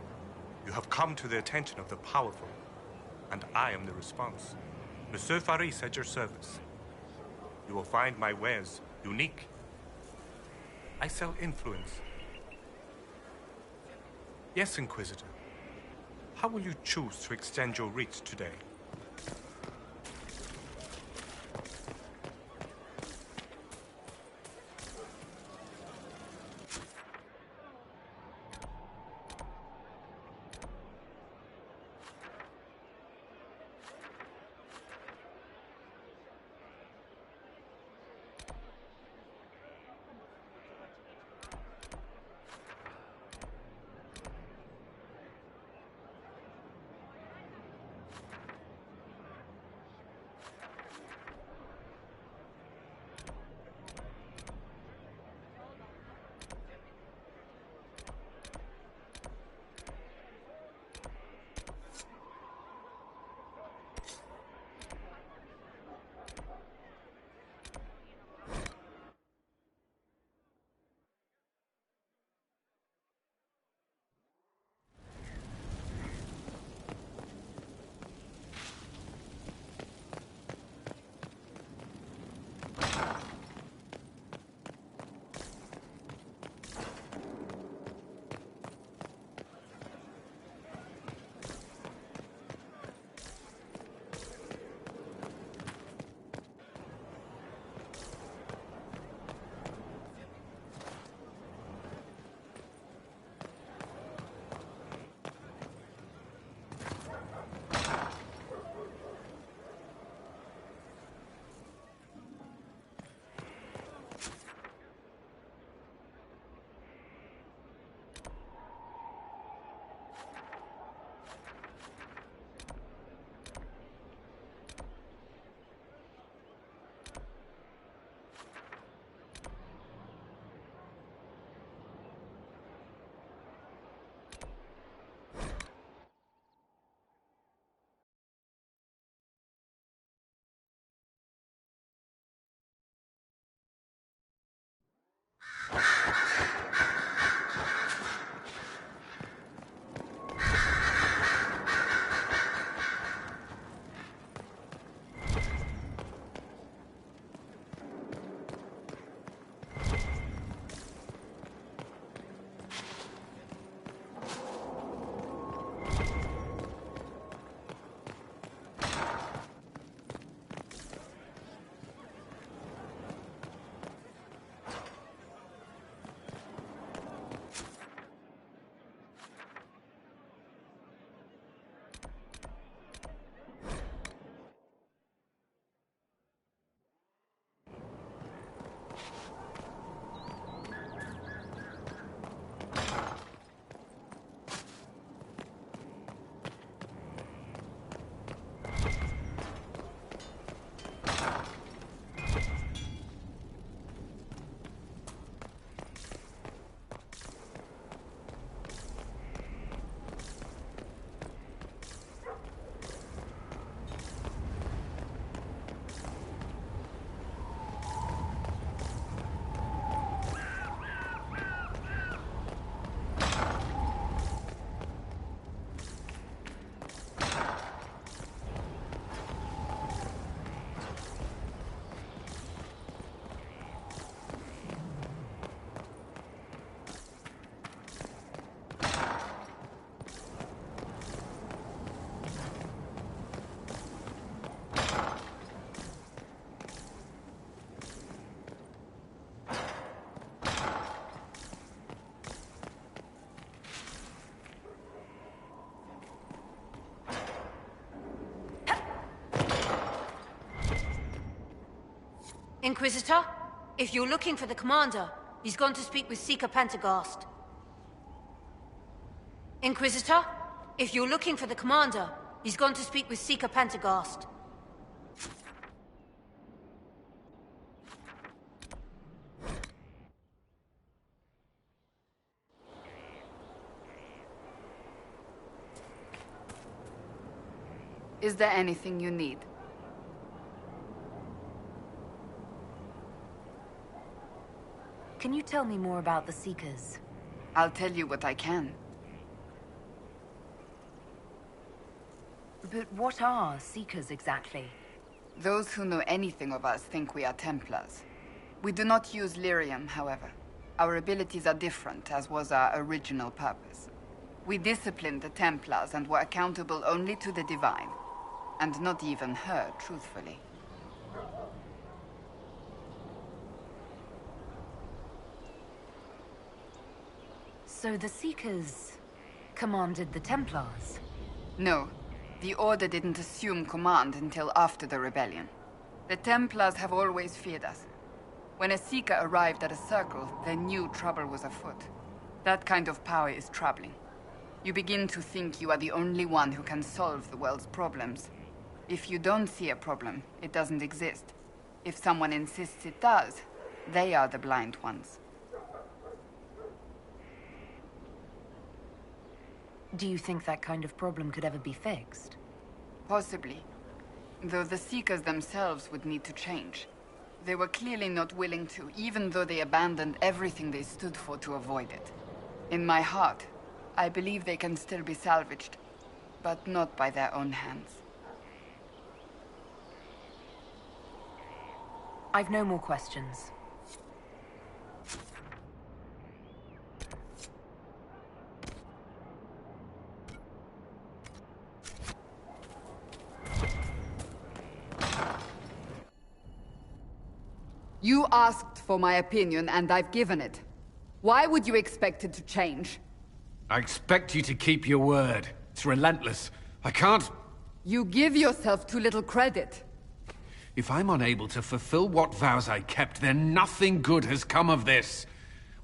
O: you have come to the attention of the powerful, and I am the response. Monsieur Faris at your service. You will find my wares unique. I sell influence. Yes, Inquisitor. How will you choose to extend your reach today?
S: Inquisitor, if you're looking for the commander, he's gone to speak with Seeker Pentecost. Inquisitor, if you're looking for the commander, he's gone to speak with Seeker Pentecost.
V: Is there anything you need?
D: Can you tell me more about the Seekers?
V: I'll tell you what I can.
D: But what are Seekers exactly?
V: Those who know anything of us think we are Templars. We do not use lyrium, however. Our abilities are different, as was our original purpose. We disciplined the Templars and were accountable only to the Divine. And not even her, truthfully.
D: So the Seekers commanded the Templars?
V: No. The Order didn't assume command until after the rebellion. The Templars have always feared us. When a Seeker arrived at a circle, they knew trouble was afoot. That kind of power is troubling. You begin to think you are the only one who can solve the world's problems. If you don't see a problem, it doesn't exist. If someone insists it does, they are the blind ones.
D: Do you think that kind of problem could ever be fixed?
V: Possibly. Though the Seekers themselves would need to change. They were clearly not willing to, even though they abandoned everything they stood for to avoid it. In my heart, I believe they can still be salvaged, but not by their own hands.
D: I've no more questions.
V: You asked for my opinion, and I've given it. Why would you expect it to change?
E: I expect you to keep your word. It's relentless. I can't...
V: You give yourself too little credit.
E: If I'm unable to fulfill what vows I kept, then nothing good has come of this.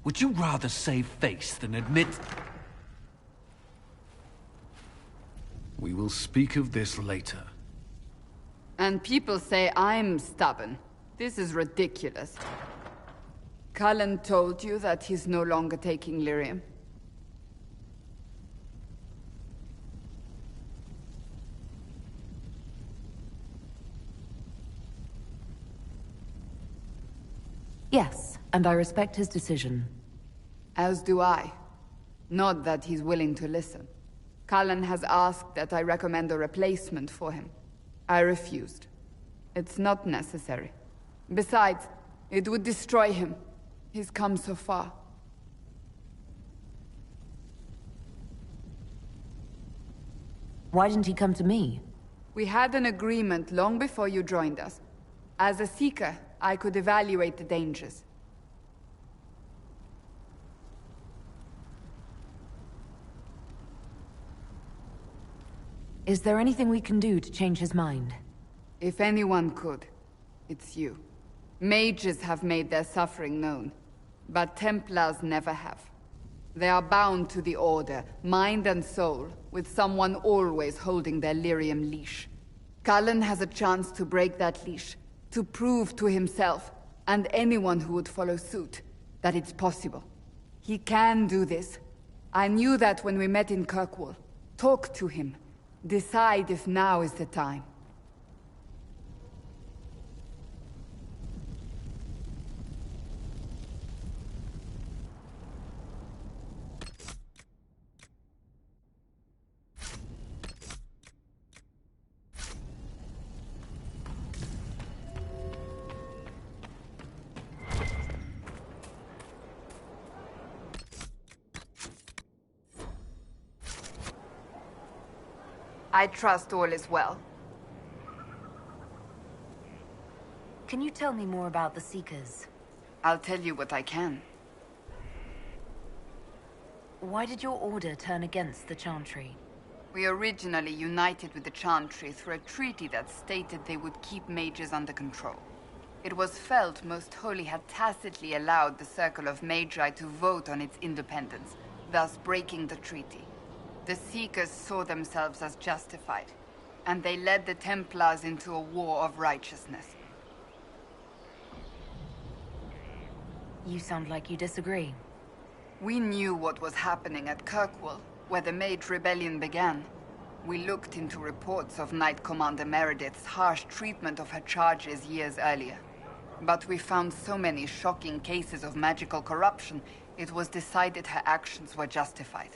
E: Would you rather save face than admit... We will speak of this later.
V: And people say I'm stubborn. This is ridiculous. Cullen told you that he's no longer taking lyrium.
D: Yes, and I respect his decision.
V: As do I. Not that he's willing to listen. Cullen has asked that I recommend a replacement for him. I refused. It's not necessary. Besides, it would destroy him. He's come so far.
D: Why didn't he come to me?
V: We had an agreement long before you joined us. As a Seeker, I could evaluate the dangers.
D: Is there anything we can do to change his mind?
V: If anyone could, it's you. Mages have made their suffering known, but Templars never have. They are bound to the Order, mind and soul, with someone always holding their lyrium leash. Cullen has a chance to break that leash, to prove to himself, and anyone who would follow suit, that it's possible. He can do this. I knew that when we met in Kirkwall. Talk to him. Decide if now is the time. I trust all is well.
D: Can you tell me more about the Seekers?
V: I'll tell you what I can.
D: Why did your order turn against the Chantry?
V: We originally united with the Chantry through a treaty that stated they would keep mages under control. It was felt Most Holy had tacitly allowed the Circle of Magi to vote on its independence, thus breaking the treaty. The Seekers saw themselves as justified, and they led the Templars into a war of righteousness.
D: You sound like you disagree.
V: We knew what was happening at Kirkwall, where the Mage Rebellion began. We looked into reports of Knight Commander Meredith's harsh treatment of her charges years earlier. But we found so many shocking cases of magical corruption, it was decided her actions were justified.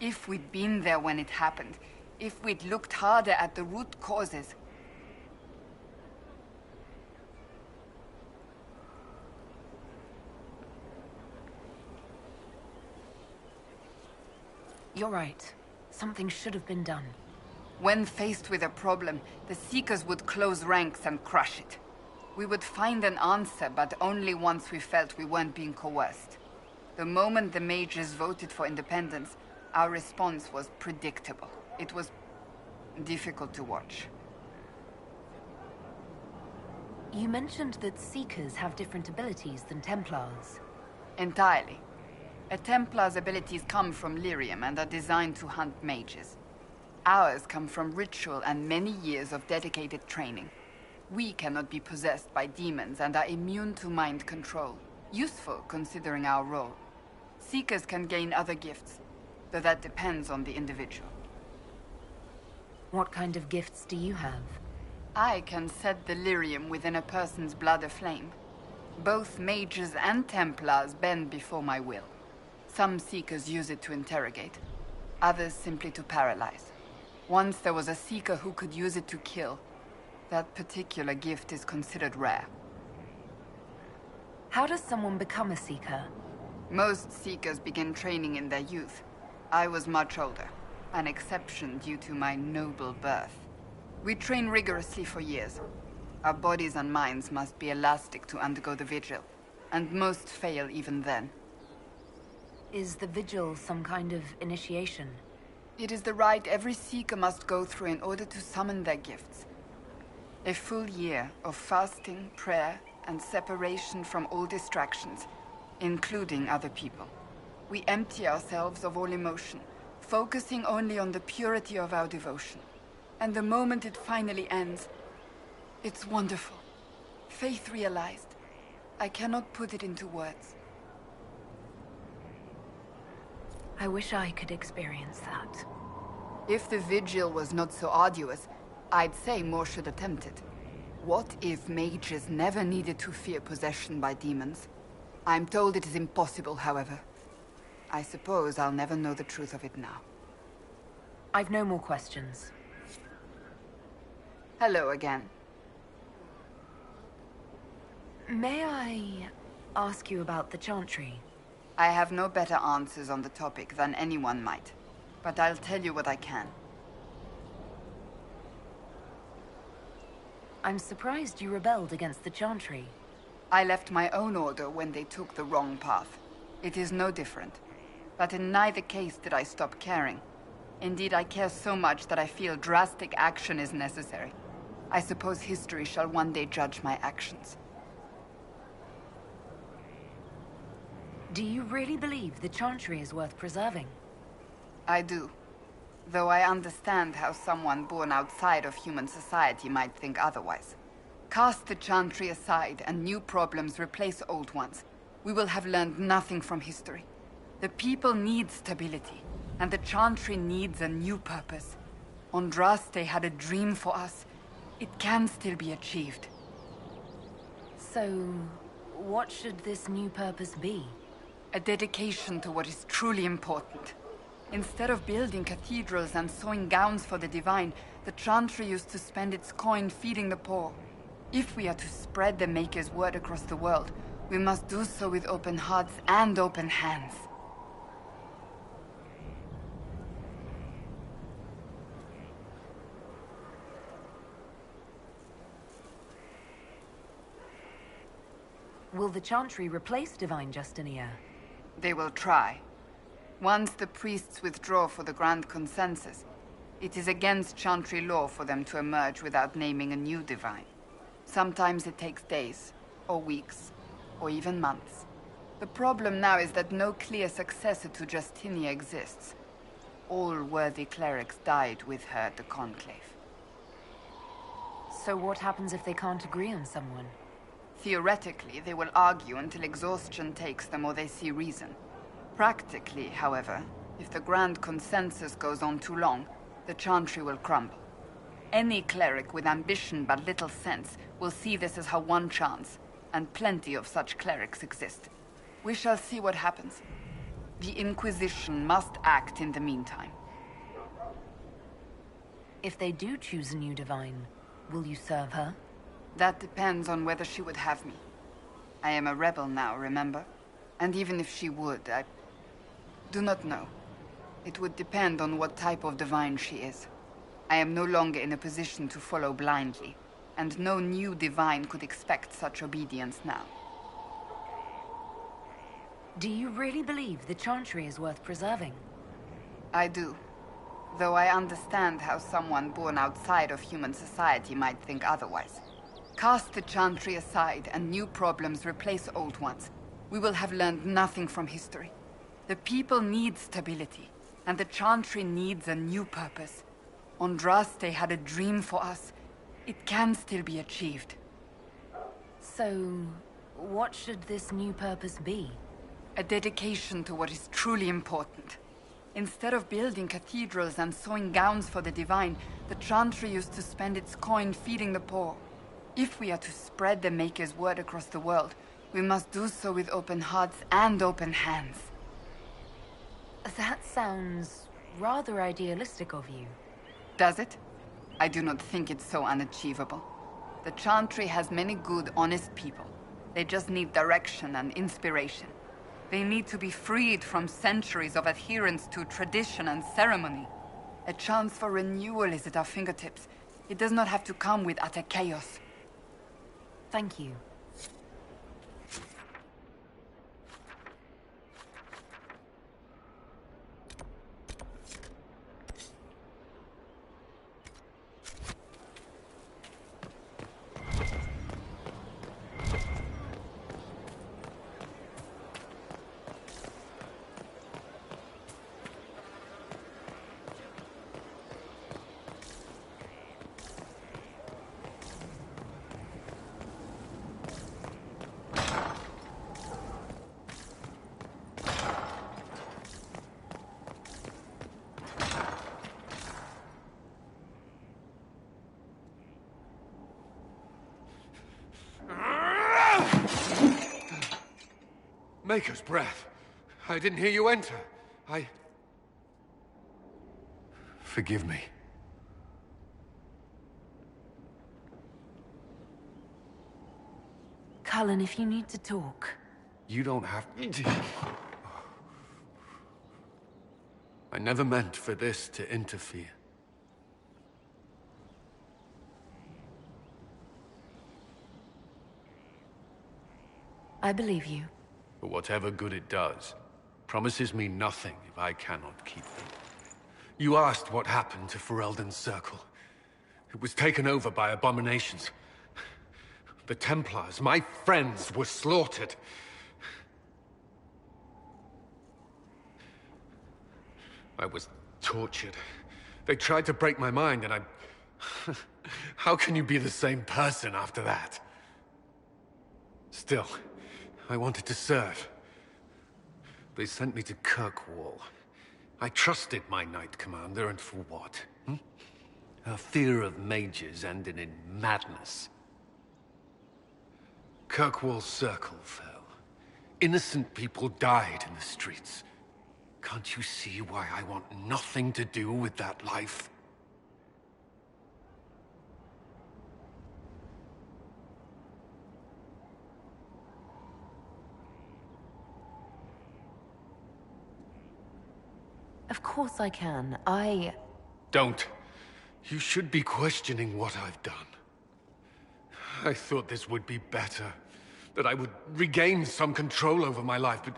V: If we'd been there when it happened, if we'd looked harder at the root causes...
D: You're right. Something should have been done.
V: When faced with a problem, the Seekers would close ranks and crush it. We would find an answer, but only once we felt we weren't being coerced. The moment the mages voted for independence, our response was predictable. It was difficult to watch.
D: You mentioned that Seekers have different abilities than Templars.
V: Entirely. A Templar's abilities come from lyrium and are designed to hunt mages. Ours come from ritual and many years of dedicated training. We cannot be possessed by demons and are immune to mind control. Useful, considering our role. Seekers can gain other gifts, though that depends on the individual.
D: What kind of gifts do you have?
V: I can set the lyrium within a person's blood aflame. Both mages and Templars bend before my will. Some Seekers use it to interrogate, others simply to paralyze. Once there was a Seeker who could use it to kill. That particular gift is considered rare.
D: How does someone become a Seeker?
V: Most Seekers begin training in their youth. I was much older, an exception due to my noble birth. We train rigorously for years. Our bodies and minds must be elastic to undergo the vigil, and most fail even then.
D: Is the vigil some kind of initiation?
V: It is the rite every Seeker must go through in order to summon their gifts. A full year of fasting, prayer, and separation from all distractions, including other people. We empty ourselves of all emotion, focusing only on the purity of our devotion. And the moment it finally ends, it's wonderful. Faith realized. I cannot put it into words.
D: I wish I could experience that.
V: If the vigil was not so arduous, I'd say more should attempt it. What if mages never needed to fear possession by demons? I'm told it is impossible, however. I suppose I'll never know the truth of it now.
D: I've no more questions.
V: Hello again.
D: May I ask you about the Chantry?
V: I have no better answers on the topic than anyone might, but I'll tell you what I can.
D: I'm surprised you rebelled against the Chantry.
V: I left my own order when they took the wrong path. It is no different. But in neither case did I stop caring. Indeed, I care so much that I feel drastic action is necessary. I suppose history shall one day judge my actions.
D: Do you really believe the Chantry is worth preserving?
V: I do. Though I understand how someone born outside of human society might think otherwise. Cast the Chantry aside and new problems replace old ones. We will have learned nothing from history. The people need stability, and the Chantry needs a new purpose. Andraste had a dream for us. It can still be achieved.
D: So, what should this new purpose be?
V: A dedication to what is truly important. Instead of building cathedrals and sewing gowns for the divine, the Chantry used to spend its coin feeding the poor. If we are to spread the Maker's word across the world, we must do so with open hearts and open hands.
D: Will the Chantry replace Divine Justinia?
V: They will try. Once the priests withdraw for the Grand Consensus, it is against Chantry law for them to emerge without naming a new divine. Sometimes it takes days, or weeks, or even months. The problem now is that no clear successor to Justinia exists. All worthy clerics died with her at the Conclave.
D: So what happens if they can't agree on someone?
V: Theoretically, they will argue until exhaustion takes them or they see reason. Practically, however, if the grand consensus goes on too long, the Chantry will crumble. Any cleric with ambition but little sense will see this as her one chance, and plenty of such clerics exist. We shall see what happens. The Inquisition must act in the meantime.
D: If they do choose a new divine, will you serve her?
V: That depends on whether she would have me. I am a rebel now, remember? And even if she would, I do not know. It would depend on what type of divine she is. I am no longer in a position to follow blindly, and no new divine could expect such obedience now.
D: Do you really believe the Chantry is worth preserving?
V: I do. Though I understand how someone born outside of human society might think otherwise. Cast the Chantry aside and new problems replace old ones. We will have learned nothing from history. The people need stability, and the Chantry needs a new purpose. Andraste had a dream for us. It can still be achieved.
D: So, what should this new purpose be?
V: A dedication to what is truly important. Instead of building cathedrals and sewing gowns for the divine, the Chantry used to spend its coin feeding the poor. If we are to spread the Maker's word across the world, we must do so with open hearts and open hands.
D: That sounds rather idealistic of you.
V: Does it? I do not think it's so unachievable. The Chantry has many good, honest people. They just need direction and inspiration. They need to be freed from centuries of adherence to tradition and ceremony. A chance for renewal is at our fingertips. It does not have to come with utter chaos.
D: Thank you.
E: Maker's breath. I didn't hear you enter. Forgive me.
D: Cullen, if you need to talk.
E: You don't have to. I never meant for this to interfere.
D: I believe you.
E: But whatever good it does, promises me nothing if I cannot keep them. You asked what happened to Ferelden's Circle. It was taken over by abominations. The Templars, my friends, were slaughtered. I was tortured. They tried to break my mind, and I... How can you be the same person after that? Still, I wanted to serve. They sent me to Kirkwall. I trusted my Knight Commander, and for what? Her fear of mages ended in madness. Kirkwall's Circle fell. Innocent people died in the streets. Can't you see why I want nothing to do with that life?
D: Of course I can.
E: Don't. You should be questioning what I've done. I thought this would be better. That I would regain some control over my life, but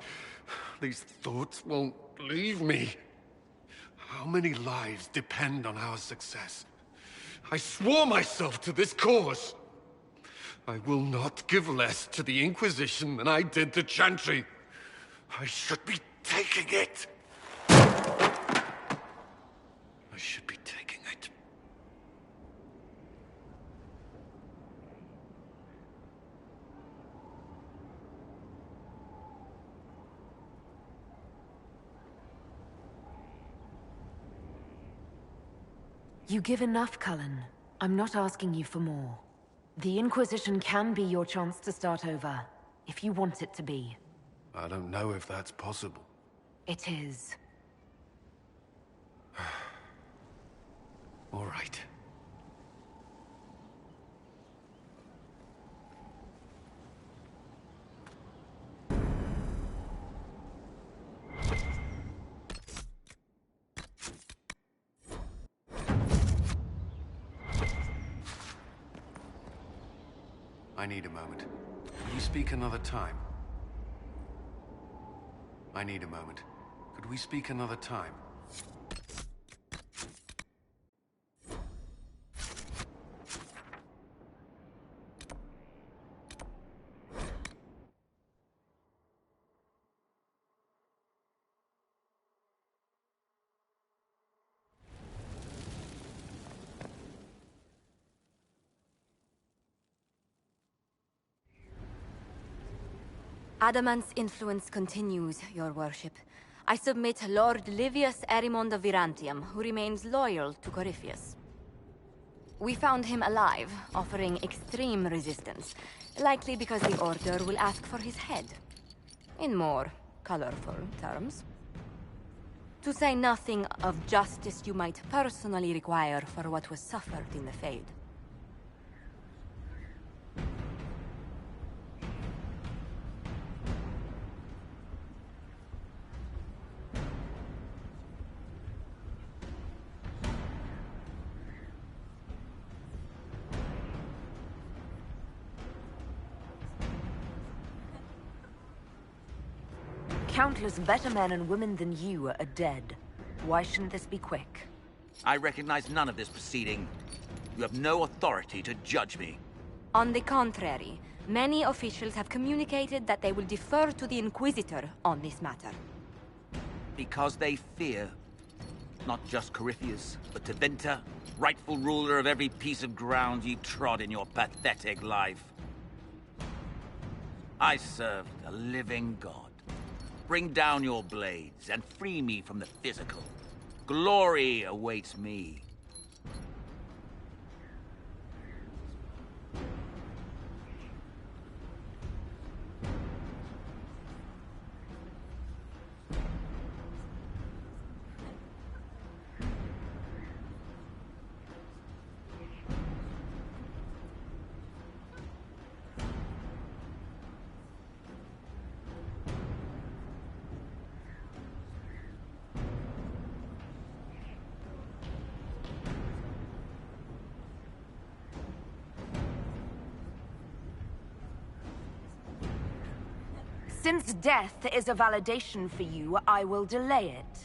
E: these thoughts won't leave me. How many lives depend on our success? I swore myself to this cause.
K: I will not give less to the Inquisition than I did to Chantry. I should be taking it. I should be taking it.
D: You give enough, Cullen. I'm not asking you for more. The Inquisition can be your chance to start over, if you want it to be.
K: I don't know if that's possible.
D: It is.
K: All right. I need a moment. Could we speak another time? I need a moment. Could we speak another time?
A: Adamant's influence continues, your worship. I submit Lord Livius Erimond of Virantium, who remains loyal to Corypheus. We found him alive, offering extreme resistance, likely because the Order will ask for his head. In more colorful terms. To say nothing of justice you might personally require for what was suffered in the Fade.
D: Countless better men and women than you are dead. Why shouldn't this be quick?
R: I recognize none of this proceeding. You have no authority to judge me.
A: On the contrary, many officials have communicated that they will defer to the Inquisitor on this matter.
R: Because they fear. Not just Corypheus, but Tevinter, rightful ruler of every piece of ground you trod in your pathetic life. I serve the living God. Bring down your blades and free me from the physical. Glory awaits me.
D: Since death is a validation for you, I will delay it.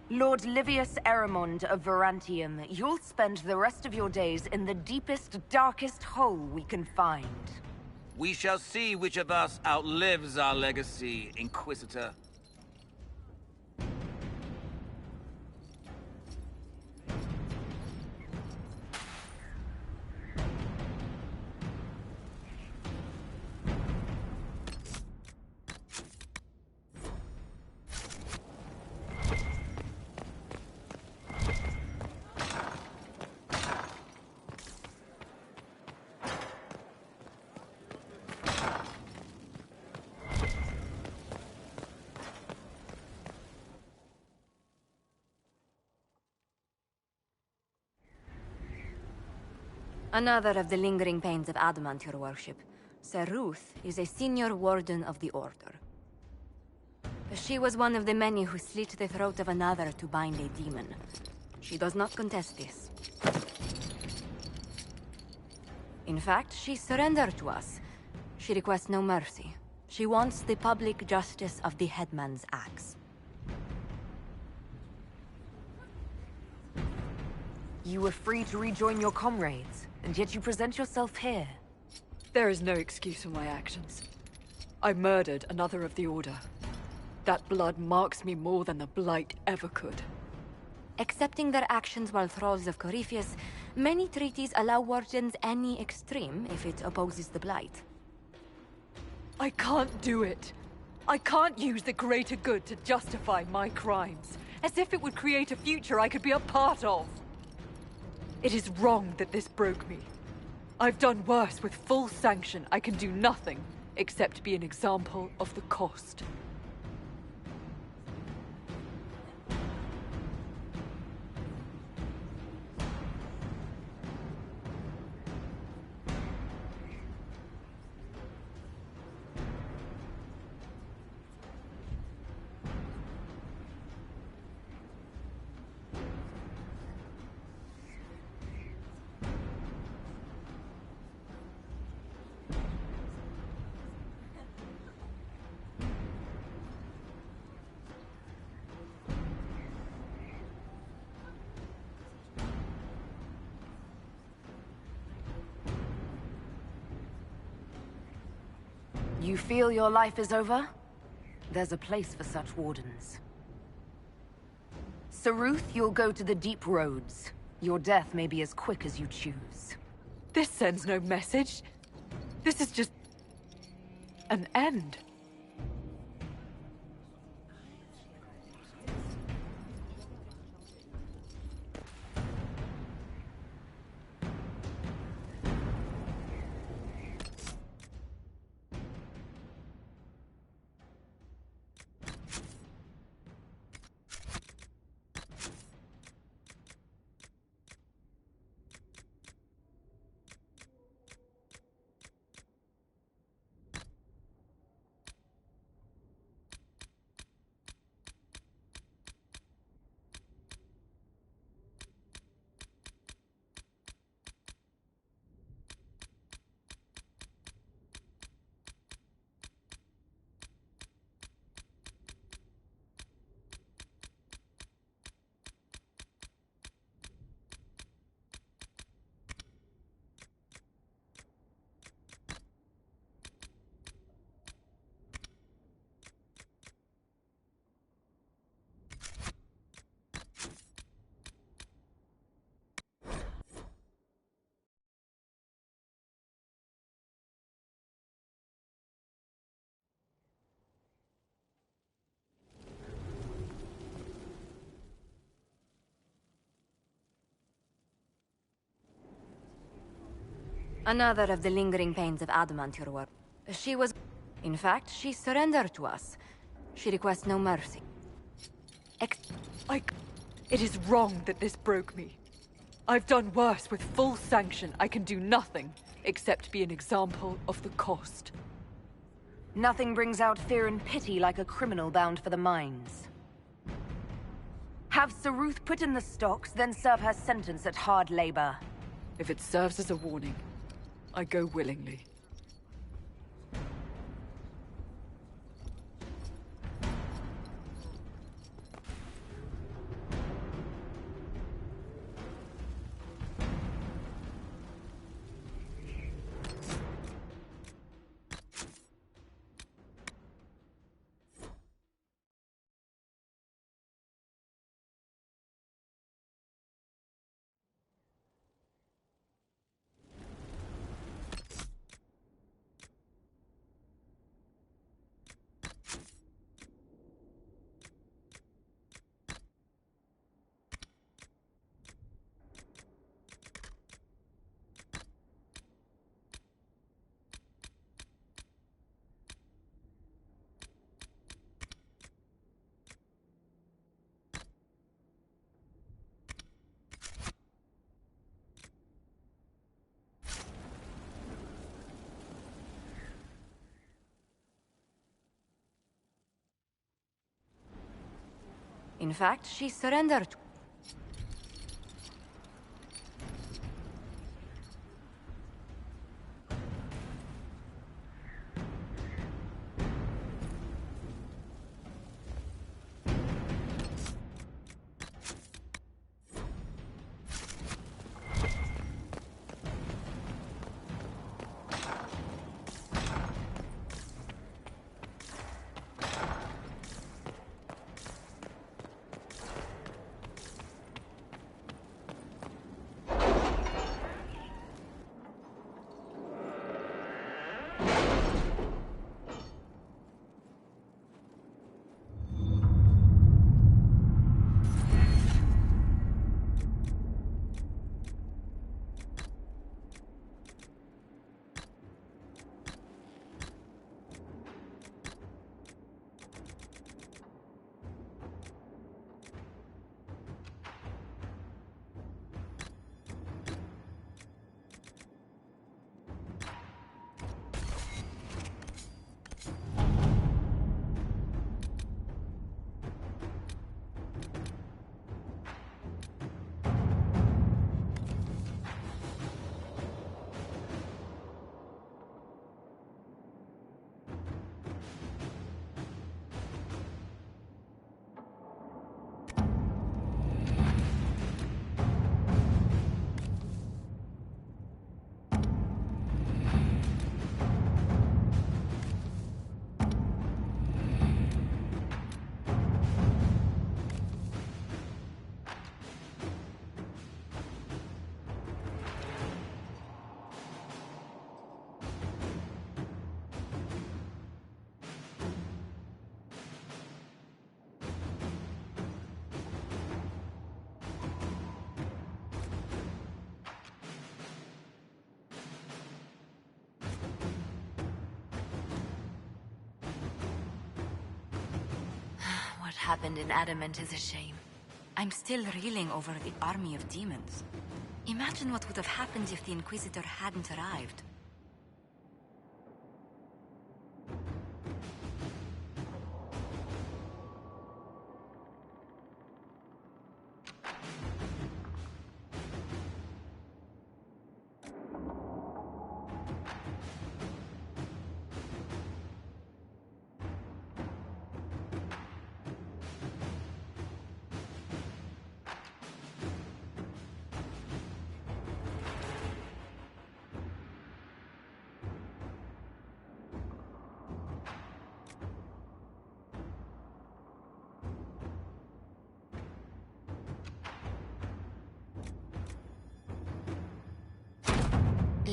D: Lord Livius Erimond of Virantium, you'll spend the rest of your days in the deepest, darkest hole we can find.
R: We shall see which of us outlives our legacy, Inquisitor.
A: Another of the lingering pains of Adamant, your worship. Sir Ruth is a senior warden of the Order. She was one of the many who slit the throat of another to bind a demon. She does not contest this. In fact, she surrendered to us. She requests no mercy. She wants the public justice of the headman's axe.
D: You were free to rejoin your comrades, and yet you present yourself here.
G: There is no excuse for my actions. I murdered another of the Order. That blood marks me more than the Blight ever could.
A: Accepting their actions while thralls of Corypheus, many treaties allow wardens any extreme if it opposes the Blight.
G: I can't do it. I can't use the greater good to justify my crimes, as if it would create a future I could be a part of. It is wrong that this broke me. I've done worse with full sanction. I can do nothing except be an example of the cost.
D: You feel your life is over? There's a place for such wardens. Saruth, you'll go to the deep roads. Your death may be as quick as you choose.
G: This sends no message. This is just an end.
A: Another of the lingering pains of adamant your work. She was... In fact, she surrendered to us. She requests no mercy.
G: It is wrong that this broke me. I've done worse with full sanction. I can do nothing except be an example of the cost.
D: Nothing brings out fear and pity like a criminal bound for the mines. Have Saruth put in the stocks, then serve her sentence at hard labor.
G: If it serves as a warning, I go willingly.
A: In fact, she surrendered.
M: happened in Adamant is a shame. I'm still reeling over the army of demons. Imagine what would have happened if the Inquisitor hadn't arrived.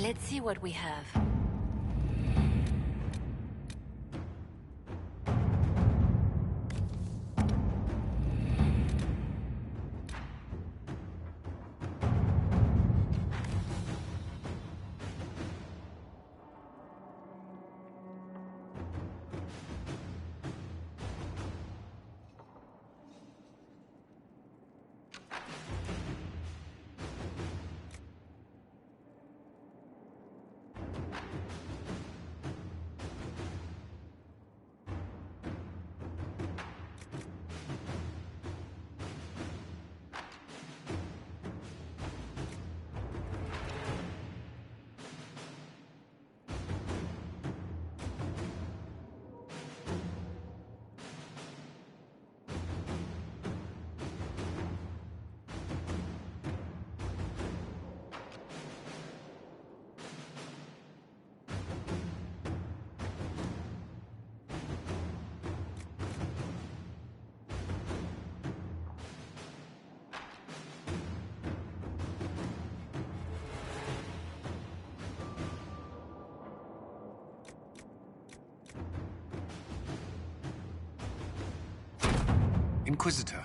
M: Let's see what we have.
E: Inquisitor.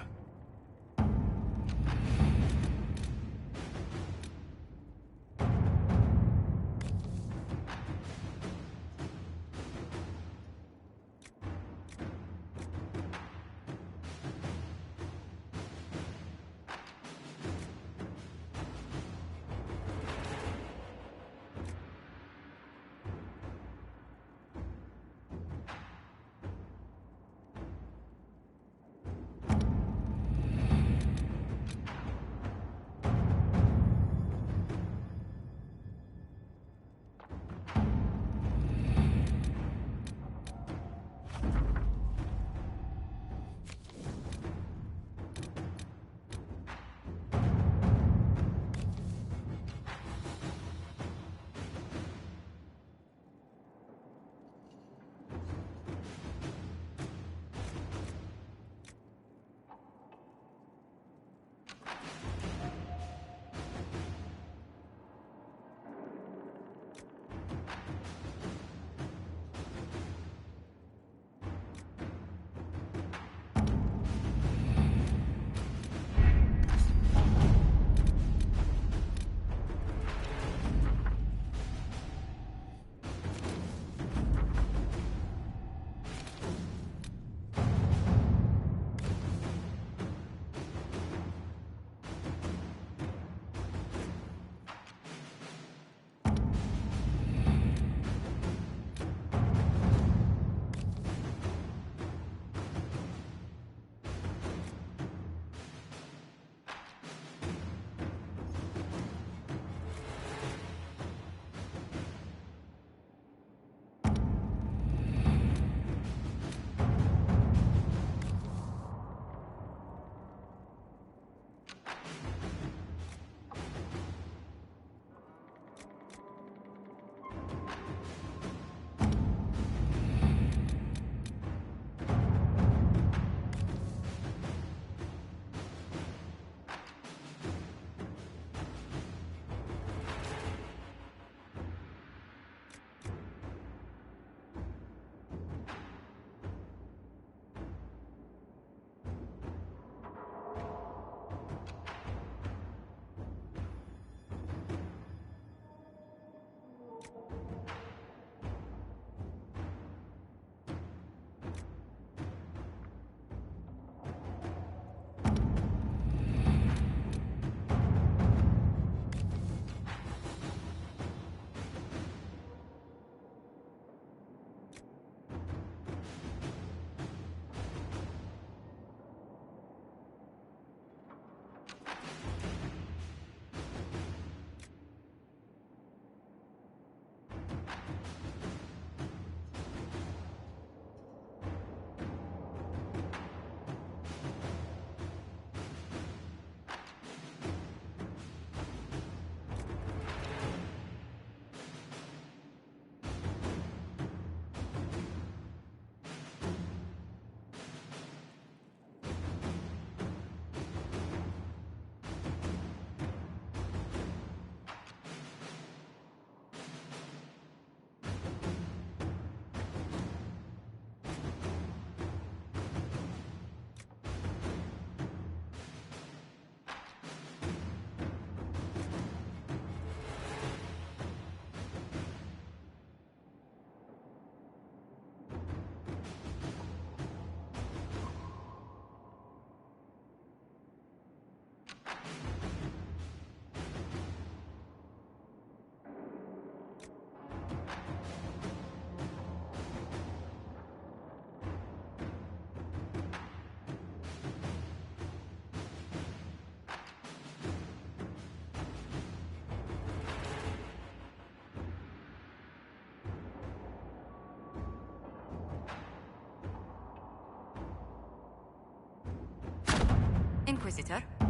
M: Inquisitor,